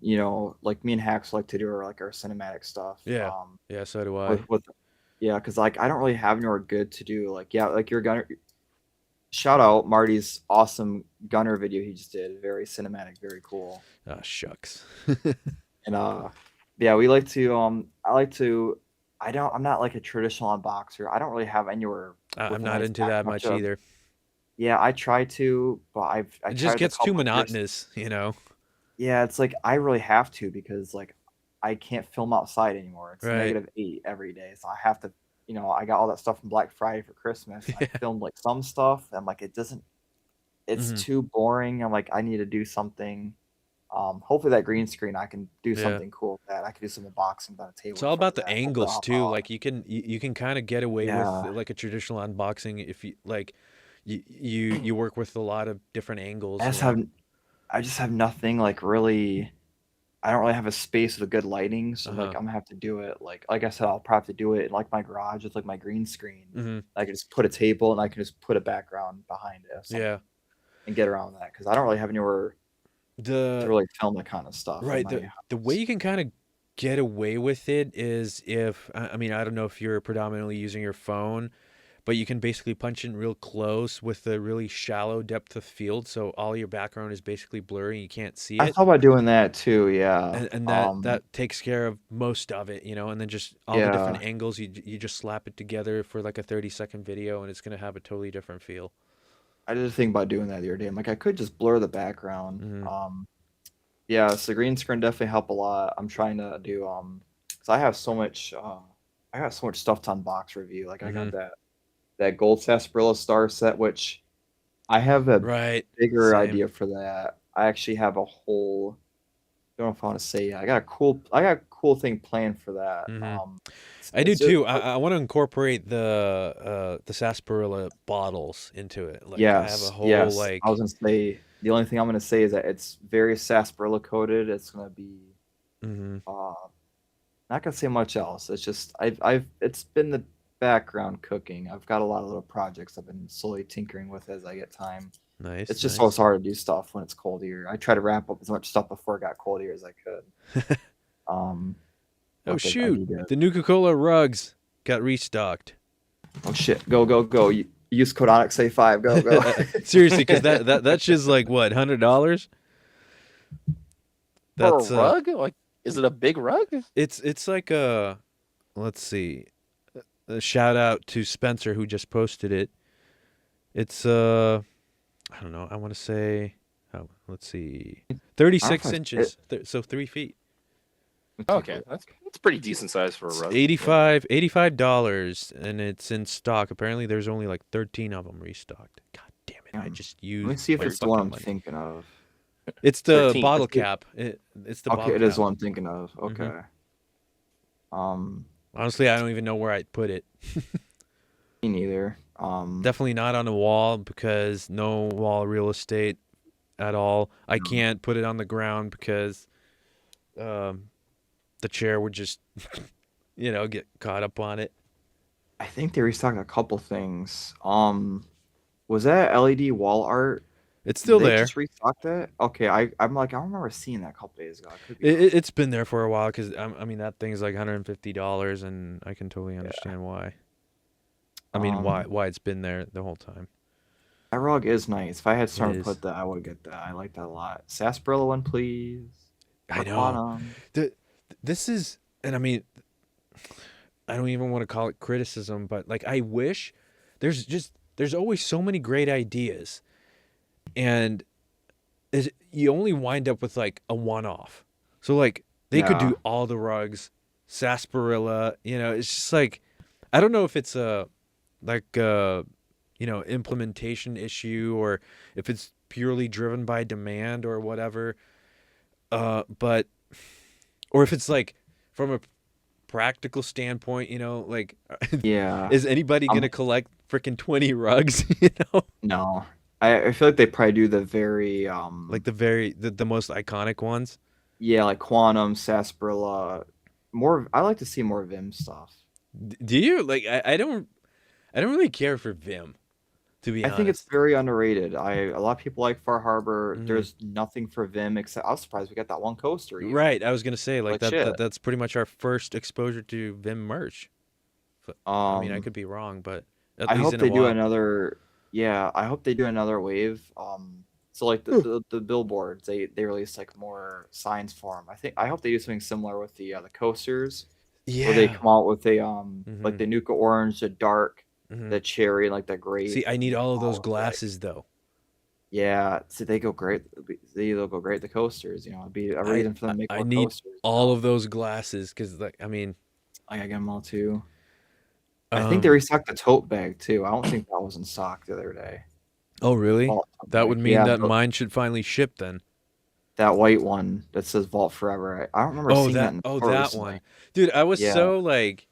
like me and Hacks like to do like our cinematic stuff. Yeah. Yeah, so do I. With yeah, because like I don't really have anywhere good to do like like your gunner. Shout out Marty's awesome gunner video he just did. Very cinematic, very cool. Ah, shucks. And yeah, we like to I'm not like a traditional unboxer. I don't really have anywhere with I'm a not nice into back that much much of. either. Yeah, I try to, but I It just tried a gets too couple years. monotonous, you know. Yeah, it's like I really have to, because like I can't film outside anymore. It's Right. -8 every day, so I have to. I got all that stuff from Black Friday for Christmas. And I Yeah. filmed like some stuff, and like it doesn't. It's Hmm. too boring. I'm like, I need to do something. Hopefully that green screen, I can do Yeah. something cool with that. I can do some unboxing on a table. It's In all front about of the that. Hopefully angles I'll too. pop. Like you can kind of get away with Yeah, like a traditional unboxing if you like you work with a lot of different I angles, you just know. have I just have nothing like really. I don't really have a space with good lighting, so like Uh-huh. I'm gonna have to do it like I said, I'll probably have to do it in like my garage with like my green screen. Hmm. I can just put a table and I can just put a background behind it or Yeah. something and get around that, because I don't really have anywhere to The really film that kind of stuff in right, my the way house. you can kind of get away with it is if I mean, I don't know if you're predominantly using your phone, but you can basically punch in real close with a really shallow depth of field, so all your background is basically blurry, you can't see I it. thought about doing that too, yeah. And that takes care of most of it, you know. And then just all the different Yeah. angles, you just slap it together for like a 30-second video, and it's gonna have a totally different feel. I did think about doing that the other day. I'm like, I could just blur the background. Hmm. Yeah, so green screen definitely help a lot. I'm trying to do because I got so much stuff to unbox review. Like I Hmm. got that gold sarsaparilla star set, which I have a Right. bigger Same. idea for that. I actually have a whole. I don't know if I want to say. I got a cool thing planned for that. Hmm. It's, I do it's just too. I want to incorporate the sarsaparilla bottles into it. Like I have a yes, whole yes. I was like. gonna say the only thing I'm gonna say is that it's very sarsaparilla coated. It's gonna be Hmm. uh, not gonna say much else. It's just I've it's been the background cooking. I've got a lot of little projects I've been slowly tinkering with as I get time. Nice, It's just so nice. hard to do stuff when it's cold here. I try to wrap up as much stuff before it got cold here as I could. Um, Oh I shoot! need to. The Nuka-Cola rugs got restocked. Oh shit! Go go go! Use code Onyx A5. Go go. Seriously, because that's just like what, $100? For a That's rug? Like, is it a big rug? it's like a, let's see, a shout out to Spencer who just posted it. It's I don't know. I want to say, oh, let's see, I don't know 36 if inches, so 3 feet. Okay, that's pretty decent size for a It's rug. 85 dollars, and it's in stock. Apparently, there's only like 13 of them restocked. God damn it! I just Let me used see if my it's the one fucking I'm money. thinking of. It's the 13. bottle Let's see. cap. It's the Okay, bottle it is cap. the one I'm thinking of. Mhm. Okay. Um, Honestly, I don't even know where I'd put it. me neither. Definitely not on the wall, because no wall real estate at all. I No. can't put it on the ground because the chair would just, get caught up on it. I think they restocked a couple things. Was that LED wall art? It's still They there. just restocked it? Okay, I'm like, I remember seeing that a couple days ago. It's been there for a while because I mean that thing's like $150, and I can totally understand why. I mean why it's been there the whole time. That rug is nice. If I had someone put that, I would get that. I like that a lot. Sarsaparilla one, please. I know. This is, and I mean, I don't even want to call it criticism, but like I wish there's always so many great ideas, and you only wind up with like a one-off. So like they could do all the rugs, sarsaparilla. It's just like I don't know if it's a implementation issue or if it's purely driven by demand or whatever. But or if it's like from a practical standpoint, like is anybody gonna collect freaking 20 rugs? No. I feel like they probably do the very like the most iconic ones. Yeah, like Quantum, sarsaparilla. I like to see more Vim stuff. Do you? Like I don't really care for Vim, to be honest. I think it's very underrated. A lot of people like Far Harbor. There's nothing for Vim except I was surprised we got that one coaster. Even. Right. I was gonna say like that's pretty much our first exposure to Vim merch. I mean, I could be wrong, but I hope they do another. Yeah, I hope they do another wave. So like the billboards, they release like more signs for them. I hope they do something similar with the coasters. Yeah. Where they come out with a like the Nuka Orange, the dark, the cherry, and like the gray. See, I need all of those glasses though. Yeah, so they go great. They'll go great. The coasters, it'd be a reason for them to make more coasters. I need all of those glasses because, like, I mean, I gotta get them all too. I think they restocked the tote bag too. I don't think that was in stock the other day. Oh, really? That would mean that mine should finally ship then. That white one that says Vault Forever. I don't remember seeing that. That one, dude. I was so like.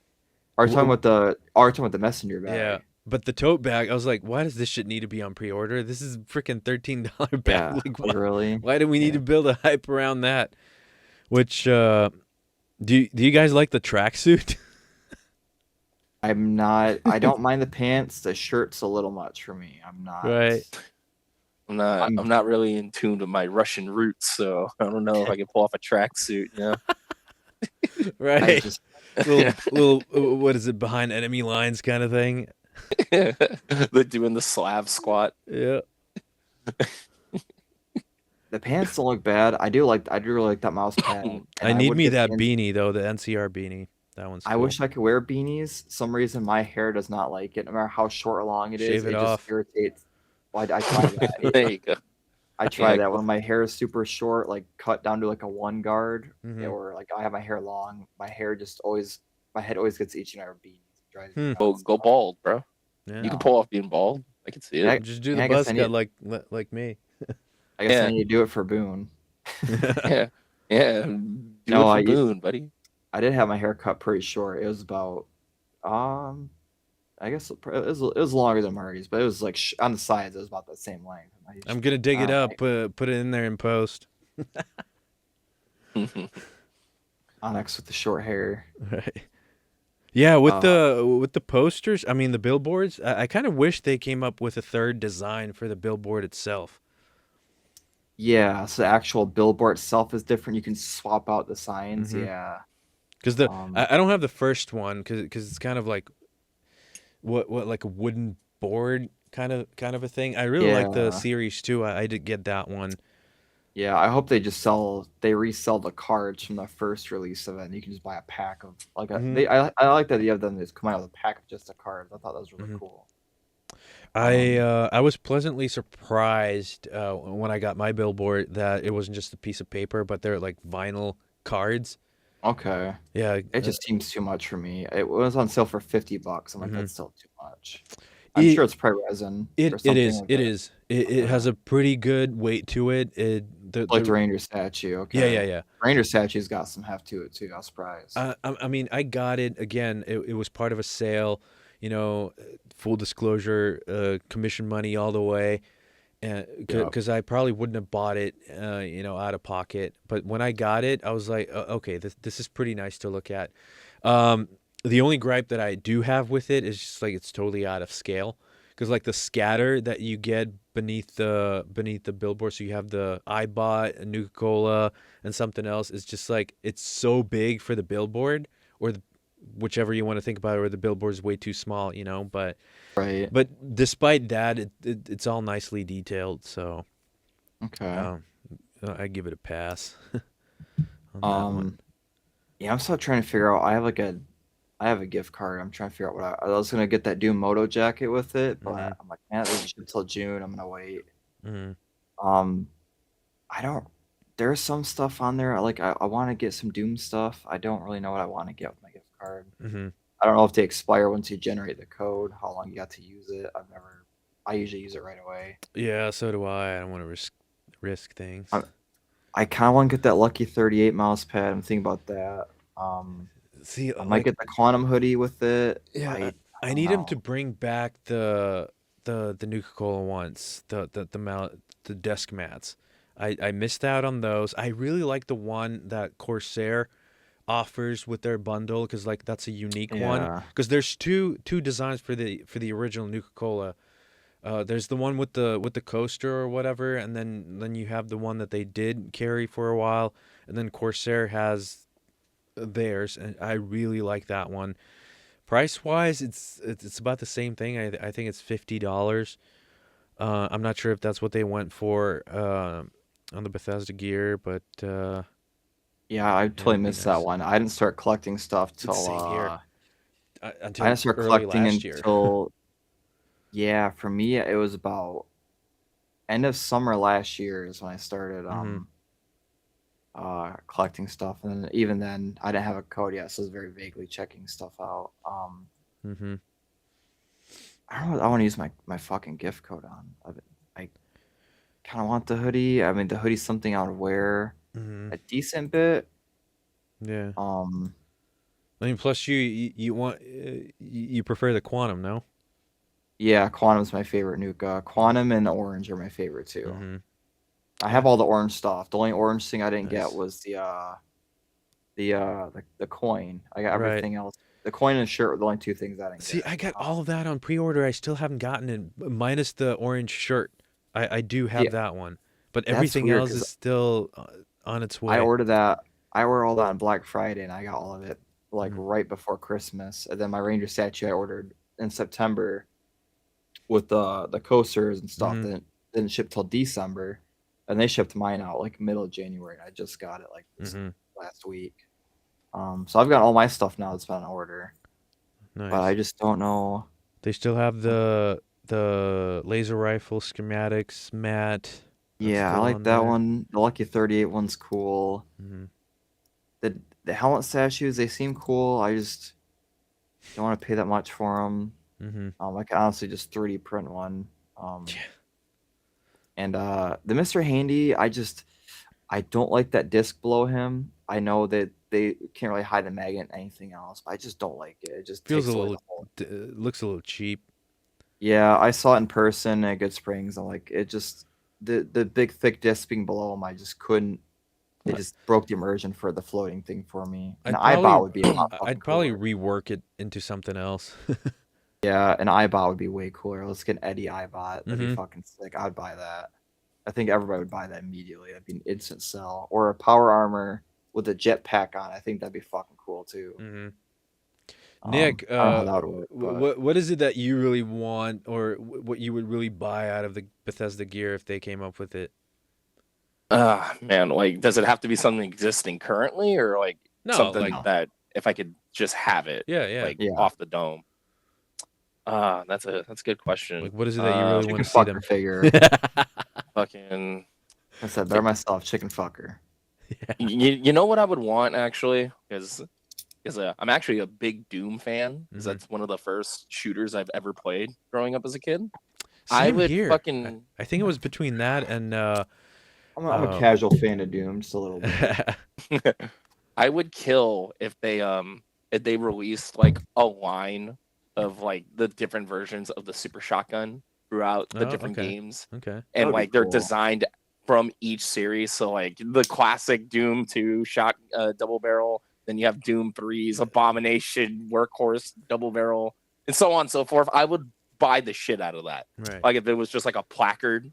Are you talking about the messenger bag? Yeah, but the tote bag, I was like, why does this shit need to be on pre-order? This is freaking $13 bag. Yeah, like, really? Why do we need to build a hype around that? Which do you guys like the tracksuit? I'm not. I don't mind the pants. The shirt's a little much for me. I'm not. Right. I'm not really in tune with my Russian roots, so I don't know if I can pull off a tracksuit. Right. Little what is it, behind enemy lines kind of thing? They're doing the Slav squat. Yeah. The pants don't look bad. I do really like that mouse pad. I need me that beanie though, the NCR beanie. That one's cool. I wish I could wear beanies. Some reason my hair does not like it, no matter how short or long it is. Shave it off. Just irritates. Well, I tried that. There you go. I tried that when my hair is super short, like cut down to like a one guard, or like I have my hair long. My head always gets itchy and I have beanies. Go bald, bro. Yeah. You can pull off being bald. I can see it. Just do the buzz cut like me. I guess I need to do it for Boone. Yeah. Do it for Boone, buddy. I did have my hair cut pretty short. It was about, I guess it was longer than Marty's, but it was like on the sides. It was about the same length. I'm gonna dig it up, put it in there in post. Onyx with the short hair. Right. Yeah, with the posters, I mean the billboards. I kind of wish they came up with a third design for the billboard itself. Yeah, so the actual billboard itself is different. You can swap out the signs. Yeah. Because I don't have the first one because it's kind of like what like a wooden board kind of a thing. I really like the series too. I did get that one. Yeah, I hope they resell the cards from the first release of it, and you can just buy a pack of like I like the idea of them just come out with a pack of just the cards. I thought that was really cool. I was pleasantly surprised when I got my billboard that it wasn't just a piece of paper, but they're like vinyl cards. Okay. Yeah. It just seems too much for me. It was on sale for $50. I'm like, that's still too much. I'm sure it's probably resin. It is. It has a pretty good weight to it. The Ranger statue. Okay. Yeah. Ranger statue's got some heft to it too. I was surprised. I mean, I got it again. It was part of a sale. Full disclosure, commission money all the way. Because I probably wouldn't have bought it, out of pocket. But when I got it, I was like, okay, this is pretty nice to look at. The only gripe that I do have with it is just like it's totally out of scale. Because like the scatter that you get beneath the billboard. So you have the iBot, a Nuka-Cola, and something else. It's just like it's so big for the billboard, or whichever you want to think about it, or the billboard's way too small, But Right. but despite that, it's all nicely detailed. So Okay. I give it a pass on that one. Yeah, I'm still trying to figure out. I have a gift card. I'm trying to figure out what I was gonna get that Doom Moto jacket with it, but I'm like, man, it doesn't ship till June. I'm gonna wait. I don't. There's some stuff on there. Like I want to get some Doom stuff. I don't really know what I want to get with my gift card. I don't know if they expire once you generate the code. How long you got to use it? I usually use it right away. Yeah, so do I. I don't want to risk things. I kind of want to get that Lucky 38 mouse pad. I'm thinking about that. See, I might get the Quantum hoodie with it. Yeah, I need him to bring back the Nuka-Cola ones, the desk mats. I missed out on those. I really like the one that Corsair offers with their bundle, because like that's a unique one. Because there's two designs for the original Nuka-Cola. There's the one with the coaster or whatever, and then you have the one that they did carry for a while, and then Corsair has theirs, and I really like that one. Price wise, it's about the same thing. I think it's $50. I'm not sure if that's what they went for on the Bethesda gear, but yeah, I totally missed that one. I didn't start collecting stuff till until I didn't start early collecting last year. until yeah, for me it was about end of summer last year is when I started collecting stuff, and even then I didn't have a code yet, so I was very vaguely checking stuff out. I don't know what I want to use my fucking gift code on. I kind of want the hoodie. I mean, the hoodie's something I would wear a decent bit. Yeah. I mean, plus you want you prefer the Quantum, no? Yeah, Quantum's my favorite Nuka. Quantum and Orange are my favorite too. I have all the orange stuff. The only orange thing I didn't get was the coin. I got everything else. The coin and the shirt were the only two things I didn't get. See, I got all of that on pre-order. I still haven't gotten it, minus the orange shirt. I do have that one, but everything else is still on its way. I ordered that. I ordered all that on Black Friday, and I got all of it like right before Christmas. And then my Ranger statue I ordered in September with the coasters and stuff that didn't ship till December. And they shipped mine out like middle of January. And I just got it like this last week. So I've got all my stuff now that's been on order. Nice. But I just don't know. They still have the laser rifle schematics mat. Yeah, I like that one. The Lucky 38 one's cool. The helmet statues, they seem cool. I just don't want to pay that much for them. I can honestly just 3D print one. And the Mr. Handy, I don't like that disc below him. I know that they can't really hide the magnet and anything else, but I just don't like it. It just feels looks a little cheap. Yeah, I saw it in person at Good Springs. I'm like, it just the big thick disc being below him, I just couldn't. It just broke the immersion for the floating thing for me. An eyebot would be a lot I'd probably rework it into something else. Yeah, an eyebot would be way cooler. Let's get an Eddie eyebot. That'd be fucking sick. I'd buy that. I think everybody would buy that immediately. That'd be an instant sell. Or a power armor with a jetpack on. I think that'd be fucking cool too. Nick, I don't know how that would work, what is it that you really want, or what you would really buy out of the Bethesda gear if they came up with it? Man, like, does it have to be something existing currently, or like something that if I could just have it, off the dome? That's a good question. Like, what is it that you really want to see them figure? Fucking. I said better myself, chicken fucker. You know what I would want actually, because I'm actually a big Doom fan. Because that's one of the first shooters I've ever played growing up as a kid. I think it was between that and. I'm a casual fan of Doom, just a little bit. I would kill if they released like a line of like the different versions of the super shotgun throughout the different games. Okay. And like they're designed from each series. So like the classic Doom 2 shot double barrel, then you have Doom 3's Abomination Workhorse double barrel, and so on and so forth. I would buy the shit out of that. Right. Like if it was just like a placard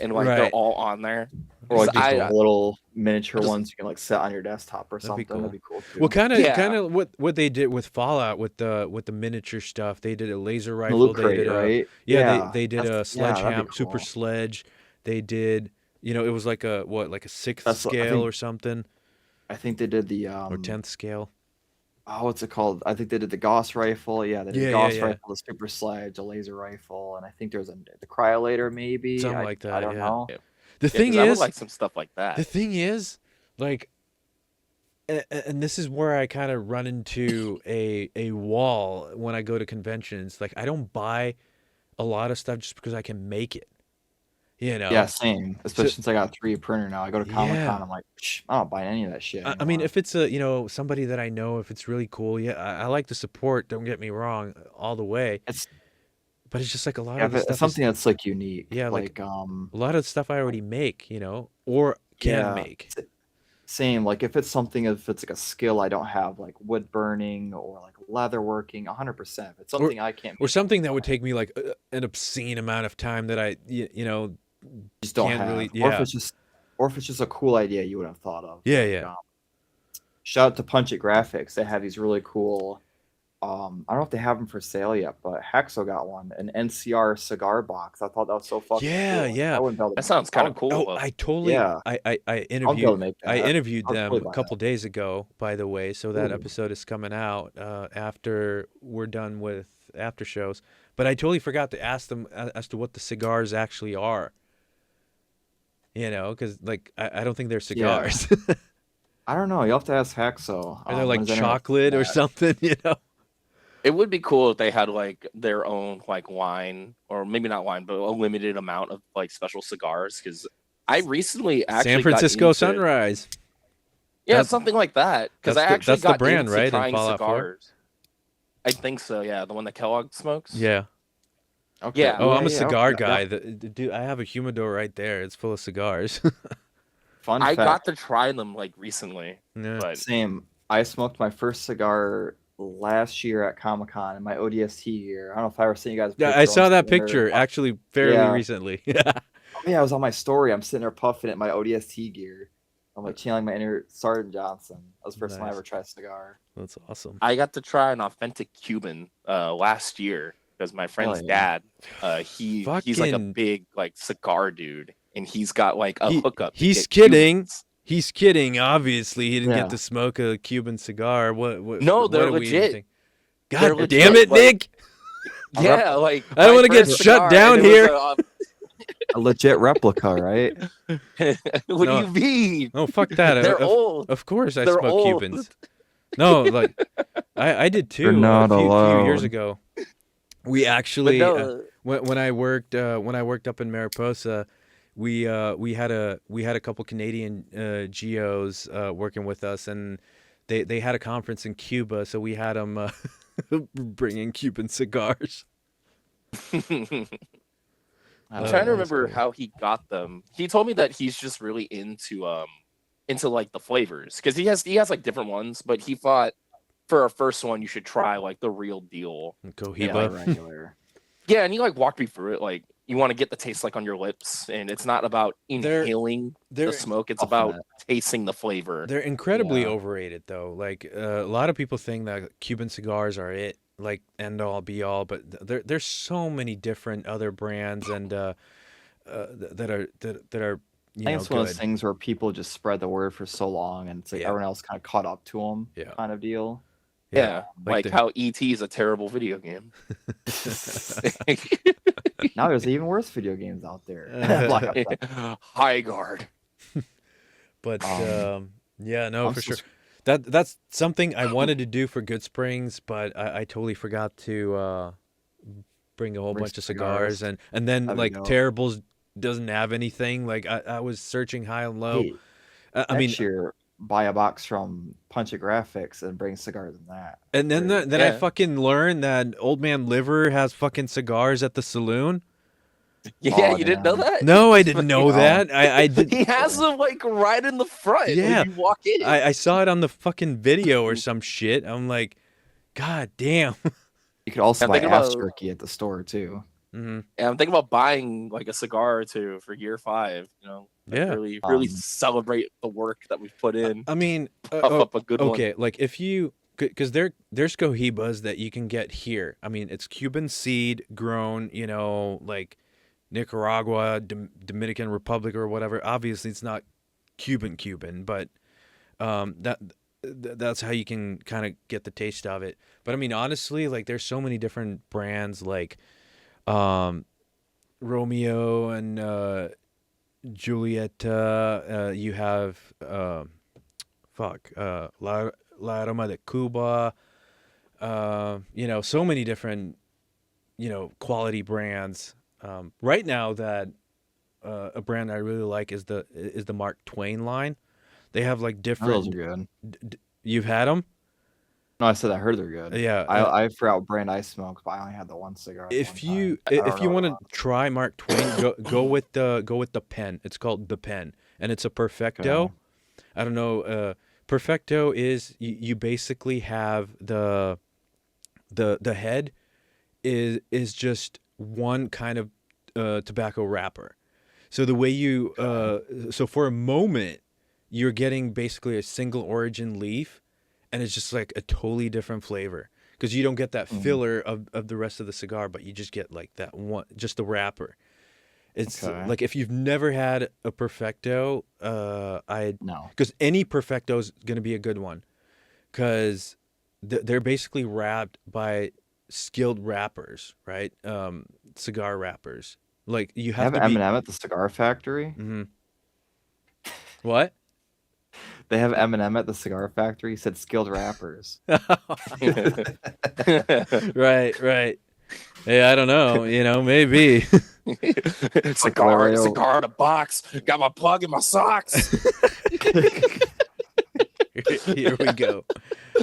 and like they're all on there. Or like these little miniature ones you can like set on your desktop or something. Cool. That'd be cool too. Well, kind of what they did with Fallout with the miniature stuff. They did a laser rifle. Loot they crate, did right? They did a sledgehammer, cool. super sledge. They did, it was like a 6th scale or something. I think they did the or 10th scale. Oh, what's it called? I think they did the Gauss rifle. Yeah, they did the Gauss rifle, the super sledge, a laser rifle, and I think there's the cryolator maybe. Something like that. I don't know. Yeah. The thing is, I would like some stuff like that. The thing is, like, and this is where I kind of run into a wall when I go to conventions. Like, I don't buy a lot of stuff just because I can make it. Yeah, same. Especially since I got a 3D printer now. I go to Comic-Con, I'm like, I don't buy any of that shit anymore. I mean, if it's somebody that I know, if it's really cool, I like to support. Don't get me wrong, all the way. But it's just like a lot of the stuff. Something that's like unique. Yeah, like a lot of stuff I already make, or can make. Same. Like if it's like a skill I don't have, like wood burning or like leather working, 100%. If it's something I can't make, or something that would take me like an obscene amount of time that I just don't can't have. Really, or if it's just a cool idea you would have thought of. Yeah. Shout out to Punch It Graphics. They have these really cool. I don't know if they have them for sale yet, but Haxo got one, an NCR cigar box. I thought that was so fucking cool. Yeah. That sounds kind of cool. Oh, I totally. Yeah. I interviewed them a couple days ago, by the way. So that episode is coming out after we're done with after shows. But I totally forgot to ask them as to what the cigars actually are. Because like I don't think they're cigars. Yeah. I don't know. You have to ask Haxo. Are they like chocolate or something? It would be cool if they had like their own like wine, or maybe not wine, but a limited amount of like special cigars. Because I recently actually San Francisco Sunrise. Yeah, something like that. Because I actually that's got the brand, into right? trying in Fallout cigars. 4? I think so. Yeah, the one that Kellogg smokes. Yeah. Okay. Yeah. Oh, I'm a cigar guy. Dude, I have a humidor right there. It's full of cigars. Fun I fact. got to try them like recently. Yeah. But Same. I smoked my first cigar last year at Comic-Con in my ODST gear. I don't know if I ever seen you guys. Yeah, I saw that picture actually fairly recently. Yeah, it was on my story. I'm sitting there puffing at my ODST gear. I'm like channeling my inner Sergeant Johnson. That was the first time I ever tried a cigar. That's awesome. I got to try an authentic Cuban last year because my friend's dad, he's like a big like cigar dude, and he's got like a hookup. He's kidding. Cubans. He's kidding. Obviously, he didn't get to smoke a Cuban cigar. No, they're legit. God damn it, Nick! Yeah, like I don't want to get shut down here. A legit replica, right? What do you mean? Oh, fuck that. They're old. Of course, I smoke Cubans. No, like I did too. You're not a few alone. years ago. We actually when I worked up in Mariposa. We had a couple Canadian geos working with us, and they had a conference in Cuba, so we had them bringing Cuban cigars. I'm trying to remember how he got them. He told me that he's just really into like the flavors, because he has like different ones, but he thought for our first one you should try like the real deal Cohiba. Regular. Yeah, and he like walked me through it. Like you want to get the taste like on your lips, and it's not about inhaling the smoke. It's about tasting the flavor. They're incredibly overrated, though. Like a lot of people think that Cuban cigars are it, like end all be all. But there's so many different other brands and that are I think it's one of those things where people just spread the word for so long, and it's like everyone else kind of caught up to them, kind of deal. Yeah, like how E.T. is a terrible video game. Now there's even worse video games out there. High Guard. But for sure. That's something I wanted to do for Good Springs, but I totally forgot to bring a whole bunch of cigars, and then like Terribles doesn't have anything. Like I was searching high and low. Hey, next year, buy a box from Punch It Graphics and bring cigars in that. And then I fucking learned that Old Man Liver has fucking cigars at the saloon. Yeah, you didn't know that? No, I didn't know that. I did. He has them like right in the front. Yeah, when you walk in. I saw it on the fucking video or some shit. I'm like, God damn. You could also buy ass jerky at the store too. Mm-hmm. Yeah, I'm thinking about buying like a cigar or two for year 5. Really celebrate the work that we've put in. I mean, up a good one. Okay, like if you, because there's cohibas that you can get here. I mean, it's Cuban seed grown, like Nicaragua, Dominican Republic or whatever. Obviously, it's not Cuban, but that's how you can kind of get the taste of it. But I mean, honestly, like there's so many different brands like Romeo and Julieta. You have La Aroma de Cuba. So many different quality brands. Right now, that a brand I really like is the Mark Twain line. They have like different. Those are good. You've had them? No, I said I heard they're good. Yeah, I forgot what brand I smoked, but I only had the one cigar. If you want to try Mark Twain, go with the pen. It's called the pen, and it's a Perfecto. Okay. I don't know. Perfecto is you basically have the head is just one kind of tobacco wrapper. So the way you so for a moment you're getting basically a single origin leaf, and it's just like a totally different flavor because you don't get that filler of the rest of the cigar, but you just get like that one, just the wrapper. It's like if you've never had a Perfecto, because any Perfecto is going to be a good one because they're basically wrapped by skilled wrappers, right? Cigar wrappers. Like you have to M&M at the cigar factory. Mm-hmm. What? They have M&M at the cigar factory. Said skilled wrappers. Right. Hey, I don't know. Maybe. cigar in a box. Got my plug in my socks. Here we go.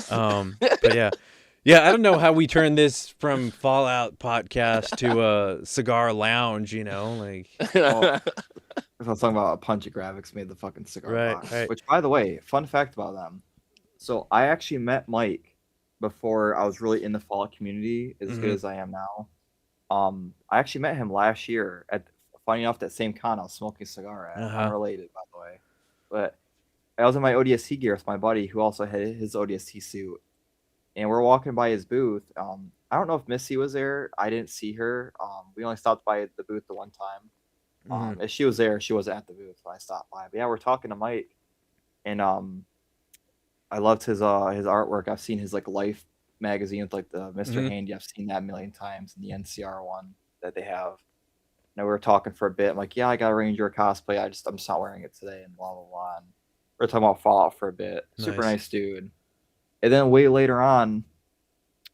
But yeah. I don't know how we turned this from Fallout podcast to a cigar lounge. I was talking about a Punch Graphics made the fucking cigar box. Right. Which, by the way, fun fact about them. So I actually met Mike before I was really in the Fallout community as good as I am now. I actually met him last year at, funny enough, that same con I was smoking a cigar at. Unrelated, by the way. But I was in my ODST gear with my buddy who also had his ODST suit. And we're walking by his booth. I don't know if Missy was there. I didn't see her. We only stopped by the booth the one time. If she was there, she wasn't at the booth when I stopped by. But yeah, we're talking to Mike, and I loved his artwork. I've seen his like Life magazine with like the Mr. Handy. I've seen that a million times, and the NCR one that they have. Now we were talking for a bit. I'm like, yeah, I got a Ranger cosplay. I'm just not wearing it today, and blah blah blah. And we're talking about Fallout for a bit. Super nice dude. And then way later on,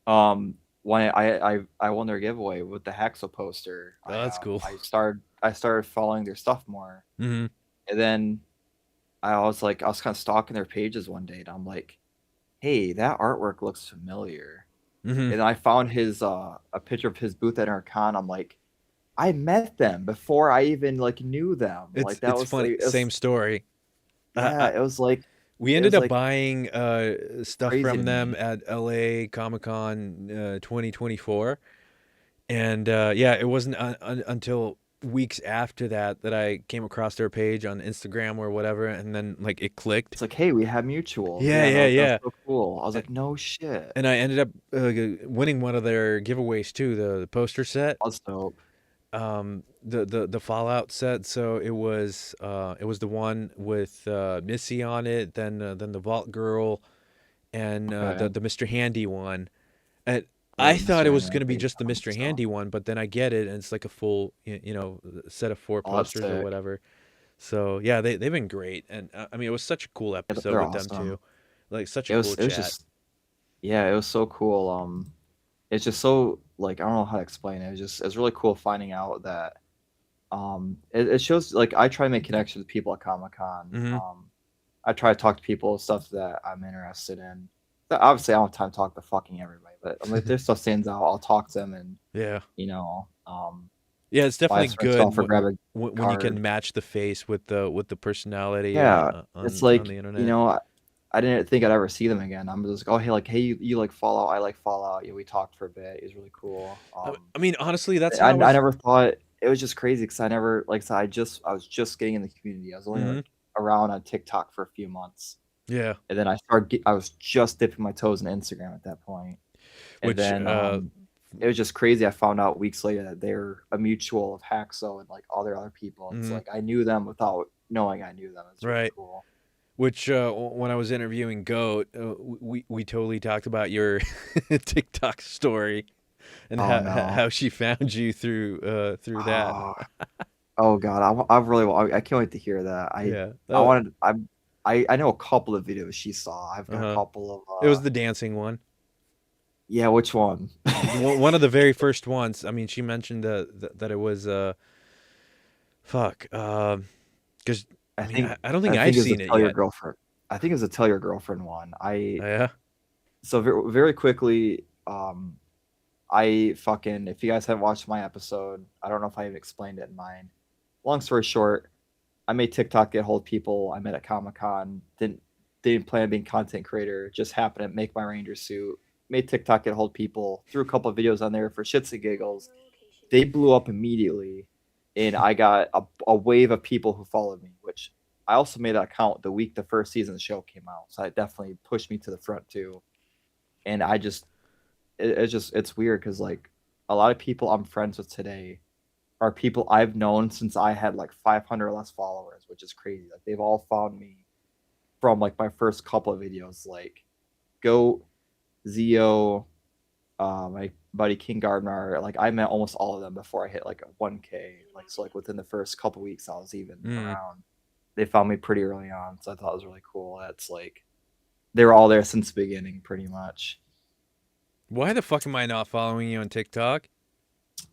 when I won their giveaway with the Haxo poster. Oh, that's cool. I started following their stuff more, and then I was kind of stalking their pages one day, and I'm like, hey, that artwork looks familiar. And then I found his a picture of his booth at our con. I'm like, I met them before I even like knew them. It's funny. Same story. Yeah, it was like we ended up buying stuff from them at LA Comic-Con 2024, and it wasn't until weeks after that I came across their page on Instagram or whatever, and then like it clicked. It's like, hey, we have mutuals. Yeah. That's so cool. I was like, no shit. And I ended up winning one of their giveaways too, the poster set. That's dope. The Fallout set. So it was the one with Missy on it, then the Vault Girl, and the Mr. Handy one. And I thought it was going to be just the Mr. Handy one, but then I get it, and it's like a full, set of 4 posters or whatever. So yeah, they've been great, and I mean, it was such a cool episode with them too, like such a cool chat. It was so cool. It's just so I don't know how to explain it. It's really cool finding out that it shows I try to make connections with people at Comic-Con. I try to talk to people stuff that I'm interested in. Obviously, I don't have time to talk to fucking everybody, but if their stuff stands out, I'll talk to them, and it's definitely good when you can match the face with the personality. It's on the internet. I didn't think I'd ever see them again. I'm just like, oh, hey, like, hey, you like Fallout? I like Fallout. Yeah, we talked for a bit. It was really cool. I mean, honestly, that's I how I never thought it was just crazy because I never like so I was just getting in the community. I was only like around on TikTok for a few months. Yeah, and then I was just dipping my toes in Instagram at that point. And which then it was just crazy. I found out weeks later that they're a mutual of Haxo and like all their other people. It's like I knew them without knowing I knew them. It's really right. cool. Which when I was interviewing Goat, we totally talked about your TikTok story and how she found you through that. Oh God, I can't wait to hear that. I know a couple of videos she saw. I've got a couple of. It was the dancing one. Yeah, which one? One of the very first ones. I mean, she mentioned that it was fuck. Because I don't think I've seen it yet. Your girlfriend. I think it's a tell your girlfriend one. Yeah. So very, very quickly, I fucking, if you guys haven't watched my episode, I don't know if I even explained it in mine. Long story short, I made TikTok get hold of people I met at Comic-Con. Didn't plan on being content creator. Just happened to make my Ranger suit. Made TikTok get hold of people. Threw a couple of videos on there for shits and giggles. They blew up immediately, and I got a wave of people who followed me. Which I also made an account the week the first season of the show came out, so it definitely pushed me to the front too. And I just, it's weird because like a lot of people I'm friends with today are people I've known since I had like 500 or less followers, which is crazy. Like they've all found me from like my first couple of videos, like Goat, Zio, my buddy King Gardner. Like I met almost all of them before I hit like a 1K. Like so, like within the first couple weeks I was even around. They found me pretty early on, so I thought it was really cool. That's like they were all there since the beginning, pretty much. Why the fuck am I not following you on TikTok?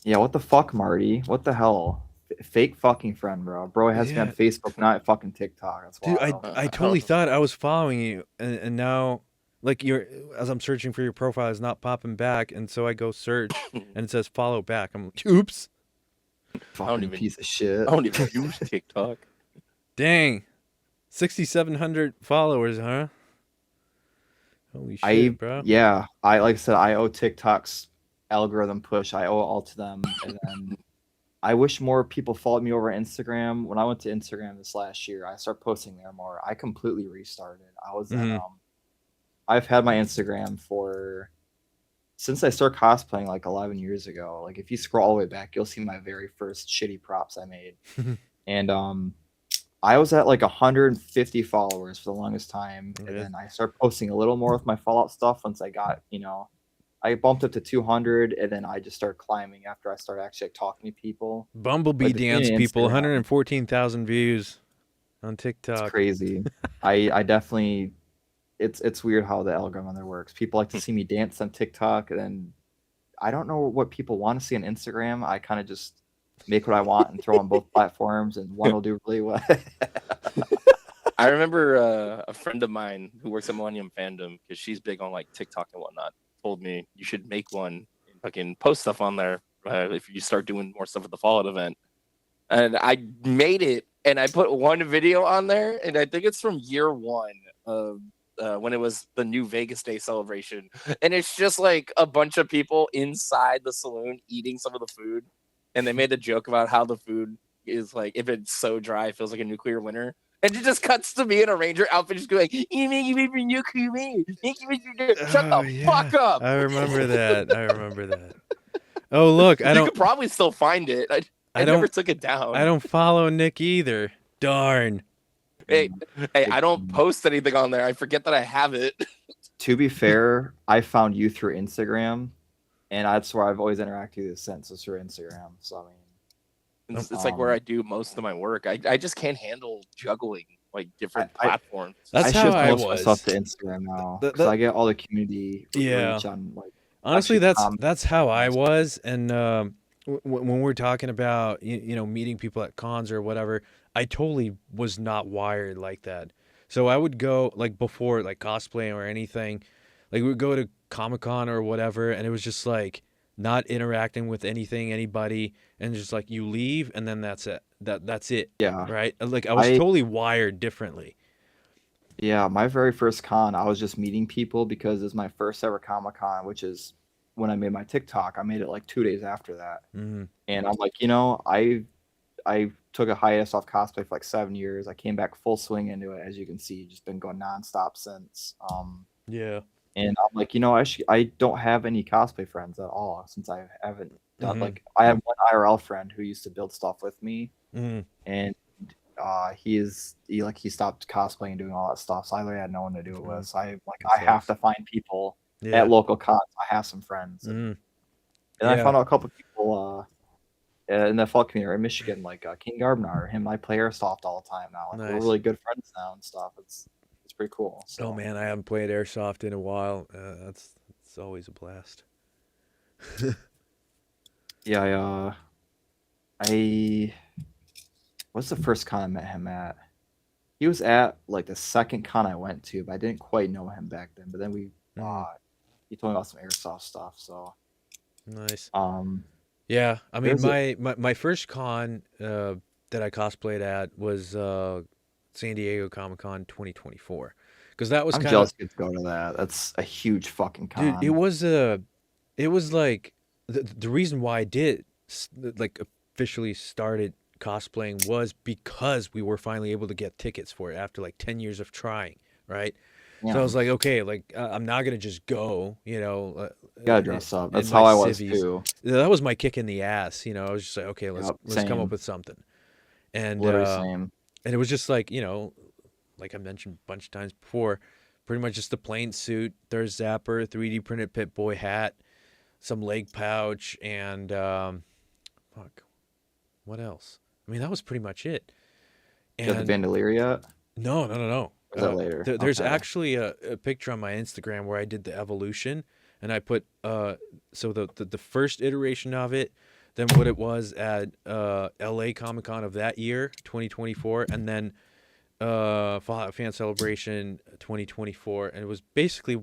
Yeah, what the fuck, Marty? What the hell? Fake fucking friend, bro. Bro has me on Facebook, not fucking TikTok. That's dude, I totally thought I was following you, and now, like, as I'm searching for your profile, it's not popping back, and so I go search, and it says follow back. I'm like, oops. Fucking piece of shit. I don't even use TikTok. Dang. 6,700 followers, huh? Holy shit, bro. Yeah, like I said, I owe TikTok's algorithm push. I owe it all to them. And then I wish more people followed me over Instagram. When I went to Instagram this last year, I started posting there more. I completely restarted. I was I've had my Instagram since I started cosplaying like 11 years ago. Like if you scroll all the way back, you'll see my very first shitty props I made. And I was at like 150 followers for the longest time. And then I started posting a little more with my Fallout stuff once I got, I bumped up to 200, and then I just started climbing after I started actually talking to people. Bumblebee dance people, 114,000 views on TikTok. It's crazy. I definitely, it's weird how the algorithm there works. People like to see me dance on TikTok, and then I don't know what people want to see on Instagram. I kind of just make what I want and throw on both platforms, and one will do really well. I remember a friend of mine who works at Millennium Fandom, because she's big on like TikTok and whatnot, told me you should make one and fucking post stuff on there if you start doing more stuff at the Fallout event. And I made it, and I put one video on there, and I think it's from year one of when it was the new Vegas Day celebration. And it's just like a bunch of people inside the saloon eating some of the food. And they made a joke about how the food is like, if it's so dry, it feels like a nuclear winter. And it just cuts to me in a Ranger outfit, just going, shut the fuck up. I remember that. Oh, look. You could probably still find it. I never took it down. I don't follow Nick either. Darn. Hey, I don't post anything on there. I forget that I have it. To be fair, I found you through Instagram. And that's where I've always interacted with since, is through Instagram. So I mean, it's like where I do most of my work. I just can't handle juggling like different platforms. That's how I was. Myself to Instagram now because I get all the community. Yeah. On, like, honestly, that's how I was. And when we're talking about meeting people at cons or whatever, I totally was not wired like that. So I would go like before like cosplaying or anything. Like we would go to Comic-Con or whatever, and it was just like not interacting with anybody, and just like you leave, and then that's it. That's it. Yeah. Right. Like I was totally wired differently. Yeah, my very first con, I was just meeting people because it's my first ever Comic Con, which is when I made my TikTok. I made it like 2 days after that, and I'm like, I took a hiatus off cosplay for like 7 years. I came back full swing into it, as you can see, just been going nonstop since. Yeah. And I'm like, I don't have any cosplay friends at all since I haven't done like I have one IRL friend who used to build stuff with me, and he stopped cosplaying and doing all that stuff. So I literally had no one to do it with. So I have to find people at local cons. I have some friends, and I found out a couple people in the fall community in Michigan, like King Garbnar. Him, I play airsoft all the time now. Like, we're really good friends now and stuff. It's pretty cool. So. Oh man, I haven't played airsoft in a while. It's always a blast. Yeah, I what's the first con I met him at? He was at like the second con I went to, but I didn't quite know him back then. But then he told me about some airsoft stuff. So nice. Yeah, I mean my first con that I cosplayed at was San Diego Comic-Con 2024, because that was I'm kind jealous of you get to go to that. That's a huge fucking con. dude. It was like the reason why I did like officially started cosplaying was because we were finally able to get tickets for it after like 10 years of trying, right? Yeah. So I was like, okay, like I'm not gonna just go, you gotta dress up. That's how I was too. That was my kick in the ass, I was just like, okay, let's come up with something, and literally same. And it was just like, like I mentioned a bunch of times before, pretty much just the plain suit, thirst zapper, 3D printed Pit Boy hat, some leg pouch, and what else? I mean, that was pretty much it. And you got the bandolier yet? No. Or is that later? There's actually a picture on my Instagram where I did the evolution, and I put so the first iteration of it, then what it was at LA Comic Con of that year, 2024, and then Fallout Fan Celebration 2024, and it was basically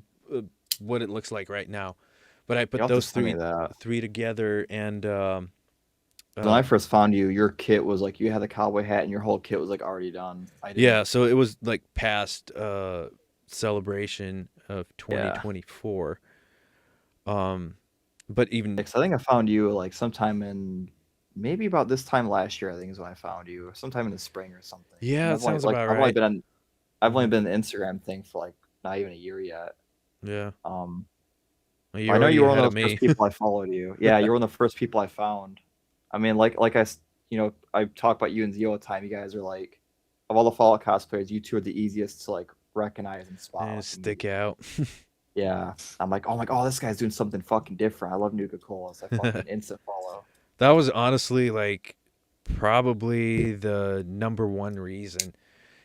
what it looks like right now. But I put those three together, and when I first found you, your kit was like you had the cowboy hat, and your whole kit was like already done. Yeah, so it was like past Celebration of 2024. But even I think I found you like sometime in maybe about this time last year. I think is when I found you, or sometime in the spring or something. Yeah, that sounds about right. I've only been on the Instagram thing for like not even a year yet. Yeah. I know you were one of the first people I followed you. Yeah, you were one of the first people I found. I mean, like I talk about you and Zio all the time. You guys are like, of all the Fallout cosplayers, you two are the easiest to like recognize and spot. And stick out. Yeah, I'm like, oh, this guy's doing something fucking different. I love Nuka Cola. So I fucking instant follow. That was honestly like probably the number one reason,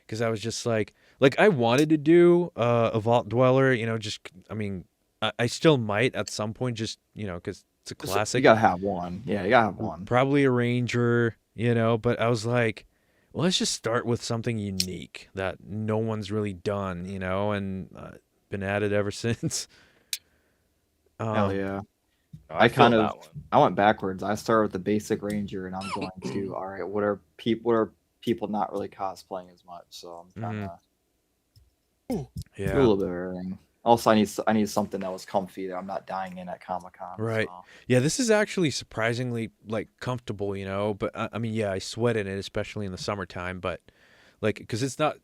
because I was just like I wanted to do a Vault Dweller. I still might at some point, just because it's a classic. You gotta have one. Yeah, you gotta have one. Probably a Ranger, but I was like, well, let's just start with something unique that no one's really done, and been at it ever since. Hell yeah. I went backwards. I started with the basic Ranger, and I'm going to all right. What are people not really cosplaying as much? So I'm kind of do a little bit of everything. Also, I need something that was comfy that I'm not dying in at Comic-Con. Right. So. Yeah, this is actually surprisingly like comfortable, But I mean, yeah, I sweat in it, especially in the summertime. But like, because it's not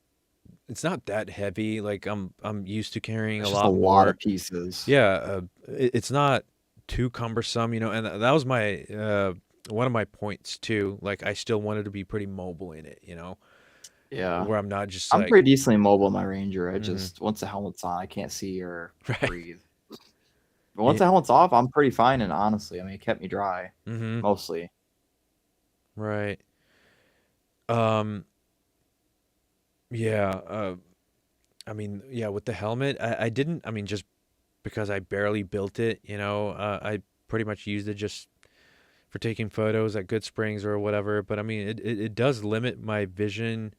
that heavy. Like I'm used to carrying a lot of pieces. Yeah, it's not too cumbersome, And that was my one of my points too. Like I still wanted to be pretty mobile in it, Yeah, where I'm not just. I'm pretty decently mobile in my Ranger. I just once the helmet's on, I can't see or breathe. But once the helmet's off, I'm pretty fine. And honestly, I mean, it kept me dry mostly. Right. Yeah. I mean, yeah, with the helmet, I didn't. I mean, just because I barely built it, I pretty much used it just for taking photos at Good Springs or whatever. But I mean, it does limit my vision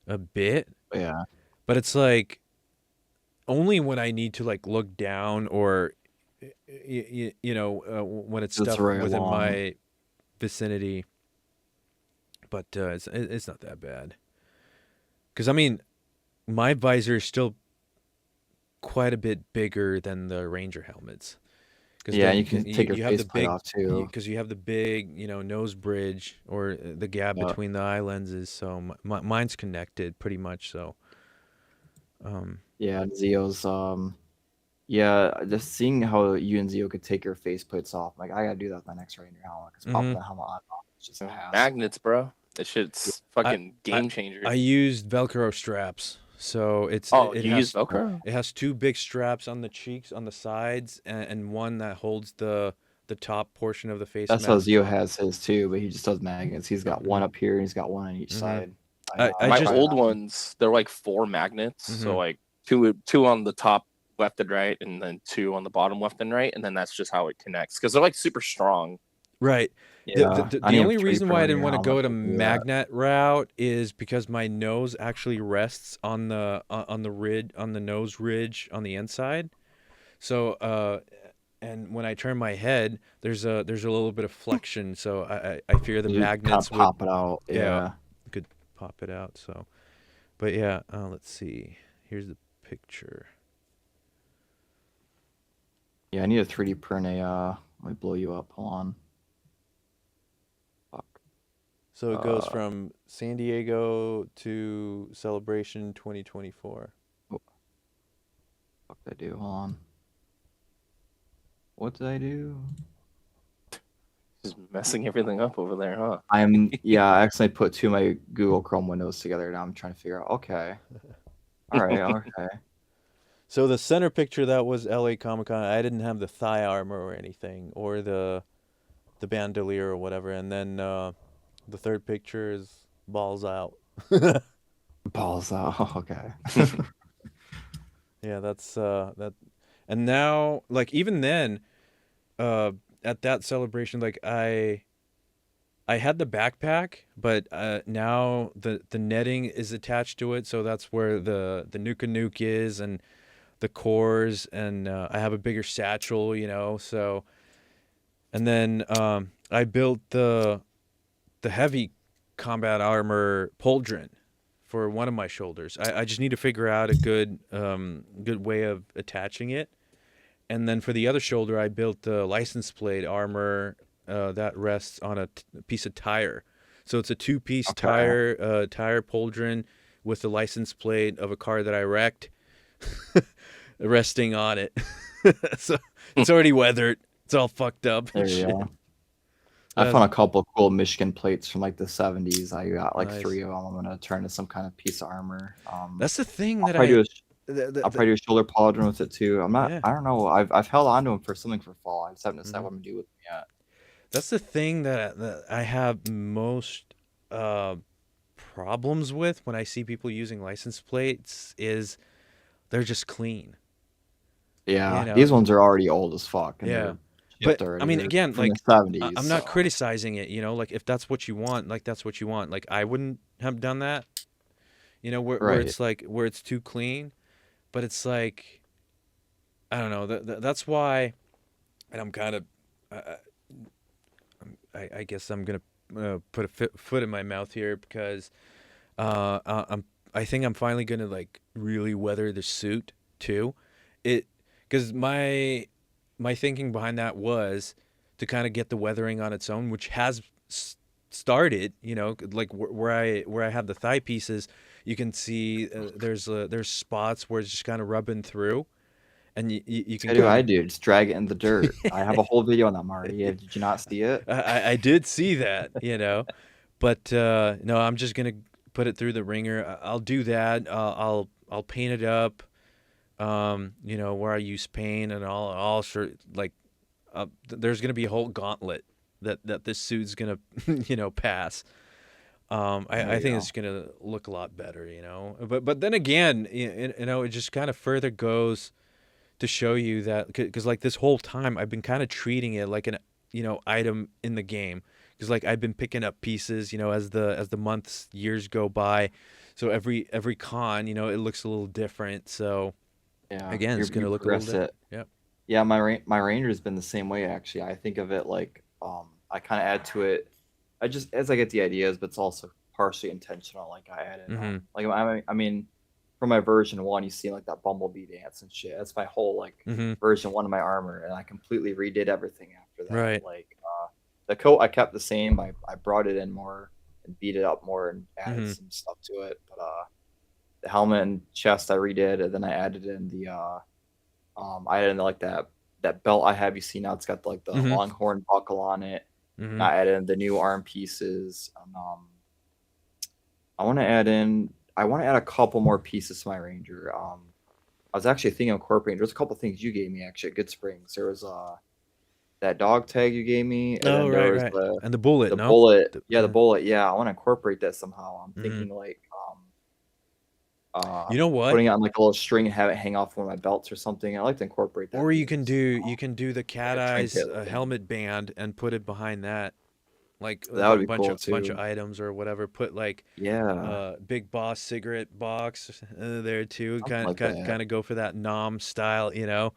a bit. Yeah. But it's like only when I need to like look down or when it's stuff within my vicinity. But it's not that bad. Because I mean, my visor is still quite a bit bigger than the Ranger helmets. Yeah, you can take your faceplate off too. Because you have the big, nose bridge or the gap between the eye lenses. So mine's connected pretty much. So, yeah, Zio's. Yeah, just seeing how you and Zio could take your faceplates off, like I gotta do that with my next Ranger helmet. Because popping the helmet on off is just a hassle. Magnets, bro. That shit's fucking game changer. I used Velcro straps. So it use Velcro? It has two big straps on the cheeks, on the sides, and one that holds the top portion of the face That's mask. how Zio has his too, but he just does magnets. He's got one up here and he's got one on each side. My old ones, they're like 4 magnets. So like two on the top left and right, and then 2 on the bottom left and right, and then that's just how it connects because they're like super strong. Right. Yeah, the only reason why I didn't want to go to magnet route is because my nose actually rests on the nose ridge on the inside. So and when I turn my head, there's a little bit of flexion, so I fear the magnets would pop it out. Yeah, could pop it out. So, but yeah, let's see. Here's the picture. Yeah, I need a 3D print let me blow you up. Hold on. Fuck. So it goes from San Diego to Celebration 2024. What did I do? Hold on. What did I do? Just messing everything up over there, huh? I accidentally put 2 of my Google Chrome windows together. Now I'm trying to figure out. Okay. All right. Okay. So the center picture, that was LA Comic-Con. I didn't have the thigh armor or anything, or the bandolier or whatever. And then the third picture is balls out. Balls out. Okay. Yeah, that's that. And now, like, even then, at that celebration, like I had the backpack, but now the netting is attached to it, so that's where the Nuka Nuke is, and the cores, and I have a bigger satchel, so. And then I built the heavy combat armor pauldron for one of my shoulders. I just need to figure out a good way of attaching it. And then for the other shoulder, I built the license plate armor that rests on a piece of tire. So it's a 2-piece tire pauldron with the license plate of a car that I wrecked resting on it. So it's already weathered. It's all fucked up. There you go. I found a couple of cool Michigan plates from like the 70s. I got like 3 of them. I'm gonna turn to some kind of piece of armor. That's the thing I'll probably do a shoulder pauldron with it too. I'm not. Yeah. I don't know. I've held on to them for something for fall. I just haven't decided what I'm gonna do with them yet. That's the thing that I have most problems with when I see people using license plates is they're just clean. Yeah, these ones are already old as fuck. Yeah. But I mean, again, like, the 70s, I'm not criticizing it, like if that's what you want, like that's what you want. Like I wouldn't have done that, where it's like where it's too clean, but it's like, I don't know. That's why, and I'm kind of, I guess I'm gonna put a foot in my mouth here because, I think I'm finally gonna like really weather the suit too, because my thinking behind that was to kind of get the weathering on its own, which has started, like where I have the thigh pieces, you can see there's spots where it's just kind of rubbing through, and you can. I do. Just drag it in the dirt. I have a whole video on that, Marty. Did you not see it? I did see that, but no, I'm just gonna put it through the ringer. I'll do that. I'll paint it up. Where I use paint and all sort, like, there's gonna be a whole gauntlet that this suit's gonna, pass. I think it's gonna look a lot better, But then again, it just kind of further goes to show you that, because like this whole time I've been kind of treating it like an item in the game, because like I've been picking up pieces, as the months, years go by, so every con, it looks a little different. So. Yeah. Again, it's going to look a little different. Yep. Yeah, my Ranger's been the same way, actually. I think of it like I kind of add to it. As I get the ideas, but it's also partially intentional. Like I add in, like I mean, from my version 1, you see like that bumblebee dance and shit. That's my whole like version 1 of my armor, and I completely redid everything after that. Right. Like the coat I kept the same. I brought it in more and beat it up more and added some stuff to it. But the helmet and chest I redid, and then I added in the I added in like that belt I have. You see now it's got like the longhorn buckle on it. I added in the new arm pieces. I want to add a couple more pieces to my Ranger. I was actually thinking of incorporating. There's a couple things you gave me actually at Good Springs. There was that dog tag you gave me, and then there was and the bullet. The bullet. The bullet. Yeah, I want to incorporate that somehow. I'm thinking like you know what? Putting it on like a little string and have it hang off one of my belts or something. I like to incorporate that. Or you can do the cat eyes helmet band and put it behind that. Like that would be bunch cool of too. Bunch of items or whatever. Put like Big Boss cigarette box there too. Kind of go for that nom style, you know.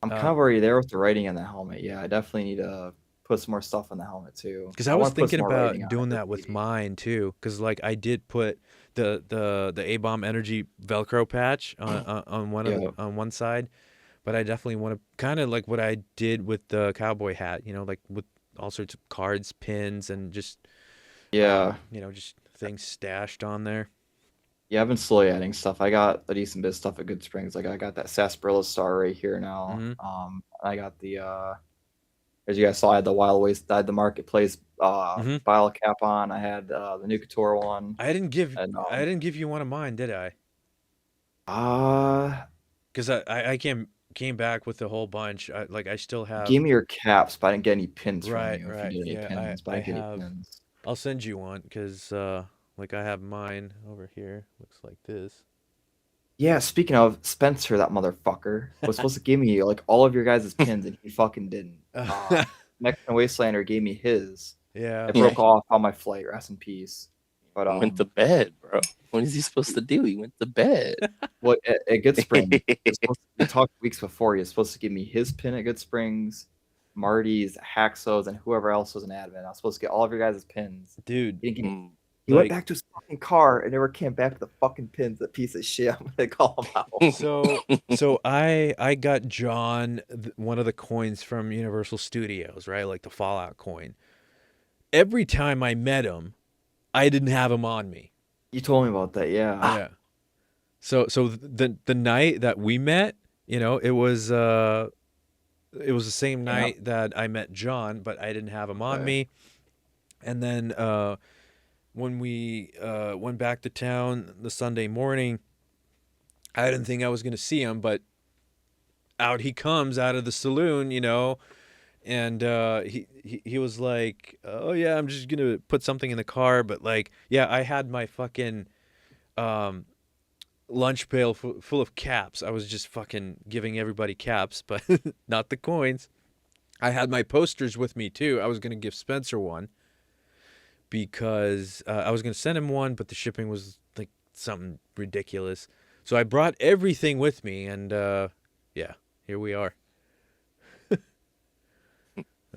I'm kind of already there with the writing on the helmet. Yeah, I definitely need to put some more stuff on the helmet too. Because I was thinking about doing that with mine too. Because like I did put the A-bomb energy Velcro patch on one side, but I definitely want to kind of like what I did with the cowboy hat. You know, like with all sorts of cards, pins, and just just things stashed on there. Yeah, I've been slowly adding stuff. I got a decent bit of stuff at Good Springs. Like I got that sarsaparilla star right here now. I got the as you guys saw, I had the Wild Waste, I had the Marketplace bottle cap on. I had the New Couture one. I didn't give you one of mine, did I? Because I came back with a whole bunch. I still have. Give me your caps, but I didn't get any pins from you. Right. If you did any pins, but I didn't get any pins. I'll send you one because like I have mine over here. Looks like this. Yeah, speaking of Spencer, that motherfucker was supposed to give me like all of your guys' pins, and he fucking didn't. Mexican Wastelander gave me his. Yeah, it broke off on my flight. Rest in peace. But he went to bed, bro. What is he supposed to do? He went to bed. Well, at Good Springs, we talked weeks before. He was supposed to give me his pin at Good Springs, Marty's, Haxo's, and whoever else was an admin. I was supposed to get all of your guys' pins. Dude, he didn't give me. He went back to his fucking car and never came back with the fucking pins. That piece of shit. I'm gonna call him out. So I got John one of the coins from Universal Studios, right? Like the Fallout coin. Every time I met him, I didn't have him on me. You told me about that, yeah. Yeah. So the night that we met, you know, it was the same night that I met John, but I didn't have him on me. And then when we went back to town the Sunday morning, I didn't think I was going to see him, but out he comes out of the saloon, you know, and he was like, "Oh yeah, I'm just going to put something in the car," but like, yeah, I had my fucking lunch pail full of caps. I was just fucking giving everybody caps, but not the coins. I had my posters with me too. I was going to give Spencer one, because I was going to send him one, but the shipping was like something ridiculous. So I brought everything with me, and yeah, here we are.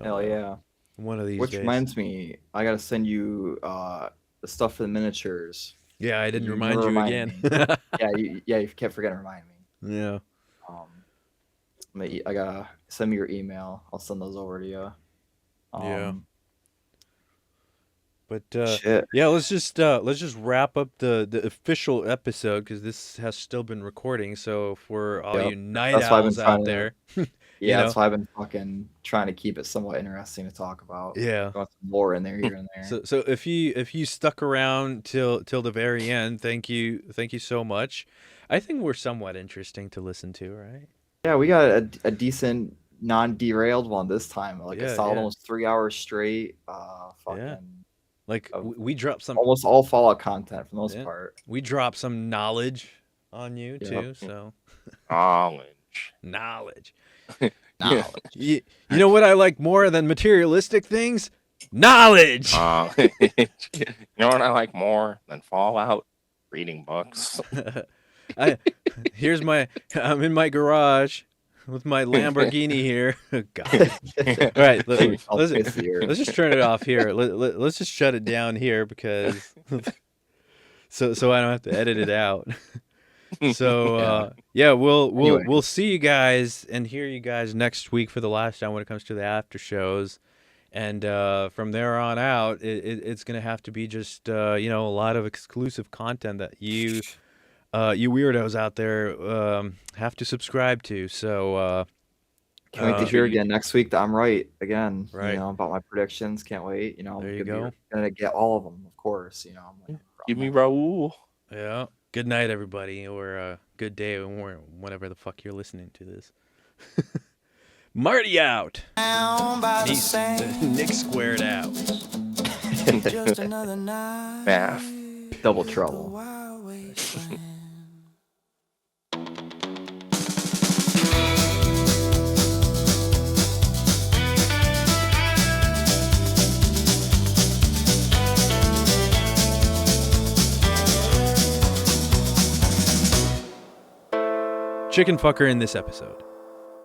Hell yeah. One of these Which days. reminds me, I got to send you the stuff for the miniatures. Yeah, I didn't remind you again. You kept forgetting to remind me. Yeah. I got to send me your email. I'll send those over to you. Yeah. But yeah, let's just wrap up the official episode, because this has still been recording. So for all you night owls out there, that's why I've been fucking trying to keep it somewhat interesting to talk about. Yeah, got some more in there here and there. So if you stuck around till the very end, thank you so much. I think we're somewhat interesting to listen to, right? Yeah, we got a decent non-derailed one this time. Like a solid almost 3 hours straight. Like we dropped some almost all Fallout content for the most part. We dropped some knowledge on you too, so knowledge. You know what I like more than materialistic things? Knowledge. You know what I like more than Fallout? Reading books. I'm in my garage with my Lamborghini here. God. All right, let's just turn it off here. Let's just shut it down here, because so I don't have to edit it out. So we'll see you guys and hear you guys next week for the last time when it comes to the after shows. And from there on out, it's going to have to be just, a lot of exclusive content that you weirdos out there have to subscribe to. So can't wait to hear again next week that I'm right again. Right. About my predictions. Can't wait. There you go. Gonna get all of them, of course. Give me Raul. Yeah. Good night, everybody, or good day, or whenever the fuck you're listening to this. Marty out. He's Nick squared out. Just another night. Math. Double trouble. Chicken fucker in this episode.